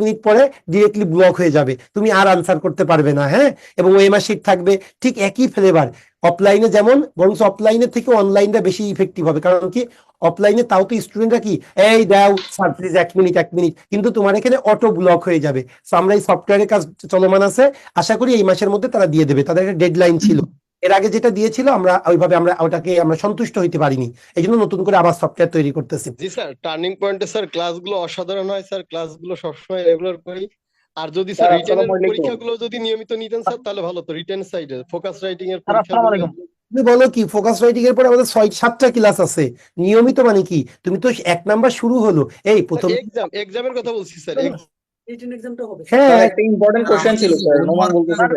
মিনিট পরে ডিরেক্টলি ব্লক হয়ে যাবে, তুমি আর আনসার করতে পারবে না। হ্যাঁ, এবং ওএমআর শিট থাকবে, ঠিক একই ফ্লেভার অফলাইনে যেমন, বরং অফলাইনের থেকে অনলাইনটা বেশি ইফেক্টিভ হবে। কারণ কি, অফলাইনে তাও তো স্টুডেন্টরা কি এই দাও স্যার প্লিজ 1 মিনিট, কিন্তু তোমার এখানে অটো ব্লক হয়ে যাবে। সো আমরা এই সফটওয়্যারের কাজ চলমান আছে, আশা করি এই মাসের মধ্যে তারা দিয়ে দেবে, তাদের একটা ডেডলাইন ছিল। এর আগে যেটা দিয়েছিল আমরা ওইভাবে ওটাকে আমরা সন্তুষ্ট হইতে পারিনি, এই জন্য নতুন করে আবার সফটওয়্যার তৈরি করতেছি। জি স্যার, টার্নিং পয়েন্টে স্যার ক্লাসগুলো অসাধারণ হয় স্যার, ক্লাসগুলো সবসময় রেগুলার করি। আর যদি স্যার রিটেনের পরীক্ষাগুলো যদি নিয়মিত নিতেন স্যার তাহলে ভালো হতো। রিটেন সাইডে ফোকাস রাইটিং এর পরীক্ষাগুলো তুমি বলো কি ফোকাস রাইটিং এর পরে আমাদের 6-7টা ক্লাস আছে নিয়মিত, মানে কি তুমি তো 1 নাম্বার শুরু হলো এই প্রথম এক্সামের কথা বলছি স্যার। হ্যাঁ একটা ইম্পর্টেন্ট কোশ্চেন ছিল স্যার, নোমান বলতেছে স্যার।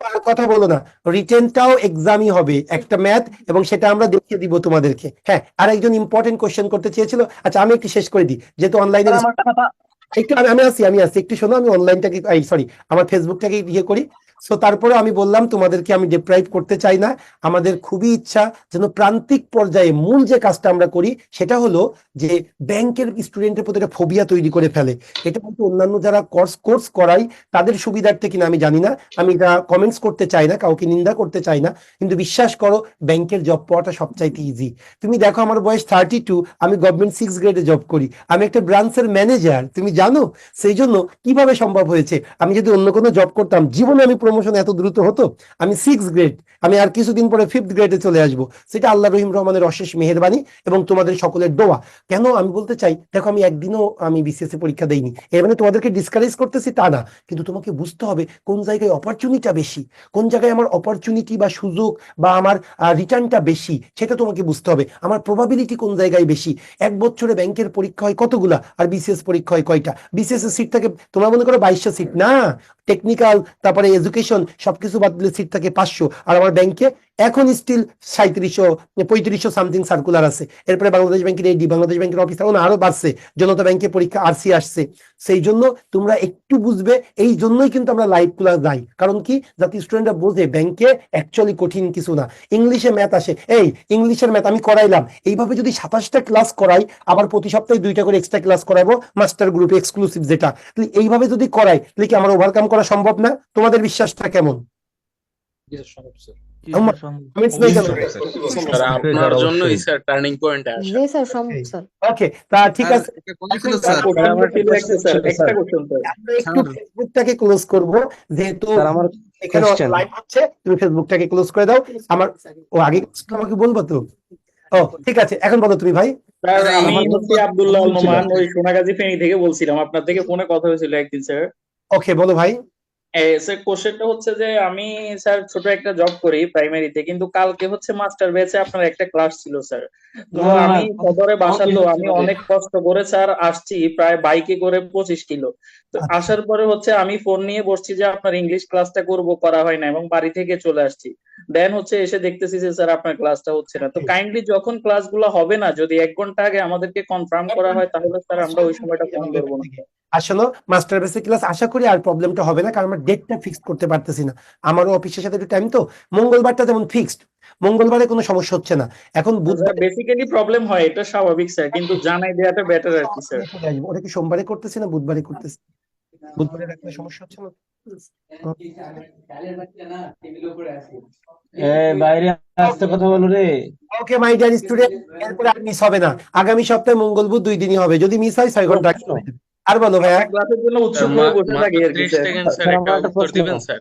আর কথা বলো না, রিটেনটাও এক্সামই হবে একটা ম্যাথ, এবং সেটা আমরা দেখিয়ে দিব তোমাদেরকে। হ্যাঁ, আর একজন ইম্পর্টেন্ট কোশ্চেন করতে চেয়েছিল। আচ্ছা আমি একটু শেষ করে দিই, যেহেতু অনলাইনে একটু আমি আসি একটু শোনো, আমি অনলাইনটাকে সরি আমার ফেসবুকটাকে ইয়ে করি। সো তারপরে আমি বললাম তোমাদেরকে আমি ডিপ্রাইভ করতে চাই না, আমাদের খুবই ইচ্ছা যেন প্রান্তিক পর্যায়ে মূল যে কাজটা আমরা করি সেটা হলো যে ব্যাংকের স্টুডেন্টের প্রতি একটা ফোবিয়া তৈরি করে ফেলে। এটা কিন্তু অন্যান্য যারা কোর্স করাই তাদের সুবিধার্থে কিনা আমি জানি না, আমি এটা কমেন্টস করতে চাই না, কাউকে নিন্দা করতে চাই না, কিন্তু বিশ্বাস করো ব্যাংকের জব পাওয়াটা সবচাইতে ইজি। তুমি দেখো আমার বয়স 32, আমি গভর্নমেন্ট 6 গ্রেডে জব করি, আমি একটা ব্রাঞ্চের ম্যানেজার, তুমি জানো? সেই জন্য কিভাবে সম্ভব হয়েছে, আমি যদি অন্য কোনো জব করতাম জীবনে আমি প্রমোশন এত দ্রুত হতো। আমি 6 গ্রেড, আমি আর কিছুদিন পরে 5th গ্রেডে চলে আসবো, সেটা আল্লাহ রহিম রহমানের অশেষ মেহেরবানি এবং তোমাদের সকলের দোয়া। কেন আমি বলতে চাই, দেখো আমি একদিনও আমি বিসিএস পরীক্ষা দেইনি, এর মানে তোমাদেরকে ডিসকারেজ করতেছি তা না, কিন্তু তোমাকে বুঝতে হবে কোন জায়গায় অপরচুনিটিটা বেশি, কোন জায়গায় আমার অপরচুনিটি বা সুযোগ বা আমার রিটার্নটা বেশি, সেটা তোমাকে বুঝতে হবে। আমার প্রবাবিলিটি কোন জায়গায় বেশি। 1 বছরে ব্যাংকের পরীক্ষা হয় কতগুলা, আর বিসিএস পরীক্ষা হয় কয়টা? বিসিএস এর সিট থাকে তোমরা মনে করো 2200 সিট, না টেকনিক্যাল তারপরে এডুকেশন সবকিছু বাদ দিলে সিট থাকে 500, আর আমার ব্যাংকে এখন স্টিল 3500 সামথিং সার্কুলার আছে। এরপরে বাংলাদেশ ব্যাংকের এডি, বাংলাদেশ ব্যাংকের অফিসার আরো বাড়ছে, জনতা ব্যাংকের পরীক্ষা আরসি আসছে। সেই জন্য তোমরা একটু বুঝবে, এই জন্যই কিন্তু আমরা লাইভ ক্লাস যাই, কারণ কি যাতে স্টুডেন্টরা বোঝে ব্যাংকে অ্যাকচুয়ালি কঠিন কিছু না। ইংলিশে ম্যাথ আসে, এই ইংলিশের ম্যাথ আমি করাইলাম, এইভাবে যদি 27টা ক্লাস করাই, আবার প্রতি সপ্তাহে 2টা করে এক্সট্রা ক্লাস করাবো মাস্টার গ্রুপে এক্সক্লুসিভ যেটা, এইভাবে যদি করাই তাহলে কি আমার ওভারকাম করা সম্ভব না? তোমাদের বিশ্বাসটা কেমন? আপনার জন্যই স্যার টার্নিং পয়েন্টে আসা। জি স্যার, সম্ভব স্যার। ওকে, তা ঠিক আছে, একটু ফেসবুকটাকে ক্লোজ করব, যেহেতু এখানে লাইভ হচ্ছে, তুমি ফেসবুকটাকে ক্লোজ করে দাও। আমার আগে আমাকে বলবো তো? ও ঠিক আছে, এখন বলো তুমি ভাই। স্যার আমি হচ্ছে আব্দুল্লাহ আল নোমান, ওই সোনাগাজী ফেনী থেকে বলছিলাম, আপনার থেকে ফোনে কথা হয়েছিল একদিন স্যার। ওকে বলো ভাই। স্যার কোশ্চেনটা হচ্ছে যে আমি স্যার ছোট একটা জব করি প্রাইমারিতে, কিন্তু কালকে হচ্ছে মাস্টার ব্যাচে আপনার একটা ক্লাস ছিল স্যার। তো আমি সদরে বাসার লোক, আমি অনেক কষ্ট করে স্যার আসছি, প্রায় বাইকে করে 25 কিলো। তো আসার পরে হচ্ছে আমি ফোন নিয়ে বসছি যে আপনার ইংলিশ ক্লাসটা করা হয় না, এবং বাড়ি থেকে চলে আসছি। দেন হচ্ছে এসে দেখতেছি যে স্যার আপনার ক্লাসটা হচ্ছে না। তো কাইন্ডলি যখন ক্লাসগুলো হবে না, যদি 1 ঘন্টা আগে আমাদেরকে কনফার্ম করা হয় তাহলে স্যার আমরা ওই সময়টা ফোন করবো না। আসলে মাস্টার বেসিক ক্লাস আশা করি আর প্রবলেমটা হবে না, কারণ আমরা ডেটটা ফিক্স করতে পারতেছি না, আমারও অফিসের সাথে একটু টাইম, তো মঙ্গলবারটা যেমন ফিক্সড, মঙ্গলবারে কোনো সমস্যা হচ্ছে না। এখন বুধবার বেসিক্যালি প্রবলেম হয়, এটা স্বাভাবিক স্যার, কিন্তু জানাই দেওয়াটা বেটার আর কি স্যার। ওটা কি সোমবারে করতেছি না বুধবারে করতেছি? বুধবারে রাখলে সমস্যা হচ্ছে না? বাইরে আসতে কথা বলো রে। ওকে মাই ডিয়ার স্টুডেন্ট, এরপরে আর মিস হবে না, আগামী সপ্তাহে মঙ্গল বুধ 2 দিনই হবে, যদি মিস হয় 6 ঘন্টা। আর বলো ভাইয়া। ক্লাসের জন্য উৎসুক হয়ে বসে থাকি আর কি 30 সেকেন্ড স্যার, একটা উত্তর দিবেন স্যার?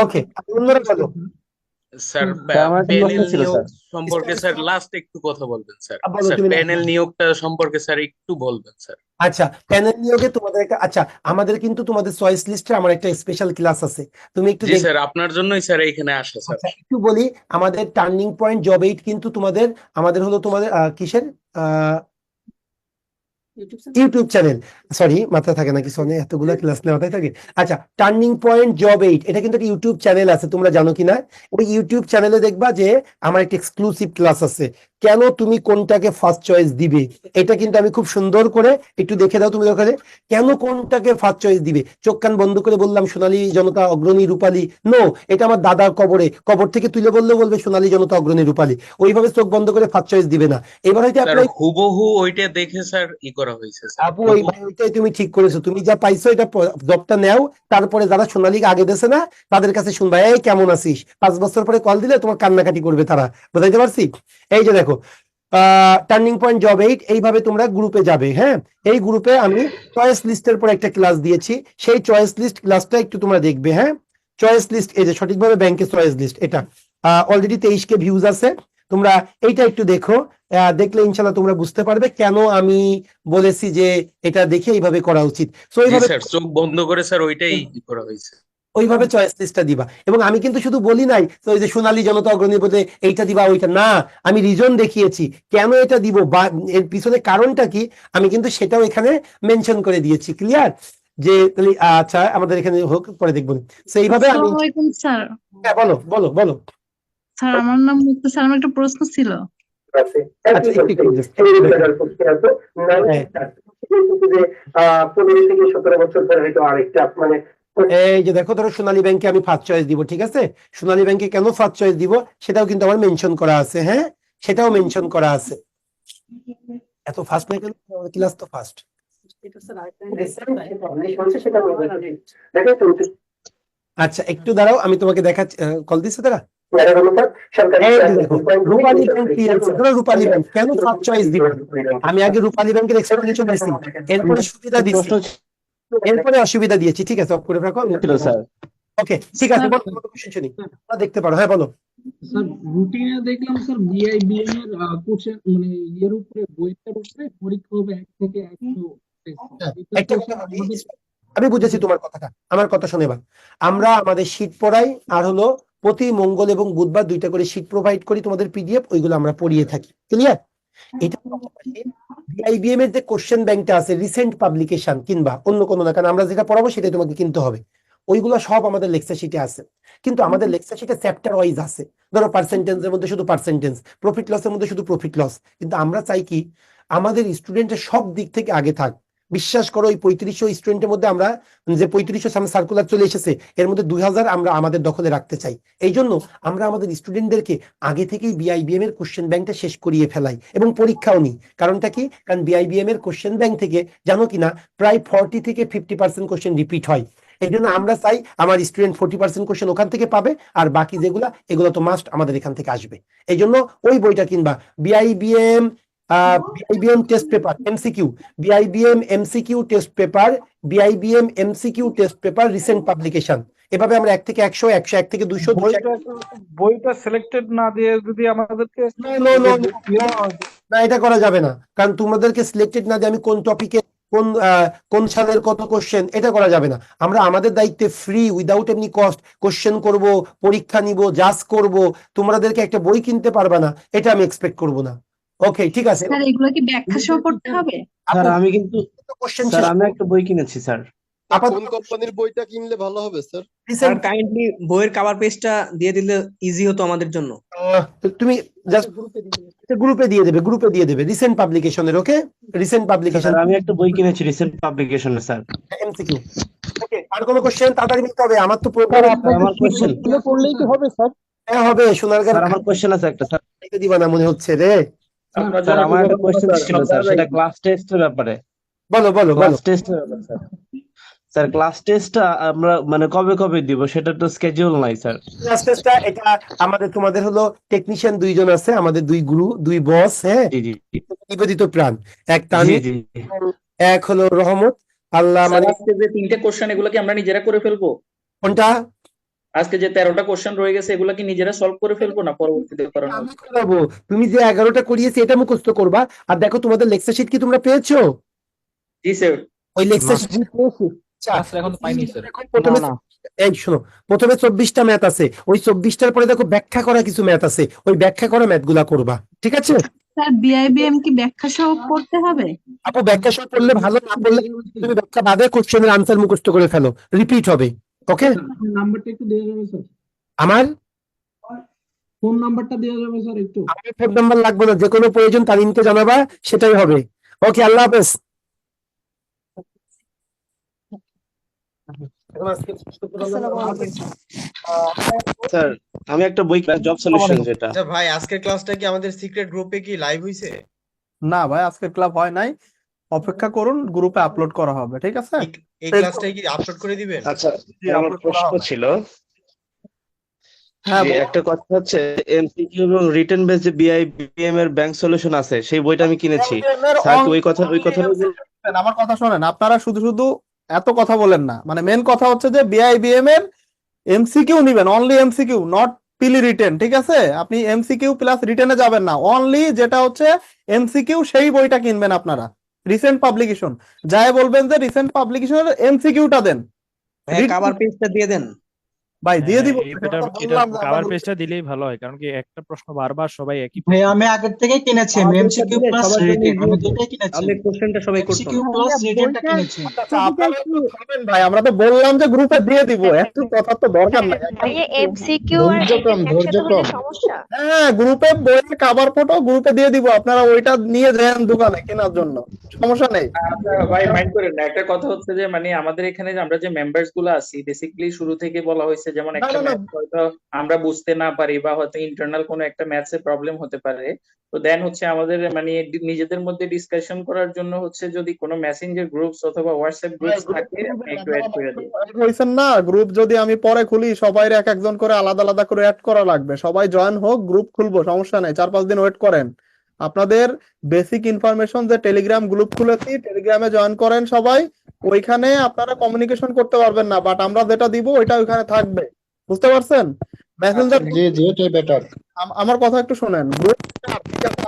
ওকে, অন্যরা বলো। স্যার প্যানেল নিয়োগ সম্পর্কে স্যার লাস্ট একটু কথা বলবেন স্যার। স্যার প্যানেল নিয়োগটা সম্পর্কে স্যার একটু বলবেন স্যার। আচ্ছা, প্যানেল নিয়োগে তোমাদের একটা, আচ্ছা আমাদের কিন্তু তোমাদের চয়েস লিস্টে আমার একটা স্পেশাল ক্লাস আছে, তুমি একটু জি স্যার, আপনার জন্যই স্যার এইখানে আসা স্যার। একটু বলি, আমাদের টার্নিং পয়েন্ট জব 8 কিন্তু আমাদের হলো তোমাদের কিসের ইউটিউব চ্যানেল, সরি মাথায় থাকে না কিছু, এতগুলো ক্লাস নেওয়া মাথায় থাকে। আচ্ছা, টার্নিং পয়েন্ট জব 8 এটা কিন্তু একটা ইউটিউব চ্যানেল আছে, তোমরা জানো কিনা? ওই ইউটিউব চ্যানেলে দেখবা যে আমার একটা এক্সক্লুসিভ ক্লাস আছে, কেন তুমি কোনটাকে ফার্স্ট চয়েস দিবে, এটা কিন্তু আমি খুব সুন্দর করে একটু দেখে দাও তুমি ওখানে, কেন কোনটাকে ফার্স্ট চয়েস দিবে। চোখ কান বন্ধ করে বললাম সোনালী জনতা অগ্রণী রূপালী, নো এটা আমার দাদার কবর থেকে তুলে বলবে সোনালী জনতা অগ্রণী রূপালী, ওইভাবে চোখ বন্ধ করে ফার্স্ট চয়েস দিবে না। এবার হয়তো স্যার হুবহু ওইটা দেখে স্যার করা হয়েছে স্যার। আপু ওইটাই তুমি ঠিক করেছো, তুমি যা পাইছো এটা জবটা নাও, তারপরে যারা সোনালীকে আগে দেছে না তাদের কাছে শুনবা এই কেমন আছিস, 5 বছর পরে কল দিলে তোমার কান্নাকাটি করবে তারা, বুঝাইতে পারছি? এই যে দেখো টার্নিং পয়েন্ট জব 8, এইভাবে তোমরা গ্রুপে যাবে। হ্যাঁ, এই গ্রুপে আমি চয়েস লিস্টের পর একটা ক্লাস দিয়েছি, সেই চয়েস লিস্ট ক্লাসটা একটু তোমরা দেখবে। হ্যাঁ, চয়েস লিস্ট, এই যে সঠিকভাবে ব্যাংকের চয়েস লিস্ট, এটা অলরেডি 23K ভিউজ আছে। তোমরা এইটা একটু দেখো, দেখলে ইনশাল্লাহ তোমরা বুঝতে পারবে কেন আমি বলেছি যে এটা দেখে এইভাবে করা উচিত। সো জি এইভাবে স্যার, চোখ বন্ধ করে স্যার ওইটাই করা হয়েছে। ওইভাবে চয়েস লিস্টটা দিবা। এবং আমি কিন্তু শুধু বলি নাই তো ওই যে সোনালী জনতা অগ্রণী পদে এইটা দিবা ওইটা না, আমি রিজন দেখিয়েছি কেন এটা দিব বা এর পিছনে কারণটা কি, আমি কিন্তু সেটাও এখানে মেনশন করে দিয়েছি। ক্লিয়ার? যে তাহলে আচ্ছা আমাদের এখানে হোক, পরে দেখবো। তো এইভাবে আমি আসসালামু আলাইকুম স্যার। হ্যাঁ, বলো বলো বলো। স্যার আমার নাম মুক্তা স্যার, আমার একটা প্রশ্ন ছিল। আচ্ছা, একটু just একটু হ্যাঁ। 15 থেকে 17 বছর পরে হয়তো আরেকটা মানে এই যে দেখো, ধরো সোনালী ব্যাংকে আমি ফার্স্ট চয়েস দিব, ঠিক আছে? সোনালী ব্যাংকে কেন ফার্স্ট চয়েস দিব সেটাও কিন্তু আমার মেনশন করা আছে। হ্যাঁ, সেটাও মেনশন করা আছে। এত ফাস্ট না কেন, ক্লাস তো ফাস্ট। আচ্ছা একটু দাঁড়াও, আমি তোমাকে দেখাচ্ছি। কল দিচ্ছে তারা? রূপালী ব্যাংক কি আছে? ধরো রূপালী ব্যাংক কেন ফার্স্ট চয়েস দিব, আমি আগে রূপালী ব্যাংকের এক্সপ্লেনেশন দিয়েছি, এরপরে সুবিধা দিচ্ছি, এরপরে অসুবিধা দিয়েছি। ঠিক আছে, অফ করে রাখো। ওকে, ঠিক আছে, বলো, কোনো কোশ্চেন শুনি, তোমরা দেখতে পারো। হ্যাঁ বলো। স্যার রুটিনে দেখলাম স্যার বিআইবিএম এর কোশ্চেন মানে এর উপরে বইটার উপরে পরীক্ষা হবে 1 থেকে 100 একটা কথা বলি, আমি বুঝেছি তোমার কথাটা, আমার কথা শোনে এবার। আমরা আমাদের শীট পড়াই, আর হলো প্রতি মঙ্গল এবং বুধবার 2টা করে শীট প্রোভাইড করি তোমাদের পিডিএফ, ওইগুলো আমরা পড়িয়ে থাকি। ক্লিয়ার? এটা বিআইবিএম এর যে কোশ্চেন ব্যাংকটা আছে, রিসেন্ট পাবলিকেশন কিংবা অন্য কোনো না, কারণ আমরা যেটা পড়াবো সেটাই তোমাকে কিনতে হবে, ওইগুলো সব আমাদের লেকচার শিটে আছে। কিন্তু আমাদের লেকচার শিটে চ্যাপ্টার ওয়াইজ আছে। ধরো পার্সেন্টেজের মধ্যে শুধু পার্সেন্টেজ, প্রফিট লসের মধ্যে শুধু প্রফিট লস। কিন্তু আমরা চাই কি আমাদের স্টুডেন্টের সব দিক থেকে আগে থাক। বিশ্বাস করো, ওই 3500 স্টুডেন্টের মধ্যে আমরা যে 3500 সামনে সার্কুলার চলে এসেছে, এর মধ্যে 2000 আমরা আমাদের দখলে রাখতে চাই। এই জন্য আমরা আমাদের স্টুডেন্টদেরকে আগে থেকেই বিআইবিএম এর কোশ্চেন ব্যাংকটা শেষ করিয়ে ফেলাই এবং পরীক্ষাও নিই। কারণটা কি? কারণ বিআইবিএম এর কোশ্চেন ব্যাংক থেকে জানো কিনা প্রায় 40 থেকে 50% কোশ্চেন রিপিট হয়। এই জন্য আমরা চাই আমার স্টুডেন্ট 40% কোশ্চেন ওখান থেকে পাবে, আর বাকি যেগুলা এগুলো তো মাস্ট আমাদের এখান থেকে আসবে। এই জন্য ওই বইটা কিনবা, BIBM test paper MCQ, BIBM MCQ test paper, BIBM MCQ test paper recent publication. এভাবে আমরা 1 থেকে 100, 101 থেকে 200, বইটা সিলেক্টেড না দিয়ে যদি আমাদেরকে না এটা করা যাবে না, কারণ তোমাদেরকে সিলেক্টেড না দিয়ে আমি কোন টপিকে কোন সালের কত কোশ্চেন, এটা করা যাবে না। আমরা আমাদের দায়িত্বে ফ্রি উইদাউট এমনি কস্ট কোশ্চেন করব, পরীক্ষা নিব, জাজ করব। তোমাদেরকে একটা বই কিনতে পারবে না, এটা আমি এক্সপেক্ট করব না। ওকে, ঠিক আছে। স্যার এগুলো কি ব্যাখ্যা সহ পড়তে হবে? স্যার আমি কিন্তু কোশ্চেন স্যার আমি একটা বই কিনেছি স্যার। কোন কোম্পানির বইটা কিনলে ভালো হবে স্যার? রিসেন্ট কাইন্ডলি বইয়ের কভার পেজটা দিয়ে দিলে ইজি হতো আমাদের জন্য। তুমি জাস্ট গ্রুপে দিয়ে দেবে রিসেন্ট পাবলিকেশনের। ওকে, রিসেন্ট পাবলিকেশন। আমি একটা বই কিনেছি রিসেন্ট পাবলিকেশনে স্যার। এমসিকিউ। ওকে, আর কোনো কোশ্চেন তাড়াতাড়ি বলতে হবে, আমার তো আমার কোশ্চেন পড়লেই কি হবে স্যার? হ্যাঁ হবে, সোনারগাঁ স্যার আমার কোশ্চেন আছে একটা স্যার। দিবা না মনে হচ্ছে রে। স্যার আমার একটা কোশ্চেন ছিল স্যার, সেটা ক্লাস টেস্টের ব্যাপারে। বলো বলো বলো। ক্লাস টেস্টের ব্যাপারে স্যার। স্যার ক্লাস টেস্টটা আমরা মানে কবে কবে দিব সেটা তো স্কেডিউল নাই স্যার। ক্লাস টেস্টটা এটা আমাদের তোমাদের হলো টেকনিশিয়ান 2 জন আছে, আমাদের 2 গুরু 2 বস। হ্যাঁ, জি জি নিবেদিত প্রাণ, এক জি তানিম, জি। এক হলো রহমত। আল্লাহ স্যার মানে আজকে যে 3টে কোশ্চেন এগুলো কি আমরা নিজেরা করে ফেলবো? কোনটা? আজকে যে 13টা কোশ্চেন রয়ে গেছে এগুলো কি নিজেরা সলভ করে ফেলবো না পরবর্তীতে করানো আমি হবে? করাবো, তুমি যে 11টা করিয়েছি এটা মুখস্থ করবা। আর দেখো তোমাদের লেকচার শিট কি তোমরা পেয়েছো? জি স্যার। ওই লেকচার শিট এখন তো পাইনি স্যার। প্রথমে এই শোনো, প্রথমে 24টা ম্যাথ আছে, ওই 24টার পরে দেখো ব্যাখ্যা করা কিছু ম্যাথ আছে, ওই ব্যাখ্যা করা ম্যাথ গুলা করবা। ঠিক আছে? স্যার বিআইবিএম কি ব্যাখ্যা সহ পড়তে হবে? আপু ব্যাখ্যা সহ পড়লে ভালো, না পড়লে তুমি ব্যাখ্যা বাদে কোশ্চেনের আনসার মুখস্থ করে ফেলো, রিপিট হবে। ওকে, নাম্বারটা একটু দেওয়া যাবে স্যার? আমার ফোন নাম্বারটা দেওয়া যাবে স্যার একটু? আমার ফোন নাম্বার লাগবে না, যে কোনো প্রয়োজন তারিনকে জানাবা, সেটাই হবে। ওকে, আল্লাহ হাফেজ। স্যার আমি একটা বই জব সলিউশন যেটা। আচ্ছা ভাই, আজকের ক্লাসটা কি আমাদের সিক্রেট গ্রুপে কি লাইভ হইছে? না ভাই, আজকের ক্লাব হয় নাই, অপেক্ষা করুন, গ্রুপে আপলোড করা হবে। ঠিক আছে? এই ক্লাসটাই কি আপলোড করে দিবেন? আচ্ছা আমার প্রশ্ন ছিল হ্যাঁ যে একটা কথা হচ্ছে এমসিকিউ এবং রিটেন বেস যে বিআইবিএম এর ব্যাংক সলিউশন আছে সেই বইটা আমি কিনেছি। স্যার কি ওই কথা আমার কথা শোনেন, আপনারা শুধু শুধু এত কথা বলেন না। মানে মেন কথা হচ্ছে যে বিআইবিএম এর এমসিকিউ নিবেন, অনলি এমসিকিউ, নট পিলি রিটেন, ঠিক আছে? আপনি এমসিকিউ প্লাস রিটেনে যাবেন না, অনলি যেটা হচ্ছে এমসিকিউ সেই বইটা কিনবেন আপনারা। রিসেন্ট পাবলিকেশন যাই বলবেন যে রিসেন্ট পাবলিকেশনের এমসিকিউটা দেন, কভার পেজটা দিয়ে দেন ভাই দিয়ে দিব। এটা কভার পেজটা দিলেই ভালো হয়, কারণ কি একটা প্রশ্ন বারবার সবাই একই ভাই আমি আগের থেকে কিনেছি, আমি এমসিকিউ প্লাস রিটেন আমি দুটোই কিনেছি। আমি কোশ্চেনটা সবাই করতাম এমসিকিউ প্লাস রিটেনটা কিনেছি। আপনারা একটু থামেন ভাই, আমরা তো বললাম যে গ্রুপে দিয়ে দিব, এত কথা তো দরকার নাই। ভাইয়া এমসিকিউ আর রিটেন একসাথে হলে সমস্যা? হ্যাঁ, গ্রুপে বইয়ের কভার ফটো গ্রুপে দিয়ে দিব, আপনারা ওইটা নিয়ে যান দোকানে কেনার জন্য, সমস্যা নেই। আচ্ছা ভাই মাইন্ড করেন না, একটা কথা হচ্ছে যে মানে আমাদের এখানে যে আমরা যে মেম্বার্স গুলো আছি বেসিক্যালি শুরু থেকে বলা হয়েছে যেমন একটা ম্যাথ হয়তো আমরা বুঝতে না পারি বা হয়তো ইন্টারনাল কোনো একটা ম্যাথস এর প্রবলেম হতে পারে, তো দেন হচ্ছে আমাদের মানে নিজেদের মধ্যে ডিসকাশন করার জন্য হচ্ছে যদি কোনো মেসেঞ্জার গ্রুপস অথবা হোয়াটসঅ্যাপ গ্রুপস থাকে আপনি একটু অ্যাড করে দিন। হইছেন না, গ্রুপ যদি আমি পরে খুলি সবাই এক একজন করে আলাদা আলাদা করে অ্যাড করা লাগবে, সবাই জয়েন হোক, গ্রুপ খুলবো, সমস্যা নেই, 4-5 দিন ওয়েট করেন। আপনাদের বেসিক ইনফরমেশন যে টেলিগ্রাম গ্রুপ খুলেছি, টেলিগ্রামে জয়েন করেন সবাই, ওইখানে আপনারা কমিউনিকেশন করতে পারবেন না, বাট আমরা যেটা দিব ওইটা ওইখানে থাকবে, বুঝতে পারছেন? মেসেঞ্জার আমার কথা একটু শোনেন, গ্রুপ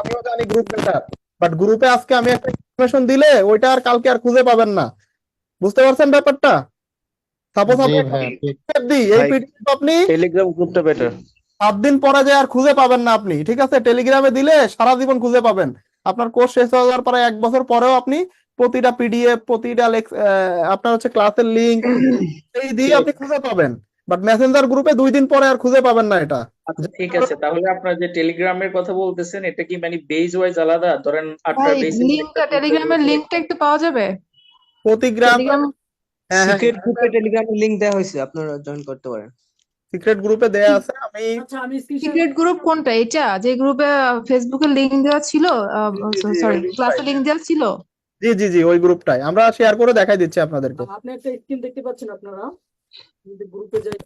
আমিও জানি গ্রুপ বেটার, বাট গ্রুপে আজকে আমি একটা ইনফরমেশন দিলে ওইটা আর কালকে আর খুঁজে পাবেন না, বুঝতে পারছেন ব্যাপারটা? সাপোজ দিই এই পিডিএফ আপনি টেলিগ্রাম গ্রুপটা বেটার, 7 দিন পরে যে আর খুঁজে পাবেন না আপনি, ঠিক আছে? টেলিগ্রামে দিলে সারা জীবন খুঁজে পাবেন, আপনার কোর্স শেষ হয়ে যাওয়ার পরে 1 বছর পরেও আপনি প্রতিটা পিডিএফ প্রতিটা আপনার হচ্ছে ক্লাসের লিংক এই দিয়ে আপনি খুঁজে পাবেন, বাট মেসেঞ্জার গ্রুপে 2 দিন পরে আর খুঁজে পাবেন না এটা। আচ্ছা ঠিক আছে, তাহলে আপনার যে টেলিগ্রামের কথা বলতেছেন এটা কি মানে বেজ ওয়াইজ আলাদা, ধরেন আপনার বেসিক লিংকটা টেলিগ্রামের লিংকটা একটু পাওয়া যাবে? প্রতি গ্রাম সিক্রেট গ্রুপে টেলিগ্রামের লিংক দেওয়া হয়েছে, আপনারা জয়েন করতে পারেন। সিক্রেট গ্রুপে দেয়া আছে। আমি সিক্রেট গ্রুপ কোনটা? এটা যে গ্রুপে ফেসবুকের লিংক দেওয়া ছিল, সরি ক্লাসের লিংক দেওয়া ছিল? জি জি জি, ওই গ্রুপটাই আমরা শেয়ার করে দেখাই দিচ্ছি আপনাদেরকে। আপনি একটা স্ক্রিন দেখতে পাচ্ছেন আপনারা, গ্রুপে যাই,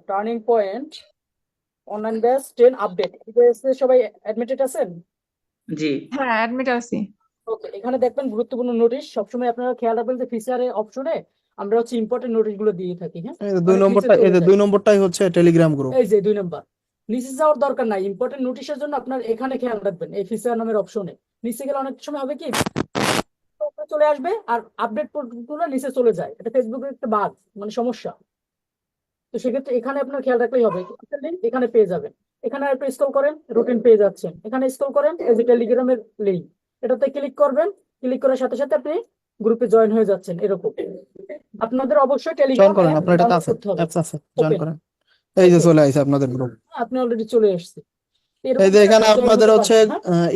turning point online batch 10 update, এতে সবাই অ্যাডমিটেড আছেন? জি হ্যাঁ অ্যাডমিট আছি। ওকে, এখানে দেখবেন গুরুত্বপূর্ণ নোটিশ, সবসময় আপনারা খেয়াল রাখবেন যে ফিচারে অপশনে আমরা হচ্ছে ইম্পর্টেন্ট নোটিশ গুলো দিয়ে থাকি। হ্যাঁ, এই যে 2 নম্বরটা, এই যে 2 নম্বরটাই হচ্ছে টেলিগ্রাম গ্রুপ। এই যে 2 নম্বর, নিচে যাওয়ার দরকার নাই, ইম্পর্টেন্ট নোটিশের জন্য আপনার এখানে খেয়াল রাখবেন এই ফিচার নামের অপশনে। নিচে গেলে অনেক সময় হবে কি চলে আসবে আর আপডেট গুলো নিচে চলে যায়, এটা ফেসবুকের একটা বাগ মানে সমস্যা। তো সেক্ষেত্রে এখানে আপনার খেয়াল রাখলেই হবে, লিংক এখানে পেয়ে যাবেন, এখানে একটু স্ক্রল করেন, রুটিন পেয়ে যাচ্ছেন, এখানে স্ক্রল করেন, এই যে টেলিগ্রামের লিংক, এটাতে ক্লিক করবেন, ক্লিক করার সাথে সাথে আপনি গ্রুপে জয়েন হয়ে যাচ্ছেন। এরকম আপনাদের অবশ্যই জয়েন টেলিগ্রাম করেন, আপনার এটাতে আছে, অ্যাপস আছে, জয়েন করেন। এই যে চলে আইছে আপনাদের গ্রুপ, আপনি অলরেডি চলে আসছে। এই যে এখানে আপনাদের হচ্ছে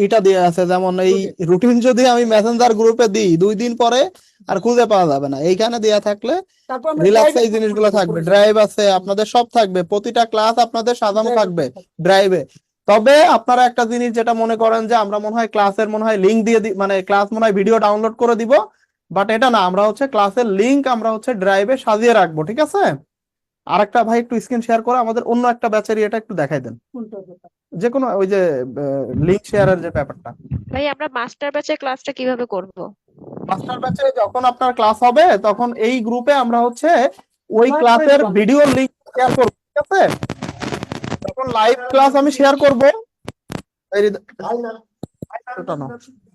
এটা দেয়া আছে, যেমন এই রুটিন যদি আমি মেসেঞ্জার গ্রুপে দিই 2 দিন পরে আর খুঁজে পাওয়া যাবে না, এইখানে দেয়া থাকলে রিল্যাক্স এই জিনিসগুলো থাকবে, ড্রাইভ আছে আপনাদের, সব থাকবে, প্রতিটা ক্লাস আপনাদের সাজানো থাকবে ড্রাইভে। তবে আপনারা একটা জিনিস যেটা মনে করেন যে আমরা মনে হয় ক্লাসের মনে হয় লিংক দিয়ে মানে ক্লাস মনে হয় ভিডিও ডাউনলোড করে দিব, বাট এটা না, আমরা হচ্ছে ক্লাসের লিংক আমরা হচ্ছে ড্রাইভে সাজিয়ে রাখবো, ঠিক আছে? আরেকটা ভাই একটু স্ক্রিন শেয়ার করে আমাদের অন্য একটা ব্যাচের এটা একটু দেখাই দেন, যে কোনো ওই যে লিংক শেয়ারের যে ব্যাপারটা। ভাই আমরা মাস্টার ব্যাচের ক্লাসটা কিভাবে করব? মাস্টার ব্যাচে যখন আপনার ক্লাস হবে তখন এই গ্রুপে আমরা হচ্ছে ওই ক্লাসের ভিডিও লিংক শেয়ার করব, ঠিক আছে? যখন লাইভ ক্লাস আমি শেয়ার করব,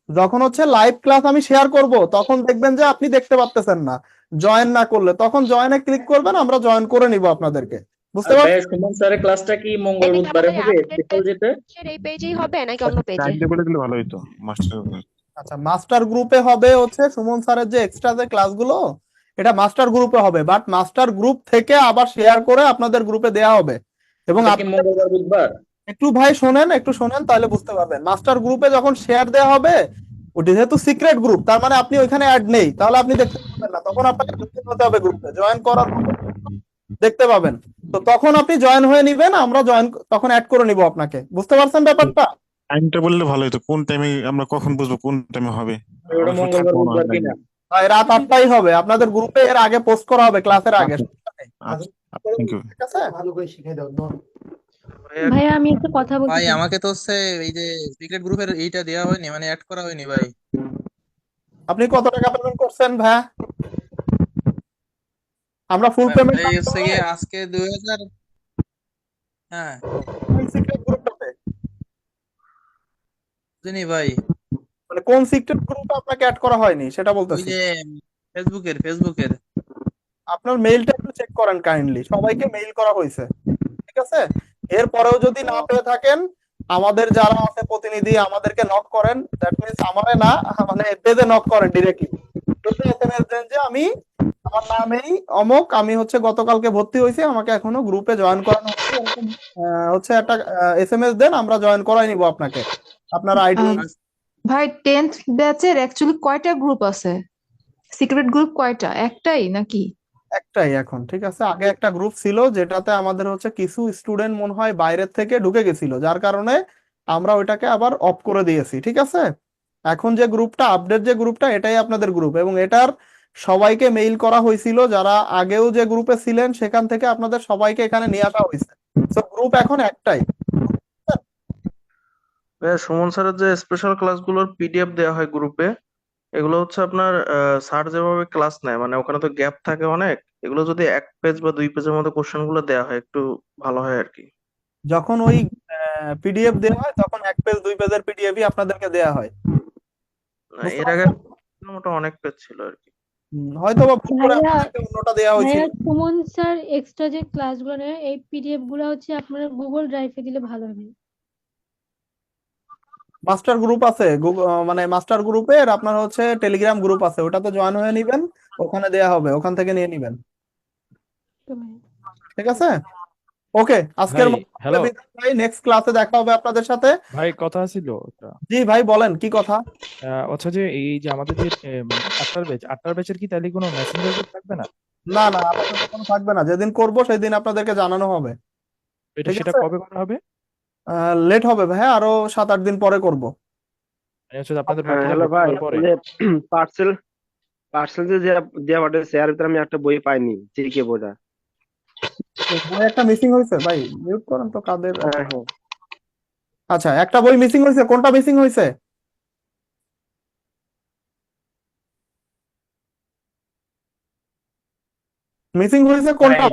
যখন হচ্ছে লাইভ ক্লাস আমি শেয়ার করব তখন দেখবেন যে আপনি দেখতে পাচ্ছেন না, জয়েন না করলে, তখন জয়েনে ক্লিক করবেন, আমরা জয়েন করে নিব আপনাদেরকে, বুঝতে পারছেন? সুমন স্যারের ক্লাসটা কি মঙ্গল বুধবারে হবে ডিপোজিটে? এই পেজেই হবে নাকি অন্য পেজে? টাইম টেবিলে দিলে ভালো হতো মাস্টার। আচ্ছা, মাস্টার গ্রুপে হবে হচ্ছে সুমন স্যারের যে এক্সট্রা যে ক্লাসগুলো, এটা মাস্টার গ্রুপে হবে, বাট মাস্টার গ্রুপ থেকে আবার শেয়ার করে আপনাদের গ্রুপে দেয়া হবে। এবং মঙ্গলবার বুধবার একটু ভাই শোনেন, একটু শোনেন, তাহলে বুঝতে পারবেন। মাস্টার গ্রুপে যখন শেয়ার দেওয়া হবে, ওটা যেহেতু সিক্রেট গ্রুপ, তার মানে আপনি ওইখানে অ্যাড নেই, তাহলে আপনি দেখতে পাবেন না, তখন আপনাকে ঢুকতে হতে হবে গ্রুপে, জয়েন করার পর দেখতে পাবেন, তো তখন আপনি জয়েন হয়ে নিবেন, আমরা জয়েন তখন অ্যাড করে নিব আপনাকে, বুঝতে পারছেন ব্যাপারটা? টাইমটা বললে ভালো হতো, কোন টাইমে আমরা কখন বুঝবো কোন টাইমে হবে? ওটা মঙ্গলবার বুধবার কিনা? রাত 8টায় হবে, আপনাদের গ্রুপে এর আগে পোস্ট করা হবে ক্লাসের আগে, থ্যাংক ইউ। ঠিক আছে? ভালো করে শিখিয়ে দাও। ভাইয়া আমি একটা কথা বলতে ভাই চাই। আমাকে তো হচ্ছে এই যে সিক্রেট গ্রুপের এইটা দেওয়া হয়নি, মানে অ্যাড করা হয়নি ভাই। আপনি কত টাকা পেমেন্ট করছেন ভাই? আমরা ফুল পেমেন্ট ভাই হচ্ছে গিয়ে আজকে 2000 হ্যাঁ সিক্রেট গ্রুপটাতে, জানি ভাই মানে কোন সিক্রেট গ্রুপে আপনাকে অ্যাড করা হয়নি সেটা ওই বলতেছি। যে ফেসবুকের আপনার মেইলটা একটু চেক করেন কাইন্ডলি, সবাইকে মেইল করা হয়েছে, ঠিক আছে? এরপরেও যদি না পেয়ে থাকেন, আমাদের যারা আছে প্রতিনিধি আমাদেরকে নক করেন, দ্যাট মিনস আমারে না, মানে পেজে নক করেন ডিরেক্টলি, এসএমএস দেন যে আমি আমার নামেই অমুক, আমি হচ্ছে গতকালকে ভর্তি হয়েছি, আমাকে এখনো গ্রুপে জয়েন করানো হচ্ছে, এরকম হচ্ছে একটা এসএমএস দেন, আমরা জয়েন করাই নিব আপনাকে, আপনার আইডি। ভাই 10th ব্যাচের অ্যাকচুয়ালি কয়টা গ্রুপ আছে? সিক্রেট গ্রুপ কয়টা? একটাই নাকি? একটাই এখন, ঠিক আছে? আগে একটা গ্রুপ ছিল যেটাতে আমাদের হচ্ছে কিছু স্টুডেন্ট মনে হয় বাইরের থেকে ঢুকে গেছিল, যার কারণে আমরা ওইটাকে আবার অফ করে দিয়েছি, ঠিক আছে? এখন যে গ্রুপটা আপডেট, যে গ্রুপটা, এটাই আপনাদের গ্রুপ, এবং এটার সবাইকে মেইল করা হয়েছিল, যারা আগেও যে গ্রুপে ছিলেন সেখান থেকে আপনাদের সবাইকে এখানে নিয়ে আসা হয়েছে। তো গ্রুপ এখন একটাই। সুমন স্যারের যে স্পেশাল ক্লাসগুলোর পিডিএফ দেওয়া হয় গ্রুপে, এগুলো হচ্ছে আপনার স্যার যেভাবে ক্লাস নেয়, মানে ওখানে তো গ্যাপ থাকে অনেক, এগুলো যদি 1 পেজ বা 2 পেজের মধ্যে কোশ্চেন গুলো দেওয়া হয় একটু ভালো হয় আর কি। যখন ওই পিডিএফ দেওয়া হয় তখন 1 পেজ 2 পেজের পিডিএফই আপনাদেরকে দেওয়া হয়। এর আগে মোটামুটি অনেক পেজ ছিল আর কি। হয়তো বা ভুল করে ভাইয়া আপনাদেরকে অন্যটা দেওয়া হয়েছিল। ভাইয়া সুমন স্যার এক্সট্রা যে ক্লাসগুলো নেয় এই পিডিএফ গুলো হচ্ছে আপনারা গুগল ড্রাইভে দিলে ভালো হবে। মাস্টার গ্রুপ আছে মানে মাস্টার গ্রুপের আপনার হচ্ছে টেলিগ্রাম গ্রুপ আছে, ওটাতে জয়েন হয়ে নিবেন, ওখানে দেয়া হবে, ওখান থেকে নিয়ে নিবেন, ঠিক আছে? ওকে, আজকের ভাই হ্যালো ভাই নেক্সট ক্লাসে দেখা হবে আপনাদের সাথে। ভাই, কথা ছিল একটা। জি ভাই বলেন, কি কথা? আচ্ছা, যে এই যে আমাদের যে আটটার ব্যাচের কি তাহলে কোনো মেসেঞ্জার গ্রুপ থাকবে না? না না, আপাতত কোনো থাকবে না, যেদিন করব সেদিন আপনাদেরকে জানানো হবে, ঠিক সেটা আছে? কবে করা হবে? লেট হবে ভাই, আরো 7-8 দিন পরে করব। হচ্ছে আপনাদের বাকিরা হ্যালো ভর্তি ভাই, হওয়ার পরে। যে পার্সেল যে দেওয়া পাঠাচ্ছে এর ভিতরে আমি একটা বই পাইনি, জিকে বইটা। বই একটা মিসিং হয়েছে ভাই, মিউট করেন তো কাদের। হ্যাঁ হ্যাঁ, আচ্ছা, একটা বই মিসিং হয়েছে, কোনটা মিসিং হয়েছে? মিসিং হয়েছে কোনটা?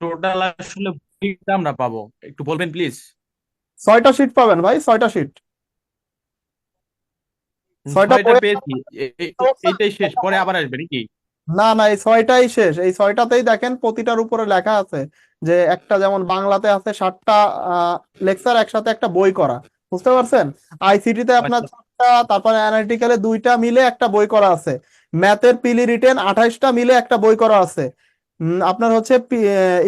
টোটাল আসলে বইটা আমরা পাবো, একটু বলবেন প্লিজ। 6টা শিট পাবেন ভাই, 6টা শিট, 6টা ছয়টা পেয়েছি, এইটাই শেষ, পরে আবার আসবে নাকি? না না, এই 6টাই শেষ, এই 6টাতেই দেখেন প্রতিটার উপরে লেখা আছে যে একটা, যেমন বাংলাতে আছে 7টা লেকচার একসাথে একটা বই করা, বুঝতে পারছেন? আইসিটি তে আপনার 4টা, তারপরে অ্যানালিটিক্যালে 2টা মিলে একটা বই করা আছে, ম্যাথের পিলি রিটেন 28টা মিলে একটা বই করা আছে, আপনার হচ্ছে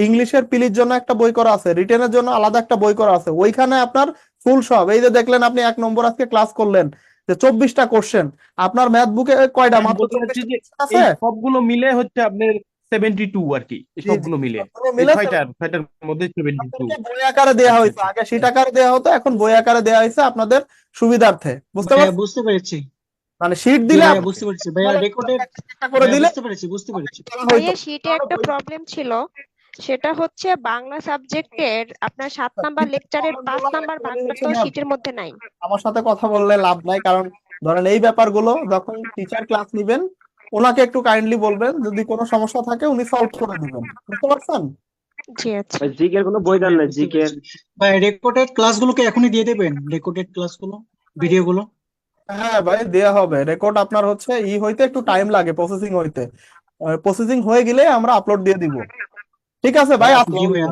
ইংলিশের পিলির জন্য একটা বই করা আছে, রিটেনের জন্য আলাদা একটা বই করা আছে, ওইখানে আপনার ফুল সব, এই যে দেখলেন আপনি 1 নম্বর আজকে ক্লাস করলেন যে 24টা কোশ্চেন, আপনার ম্যাথ বুকে কয়টা? মাত্র 24টা আছে। সবগুলো মিলে হচ্ছে আপনার 72 আর কি, সবগুলো মিলে ছয়টার মধ্যে 72। বই আকারে দেওয়া হয়েছে, আগে শীট আকারে দেওয়া হতো, এখন বই আকারে দেওয়া হয়েছে আপনাদের সুবিধার্থে, বুঝতে ভাইয়া পারছেন? বুঝতে পেরেছি, মানে শীট জি দিলে ভাইয়া বুঝতে পেরেছি, ভাইয়া রেকর্ডেড করে দিলে বুঝতে পেরেছি। ভাইয়া শীটে একটা প্রবলেম ছিল, সেটা হচ্ছে বাংলা সাবজেক্টের আপনার 7 নাম্বার লেকচারের 5 নাম্বার ভাগটা তো শীটের মধ্যে নাই। আমার সাথে কথা বললে লাভ নাই, কারণ ধরেন এই ব্যাপারগুলো যখন টিচার ক্লাস নিবেন ওনাকে একটু কাইন্ডলি বলবেন, যদি কোনো সমস্যা থাকে উনি সলভ করে দিবেন, বুঝতে পারছেন? জি আচ্ছা। জিকের কোনো বই দেন না, জিকে। ভাই রেকর্ডেড ক্লাসগুলোকে এখনই দিয়ে দেবেন, রেকর্ডেড ক্লাসগুলো, ভিডিওগুলো। হ্যাঁ ভাই, দেয়া হবে, রেকর্ড আপনার হচ্ছে হইতে একটু টাইম লাগে, প্রসেসিং হইতে, প্রসেসিং হয়ে গেলে আমরা আপলোড দিয়ে দিব, ঠিক আছে ভাই? জি ভাইয়া।